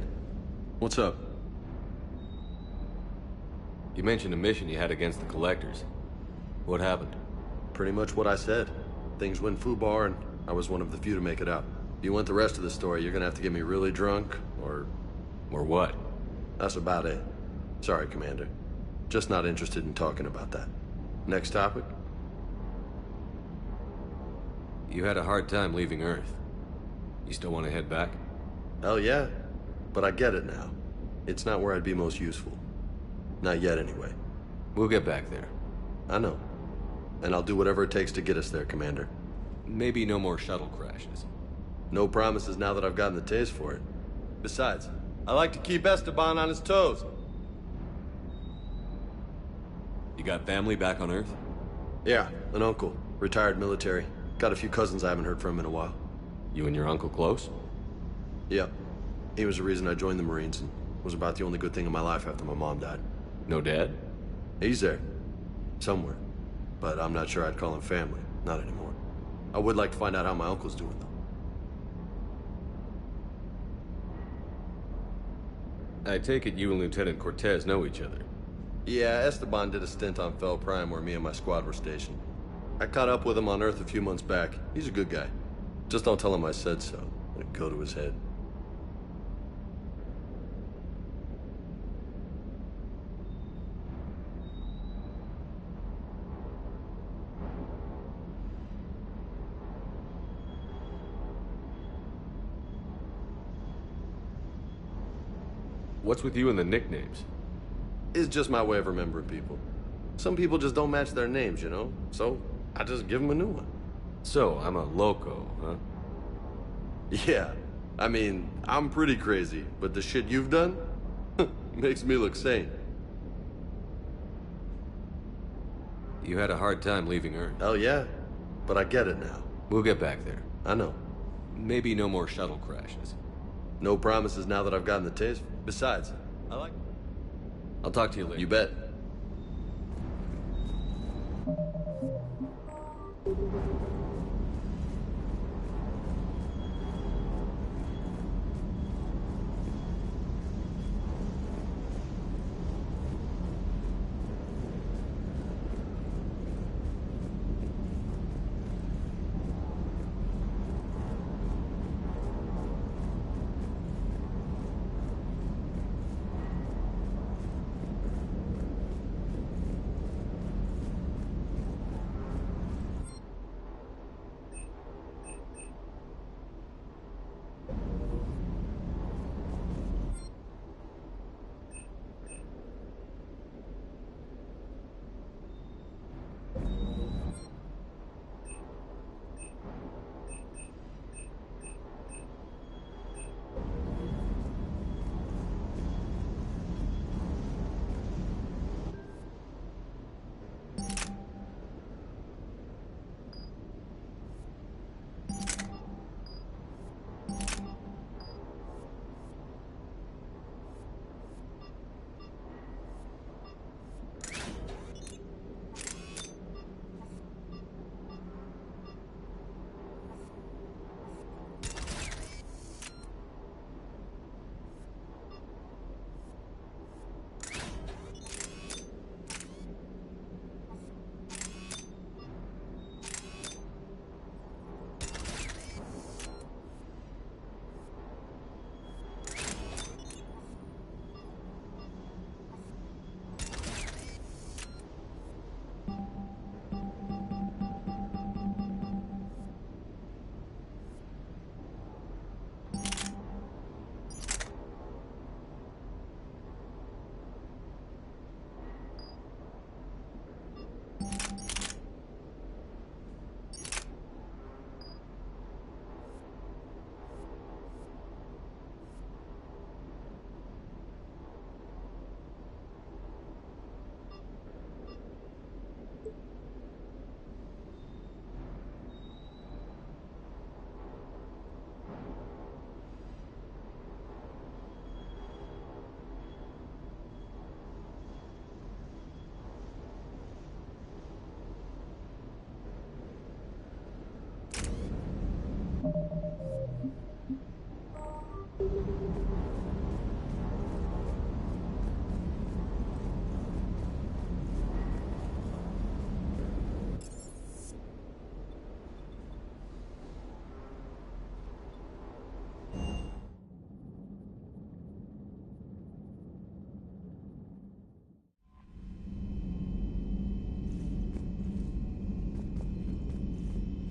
What's up? You mentioned a mission you had against the Collectors. What happened? Pretty much what I said. Things went foobar and I was one of the few to make it out. If you want the rest of the story, you're gonna have to get me really drunk, or... Or what? That's about it. Sorry, Commander. Just not interested in talking about that. Next topic? You had a hard time leaving Earth. You still want to head back? Hell yeah. But I get it now. It's not where I'd be most useful. Not yet, anyway. We'll get back there. I know. And I'll do whatever it takes to get us there, Commander. Maybe no more shuttle crashes. No promises now that I've gotten the taste for it. Besides, I like to keep Esteban on his toes. You got family back on Earth? Yeah, an uncle. Retired military. Got a few cousins I haven't heard from in a while. You and your uncle close? Yep. He was the reason I joined the Marines and was about the only good thing in my life after my mom died. No dad? He's there. Somewhere. But I'm not sure I'd call him family. Not anymore. I would like to find out how my uncle's doing, though. I take it you and Lieutenant Cortez know each other? Yeah, Esteban did a stint on Fel Prime where me and my squad were stationed. I caught up with him on Earth a few months back. He's a good guy. Just don't tell him I said so. It'd go to his head. What's with you and the nicknames? It's just my way of remembering people. Some people just don't match their names, you know? So, I just give them a new one. So, I'm a loco, huh? Yeah. I mean, I'm pretty crazy, but the shit you've done makes me look sane. You had a hard time leaving Earth. Hell yeah. But I get it now. We'll get back there. I know. Maybe no more shuttle crashes. No promises now that I've gotten the taste. Besides, I like... I'll talk to you later. You bet.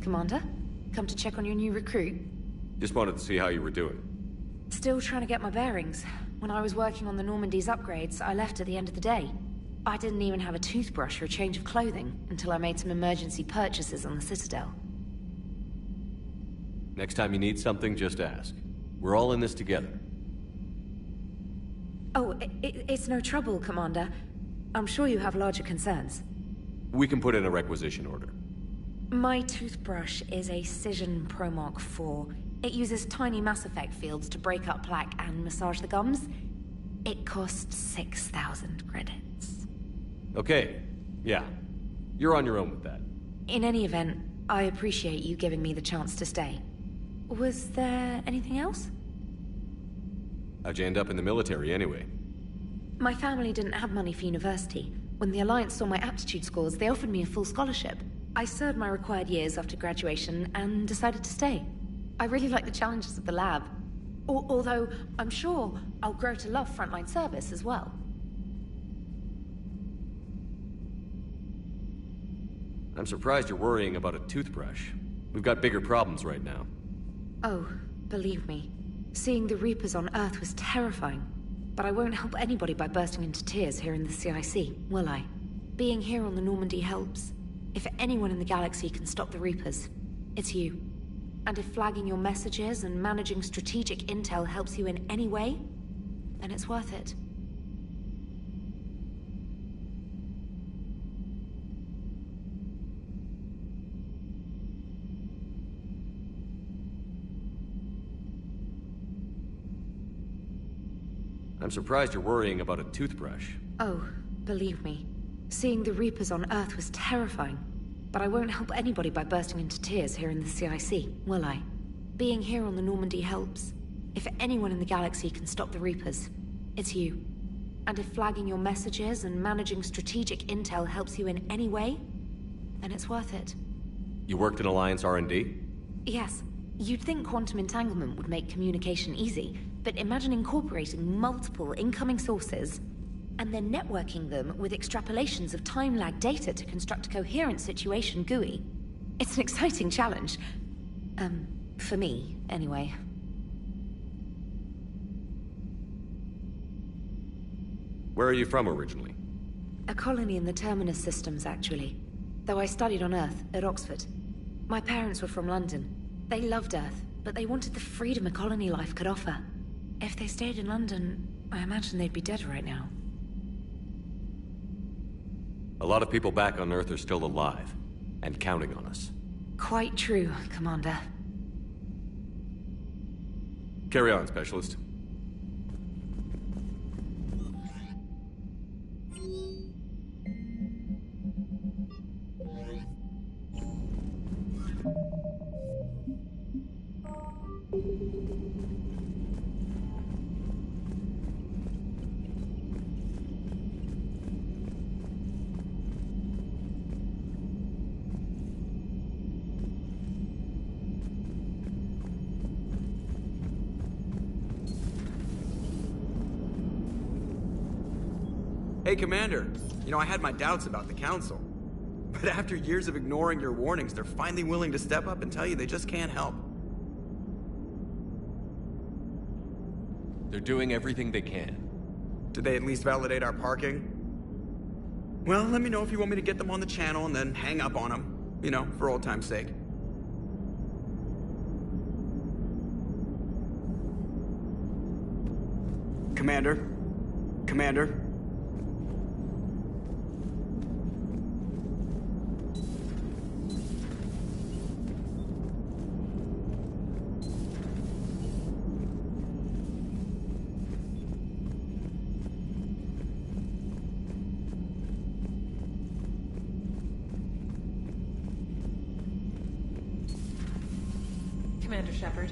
Commander? Come to check on your new recruit? Just wanted to see how you were doing. Still trying to get my bearings. When I was working on the Normandy's upgrades, I left at the end of the day. I didn't even have a toothbrush or a change of clothing until I made some emergency purchases on the Citadel. Next time you need something, just ask. We're all in this together. Oh, it's no trouble, Commander. I'm sure you have larger concerns. We can put in a requisition order. My toothbrush is a Cision Pro Mark IV. It uses tiny Mass Effect fields to break up plaque and massage the gums. It costs 6,000 credits. Okay, yeah. You're on your own with that. In any event, I appreciate you giving me the chance to stay. Was there anything else? How'd you end up in the military anyway? My family didn't have money for university. When the Alliance saw my aptitude scores, they offered me a full scholarship. I served my required years after graduation and decided to stay. I really like the challenges of the lab. Although, I'm sure I'll grow to love frontline service as well. I'm surprised you're worrying about a toothbrush. We've got bigger problems right now. Oh, believe me. Seeing the Reapers on Earth was terrifying. But I won't help anybody by bursting into tears here in the CIC, will I? Being here on the Normandy helps. If anyone in the galaxy can stop the Reapers, it's you. And if flagging your messages and managing strategic intel helps you in any way, then it's worth it. I'm surprised you're worrying about a toothbrush. Oh, believe me, seeing the Reapers on Earth was terrifying. But I won't help anybody by bursting into tears here in the CIC, will I? Being here on the Normandy helps. If anyone in the galaxy can stop the Reapers, it's you. And if flagging your messages and managing strategic intel helps you in any way, then it's worth it. You worked in Alliance R&D? Yes, you'd think quantum entanglement would make communication easy, but imagine incorporating multiple incoming sources and then networking them with extrapolations of time-lag data to construct a coherent situation GUI. It's an exciting challenge. For me, anyway. Where are you from originally? A colony in the Terminus systems, actually. Though I studied on Earth, at Oxford. My parents were from London. They loved Earth, but they wanted the freedom a colony life could offer. If they stayed in London, I imagine they'd be dead right now. A lot of people back on Earth are still alive, and counting on us. Quite true, Commander. Carry on, Specialist. Hey, Commander. You know, I had my doubts about the Council. But after years of ignoring your warnings, they're finally willing to step up and tell you they just can't help. They're doing everything they can. Did they at least validate our parking? Well, let me know if you want me to get them on the channel and then hang up on them. You know, for old time's sake. Commander? Commander? Commander Shepard.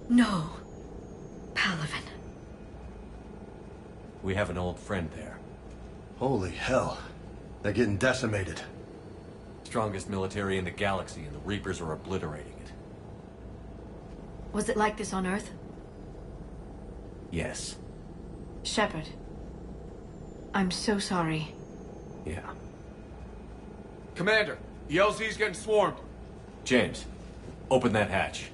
No. Palaven. We have an old friend there. Holy hell. They're getting decimated. Strongest military in the galaxy, and the Reapers are obliterating it. Was it like this on Earth? Yes. Shepard. I'm so sorry. Yeah. Commander, the LZ's getting swarmed. James, open that hatch.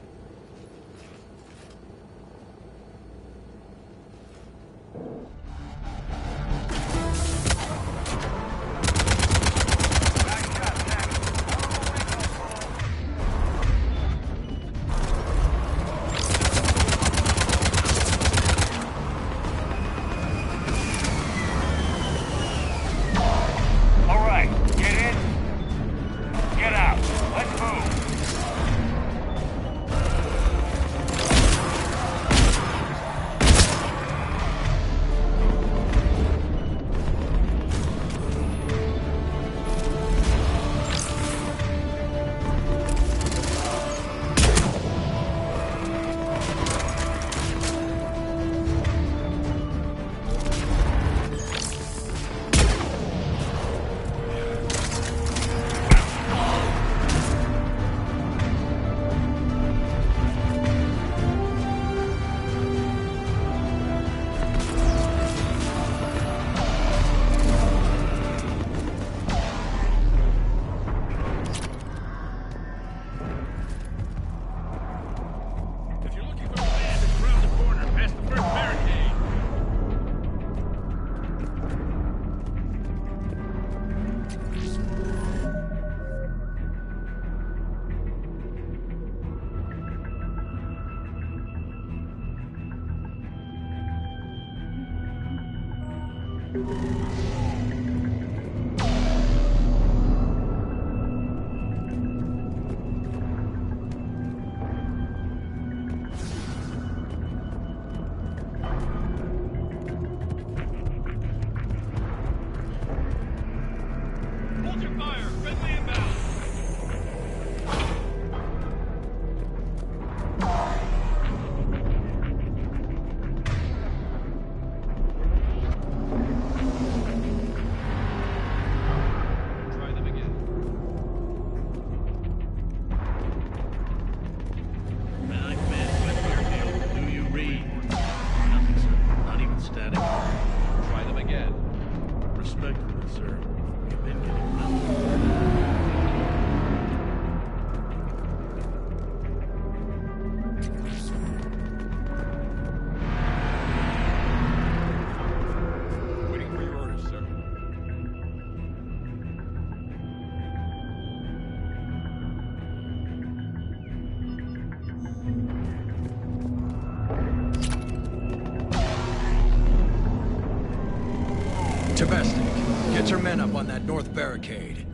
Get your men up on that north barricade.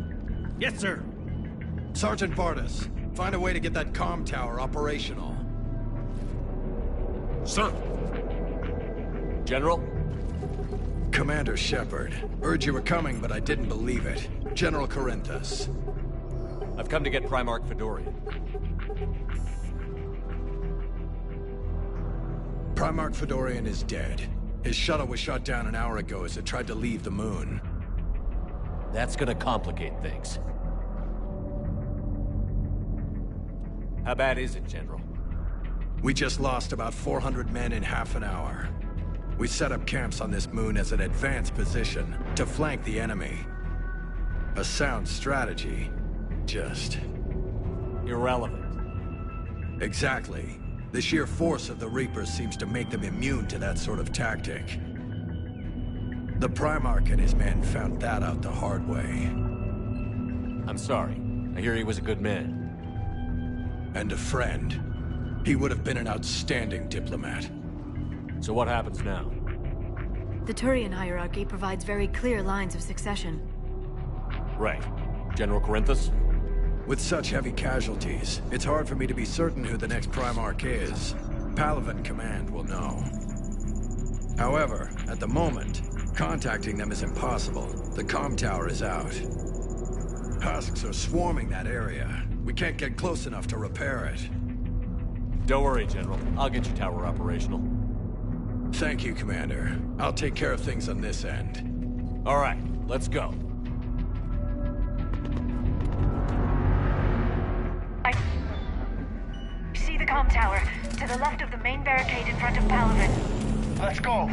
Yes, sir. Sergeant Bartis, find a way to get that comm tower operational. Sir. General? Commander Shepard. Heard you were coming, but I didn't believe it. General Corinthus. I've come to get Primarch Fedorian. Primarch Fedorian is dead. His shuttle was shot down an hour ago as it tried to leave the moon. That's gonna complicate things. How bad is it, General? We just lost about 400 men in half an hour. We set up camps on this moon as an advanced position to flank the enemy. A sound strategy. Just... irrelevant. Exactly. The sheer force of the Reapers seems to make them immune to that sort of tactic. The Primarch and his men found that out the hard way. I'm sorry. I hear he was a good man. And a friend. He would have been an outstanding diplomat. So what happens now? The Turian hierarchy provides very clear lines of succession. Right. General Corinthus? With such heavy casualties, it's hard for me to be certain who the next Primarch is. Palaven Command will know. However, at the moment, contacting them is impossible. The comm tower is out. Husks are swarming that area. We can't get close enough to repair it. Don't worry, General. I'll get your tower operational. Thank you, Commander. I'll take care of things on this end. All right, let's go. I see the comm tower, to the left of the main barricade in front of Paladin. Let's go.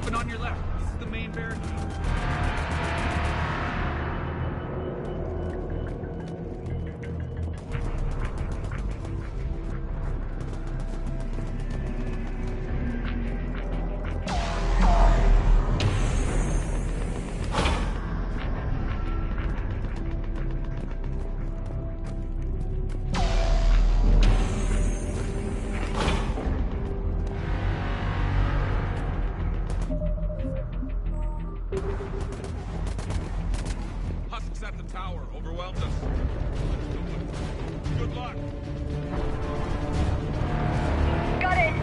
Open on your left. This is the main barricade. Husks at the tower. Overwhelmed us. Good luck. Got it!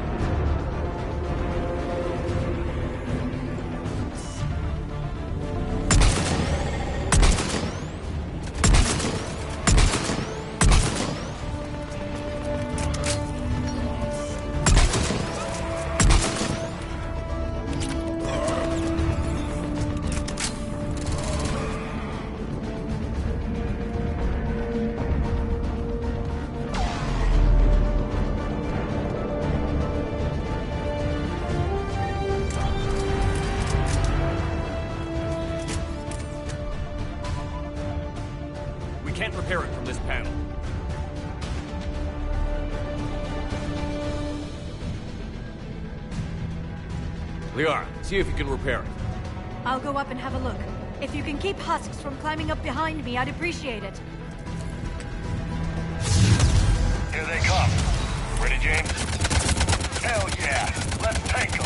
We can't repair it from this panel. Liara, see if you can repair it. I'll go up and have a look. If you can keep husks from climbing up behind me, I'd appreciate it. Here they come. Ready, James? Hell yeah! Let's take them!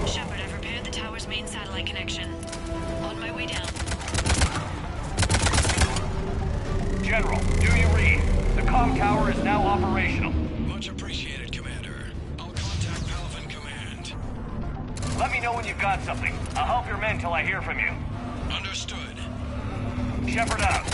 Shepard, I've repaired the tower's main satellite connection. On my way down. General, do you read? The comm tower is now operational. Much appreciated, Commander. I'll contact Palvin Command. Let me know when you've got something. I'll help your men till I hear from you. Understood. Shepard out.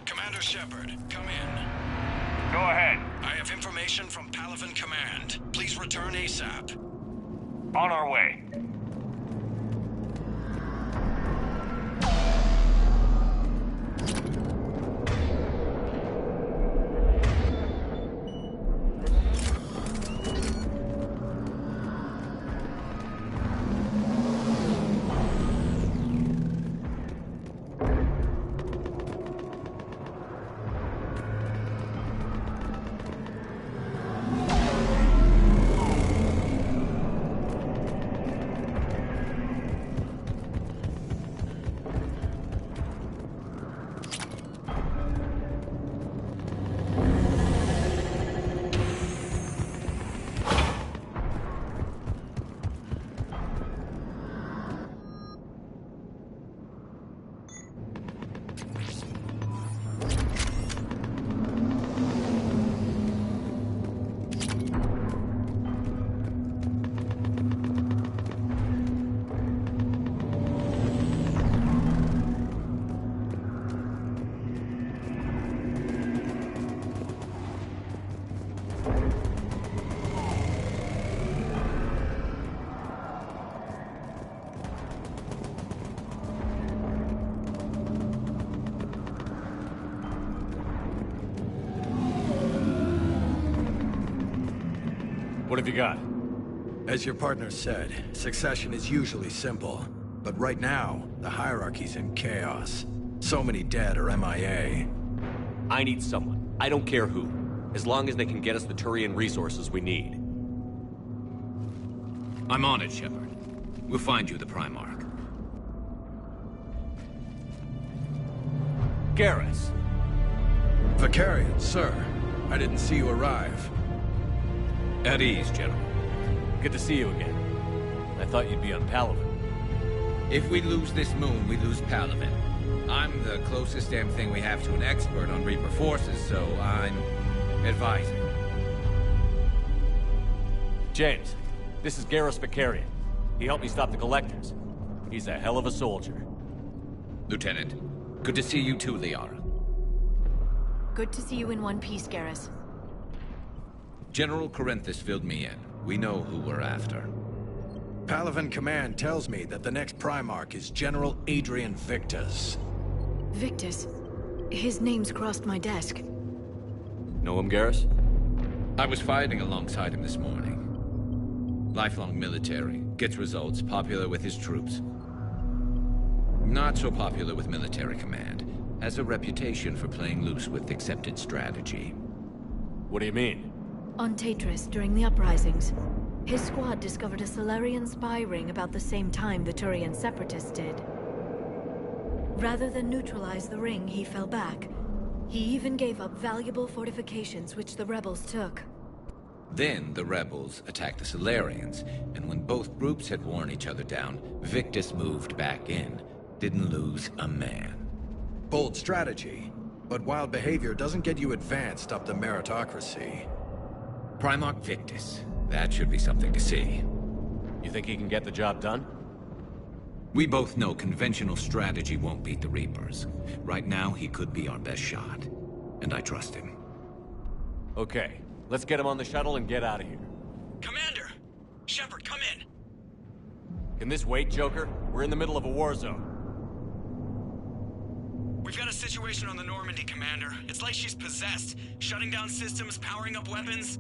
Commander Shepard, come in. Go ahead. I have information from Palvin Command. Please return ASAP. On our way. What have you got? As your partner said, succession is usually simple. But right now, the hierarchy's in chaos. So many dead or MIA. I need someone. I don't care who. As long as they can get us the Turian resources we need. I'm on it, Shepard. We'll find you the Primarch. Garrus. Vicarian, sir. I didn't see you arrive. At ease, General. Good to see you again. I thought you'd be on Palaven. If we lose this moon, we lose Palaven. I'm the closest damn thing we have to an expert on Reaper forces, so I'm advising. James, this is Garrus Vicarian. He helped me stop the Collectors. He's a hell of a soldier. Lieutenant, good to see you too, Liara. Good to see you in one piece, Garrus. General Corinthus filled me in. We know who we're after. Palaven Command tells me that the next Primarch is General Adrian Victus. Victus? His name's crossed my desk. Know him, Garrus? I was fighting alongside him this morning. Lifelong military, gets results, popular with his troops. Not so popular with military command. Has a reputation for playing loose with accepted strategy. What do you mean? On Tatris, during the uprisings, his squad discovered a Solarian spy ring about the same time the Turian Separatists did. Rather than neutralize the ring, he fell back. He even gave up valuable fortifications which the rebels took. Then the rebels attacked the Solarians, and when both groups had worn each other down, Victus moved back in. Didn't lose a man. Bold strategy, but wild behavior doesn't get you advanced up the meritocracy. Primarch Victus. That should be something to see. You think he can get the job done? We both know conventional strategy won't beat the Reapers. Right now, he could be our best shot. And I trust him. Okay, let's get him on the shuttle and get out of here. Commander! Shepard, come in! Can this wait, Joker? We're in the middle of a war zone. We've got a situation on the Normandy, Commander. It's like she's possessed. Shutting down systems, powering up weapons.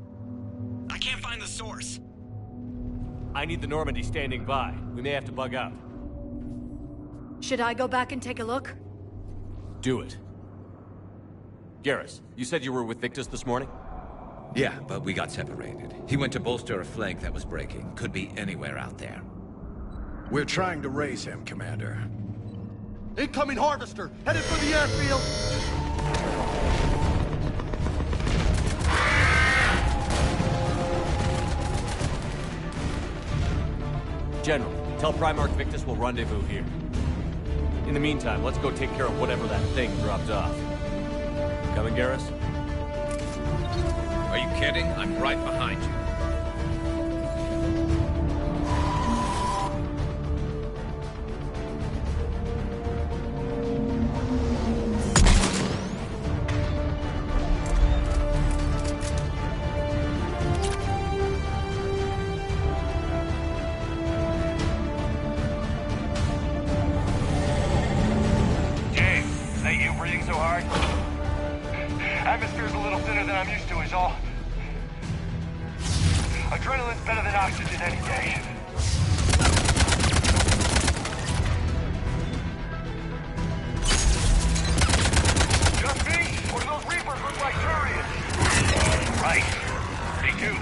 I can't find the source. I need the Normandy standing by. We may have to bug out. Should I go back and take a look? Do it. Garrus, you said you were with Victus this morning? Yeah, but we got separated. He went to bolster a flank that was breaking. Could be anywhere out there. We're trying to raise him, Commander. Incoming Harvester! Headed for the airfield! General, tell Primarch Victus we'll rendezvous here. In the meantime, let's go take care of whatever that thing dropped off. Coming, Garrus? Are you kidding? I'm right behind you. Atmosphere's a little thinner than I'm used to, is all. Adrenaline's better than oxygen any day. Just me? Or do those Reapers look like Turians? Right. They do.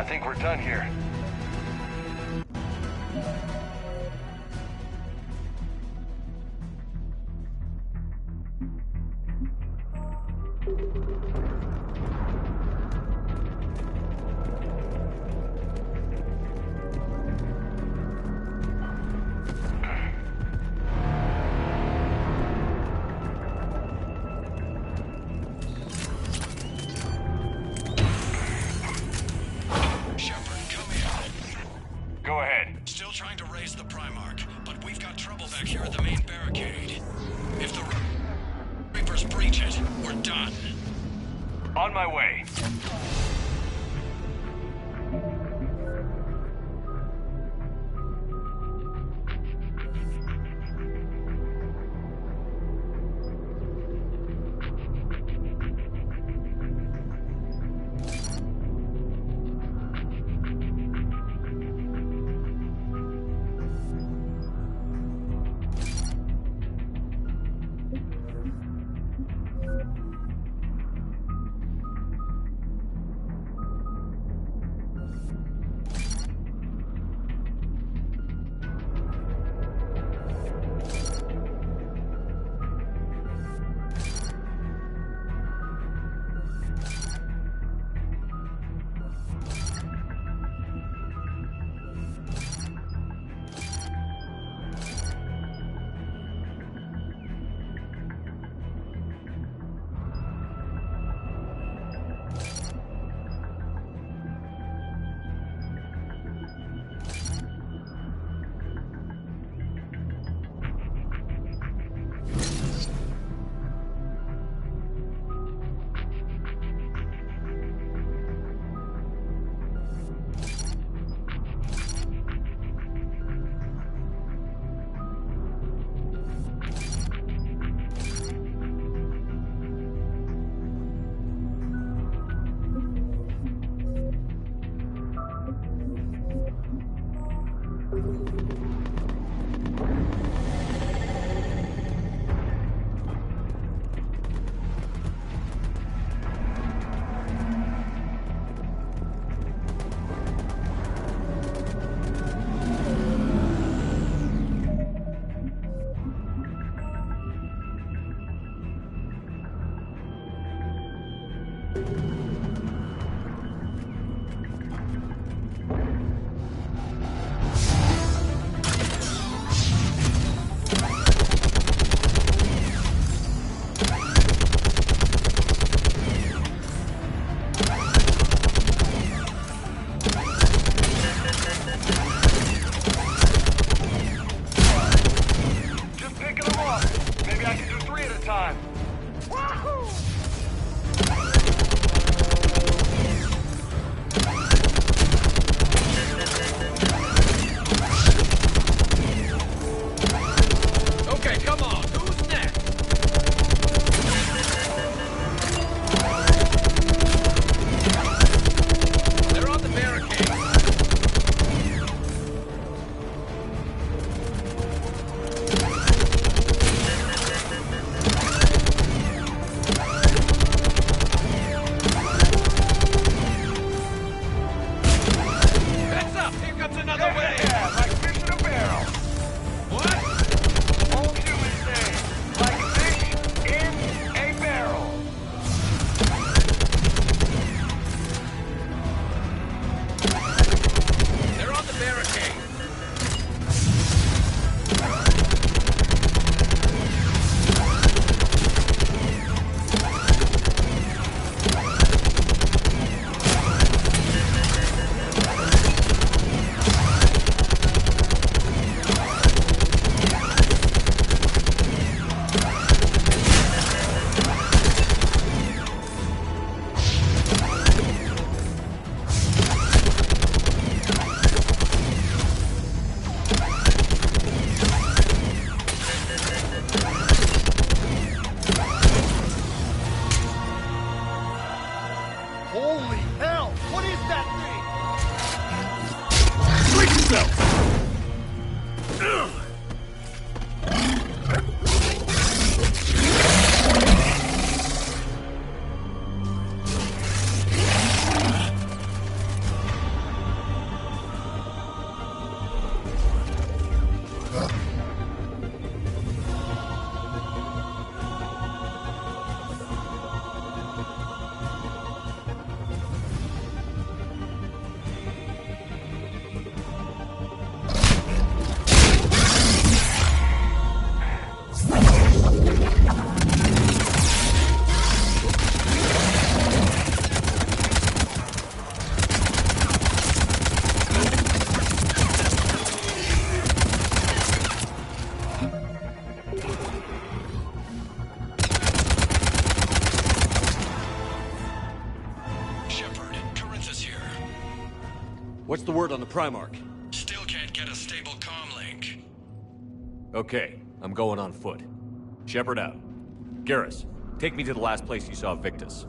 I think we're done here. On my way. What's the word on the Primarch? Still can't get a stable comm link. Okay, I'm going on foot. Shepard out. Garrus, take me to the last place you saw Victus.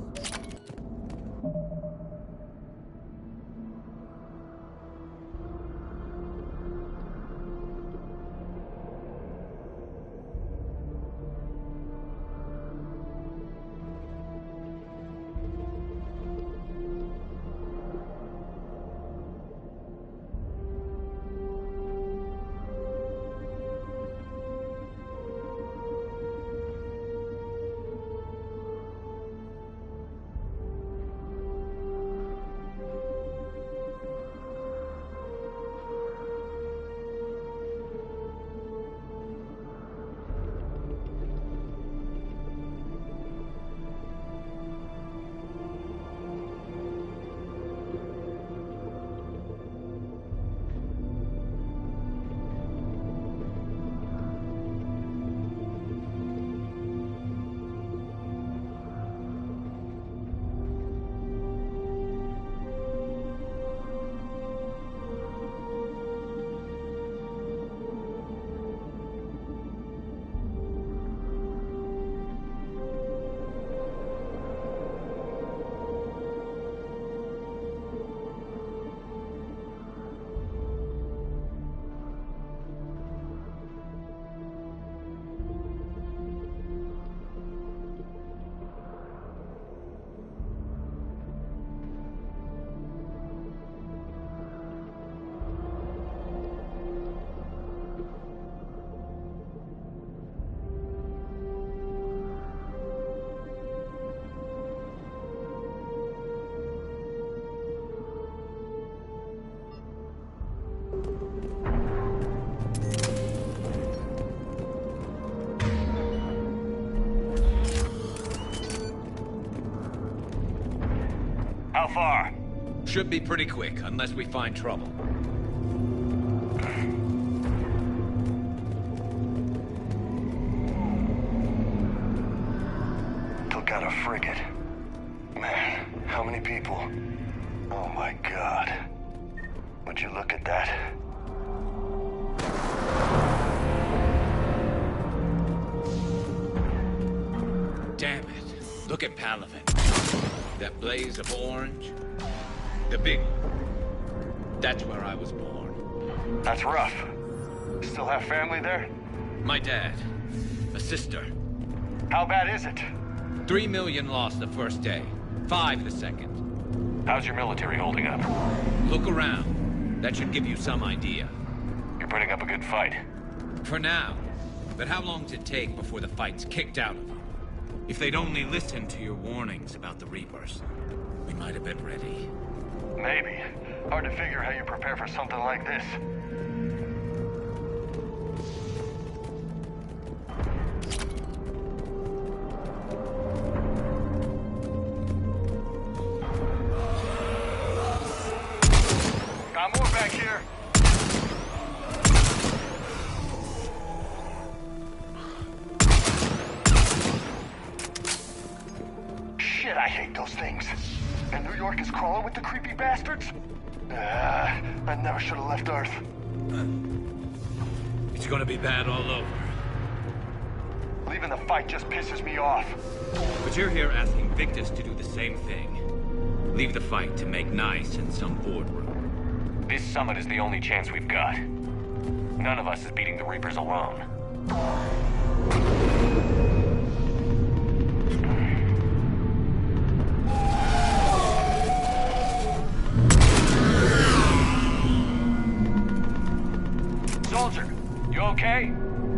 How far? Should be pretty quick, unless we find trouble. Took out a frigate. Man, how many people? Oh my god. Would you look at that? Damn it. Look at Palaven. That blaze of orange. The big one. That's where I was born. That's rough. Still have family there? My dad. A sister. How bad is it? 3 million lost the first day. 5 the second. How's your military holding up? Look around. That should give you some idea. You're putting up a good fight. For now. But how long does it take before the fight's kicked out of you? If they'd only listened to your warnings about the Reapers, we might have been ready. Maybe. Hard to figure how you prepare for something like this. Got more back here. Shit, I hate those things. And New York is crawling with the creepy bastards? I never should have left Earth. It's gonna be bad all over. Leaving the fight just pisses me off. But you're here asking Victus to do the same thing. Leave the fight to make nice in some boardroom. This summit is the only chance we've got. None of us is beating the Reapers alone. Soldier, you okay?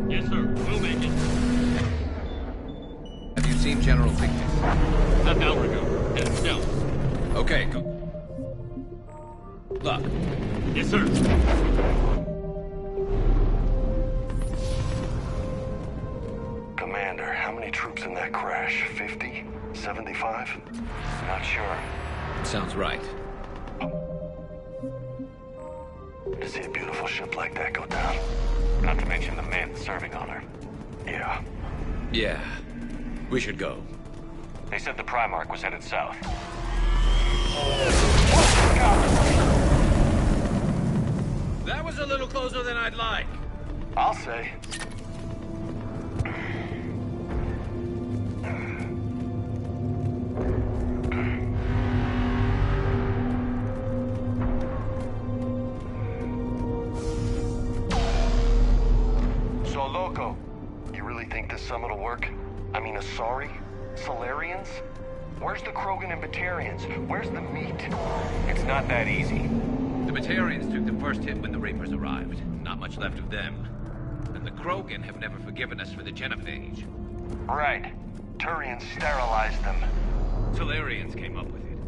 Yes, sir. We'll make it. Have you seen General Victus? Half hour ago. Headed south. Okay, go. Look. Yes, sir. Commander, how many troops in that crash? 50? 75? Not sure. Sounds right. To see a beautiful ship like that go down. Not to mention the men serving on her. Yeah. Yeah. We should go. They said the Primarch was headed south. That was a little closer than I'd like. I'll say. So, Loco, you really think this summit will work? I mean, Asari? Solarians? Where's the Krogan and Batarians? Where's the meat? It's not that easy. The Batarians took the first hit when the Reapers arrived. Not much left of them. And the Krogan have never forgiven us for the genophage. Right. Turians sterilized them. Solarians came up with it.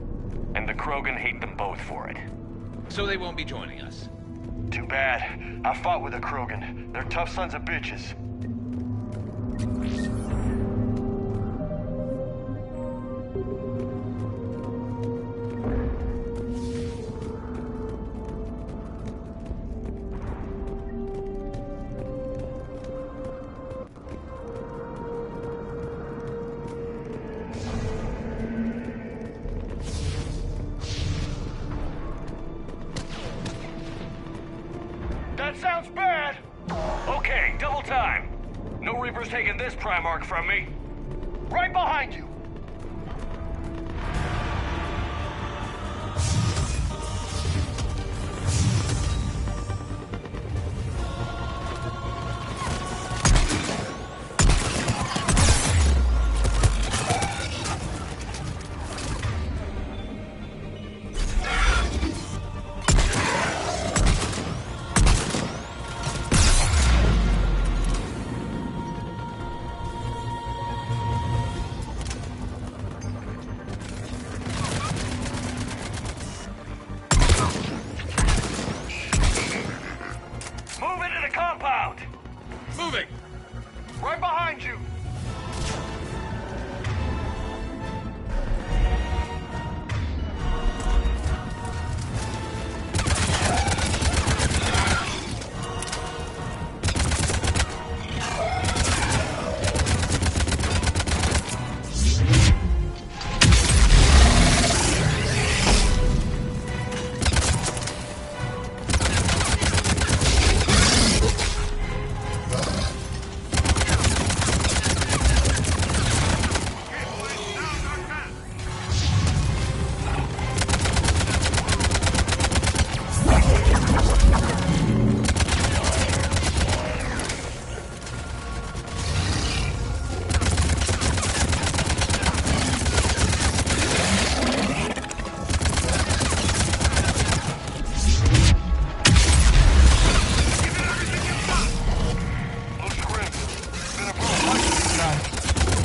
And the Krogan hate them both for it. So they won't be joining us. Too bad. I fought with the Krogan. They're tough sons of bitches. That sounds bad! Okay, double time. No Reaper's taking this Primarch from me. Right behind you! Move into the compound! Moving! Right behind you!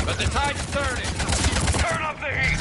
But the tide's turning! Turn up the heat!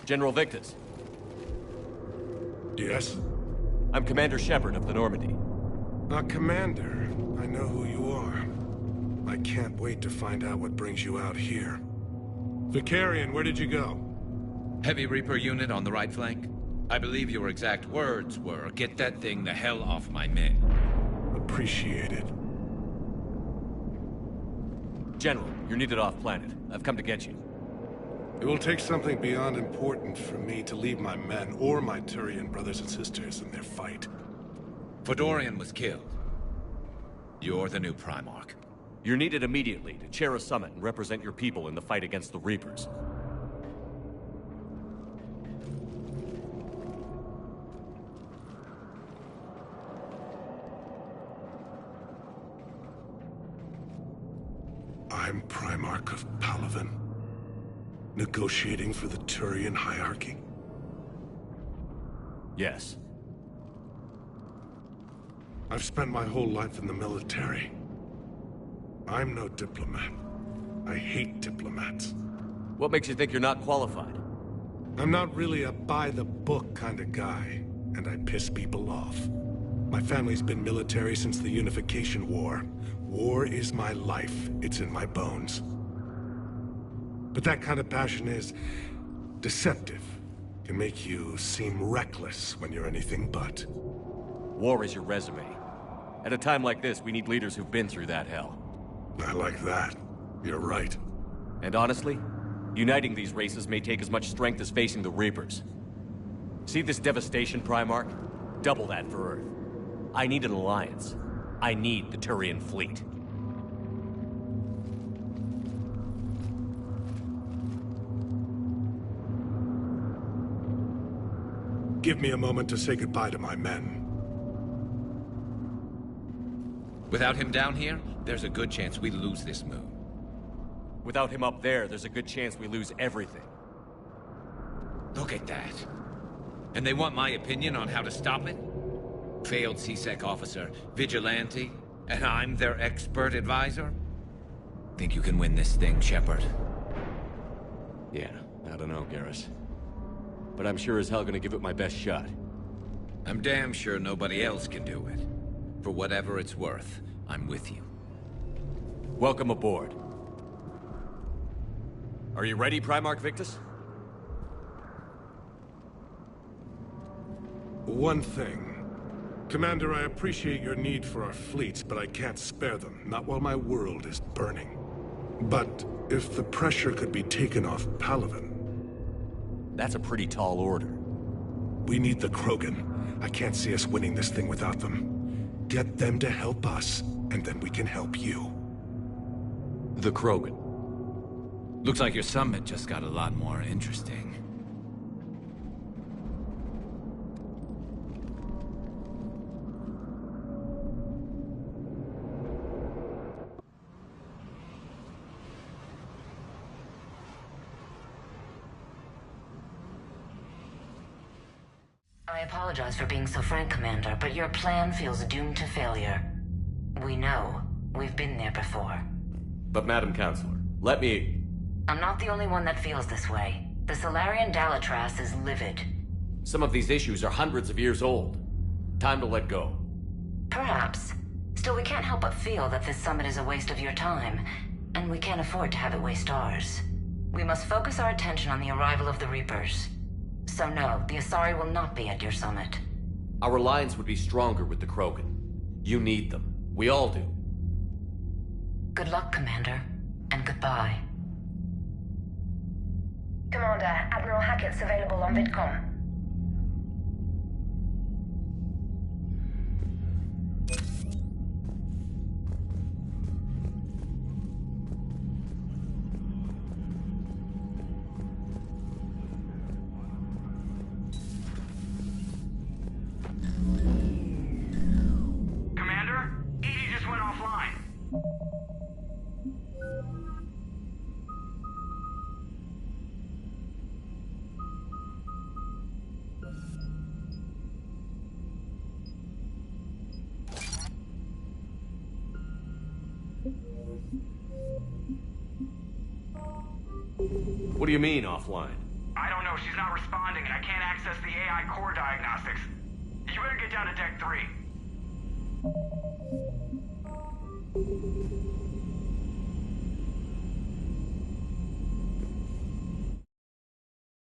General Victus. Yes? I'm Commander Shepard of the Normandy. Commander. I know who you are. I can't wait to find out what brings you out here. Vicarian, where did you go? Heavy Reaper unit on the right flank. I believe your exact words were, "Get that thing the hell off my men." Appreciated. General, you're needed off-planet. I've come to get you. It will take something beyond important for me to leave my men or my Turian brothers and sisters in their fight. Fedorian was killed. You're the new Primarch. You're needed immediately to chair a summit and represent your people in the fight against the Reapers. I'm Primarch of Palaven. Negotiating for the Turian hierarchy? Yes. I've spent my whole life in the military. I'm no diplomat. I hate diplomats. What makes you think you're not qualified? I'm not really a by-the-book kind of guy, and I piss people off. My family's been military since the Unification War. War is my life. It's in my bones. But that kind of passion is deceptive. Can make you seem reckless when you're anything but. War is your resume. At a time like this, we need leaders who've been through that hell. I like that. You're right. And honestly, uniting these races may take as much strength as facing the Reapers. See this devastation, Primarch? Double that for Earth. I need an alliance. I need the Turian fleet. Give me a moment to say goodbye to my men. Without him down here, there's a good chance we lose this moon. Without him up there, there's a good chance we lose everything. Look at that. And they want my opinion on how to stop it? Failed C-Sec officer, vigilante, and I'm their expert advisor? Think you can win this thing, Shepard? Yeah, I don't know, Garrus. But I'm sure as hell gonna give it my best shot. I'm damn sure nobody else can do it. For whatever it's worth, I'm with you. Welcome aboard. Are you ready, Primarch Victus? One thing. Commander, I appreciate your need for our fleets, but I can't spare them, not while my world is burning. But if the pressure could be taken off Palaven... That's a pretty tall order. We need the Krogan. I can't see us winning this thing without them. Get them to help us, and then we can help you. The Krogan. Looks like your summit just got a lot more interesting. I apologize for being so frank, Commander, but your plan feels doomed to failure. We know. We've been there before. But Madam Counselor, let me... I'm not the only one that feels this way. The Solarian Dalatras is livid. Some of these issues are hundreds of years old. Time to let go. Perhaps. Still, we can't help but feel that this summit is a waste of your time, and we can't afford to have it waste ours. We must focus our attention on the arrival of the Reapers. So no, the Asari will not be at your summit. Our alliance would be stronger with the Krogan. You need them. We all do. Good luck, Commander, and goodbye. Commander, Admiral Hackett's available on VidCom. Commander, Edie just went offline. What do you mean, offline? I don't know, she's not responding and I can't access the AI core diagnostics. You better get down to Deck 3.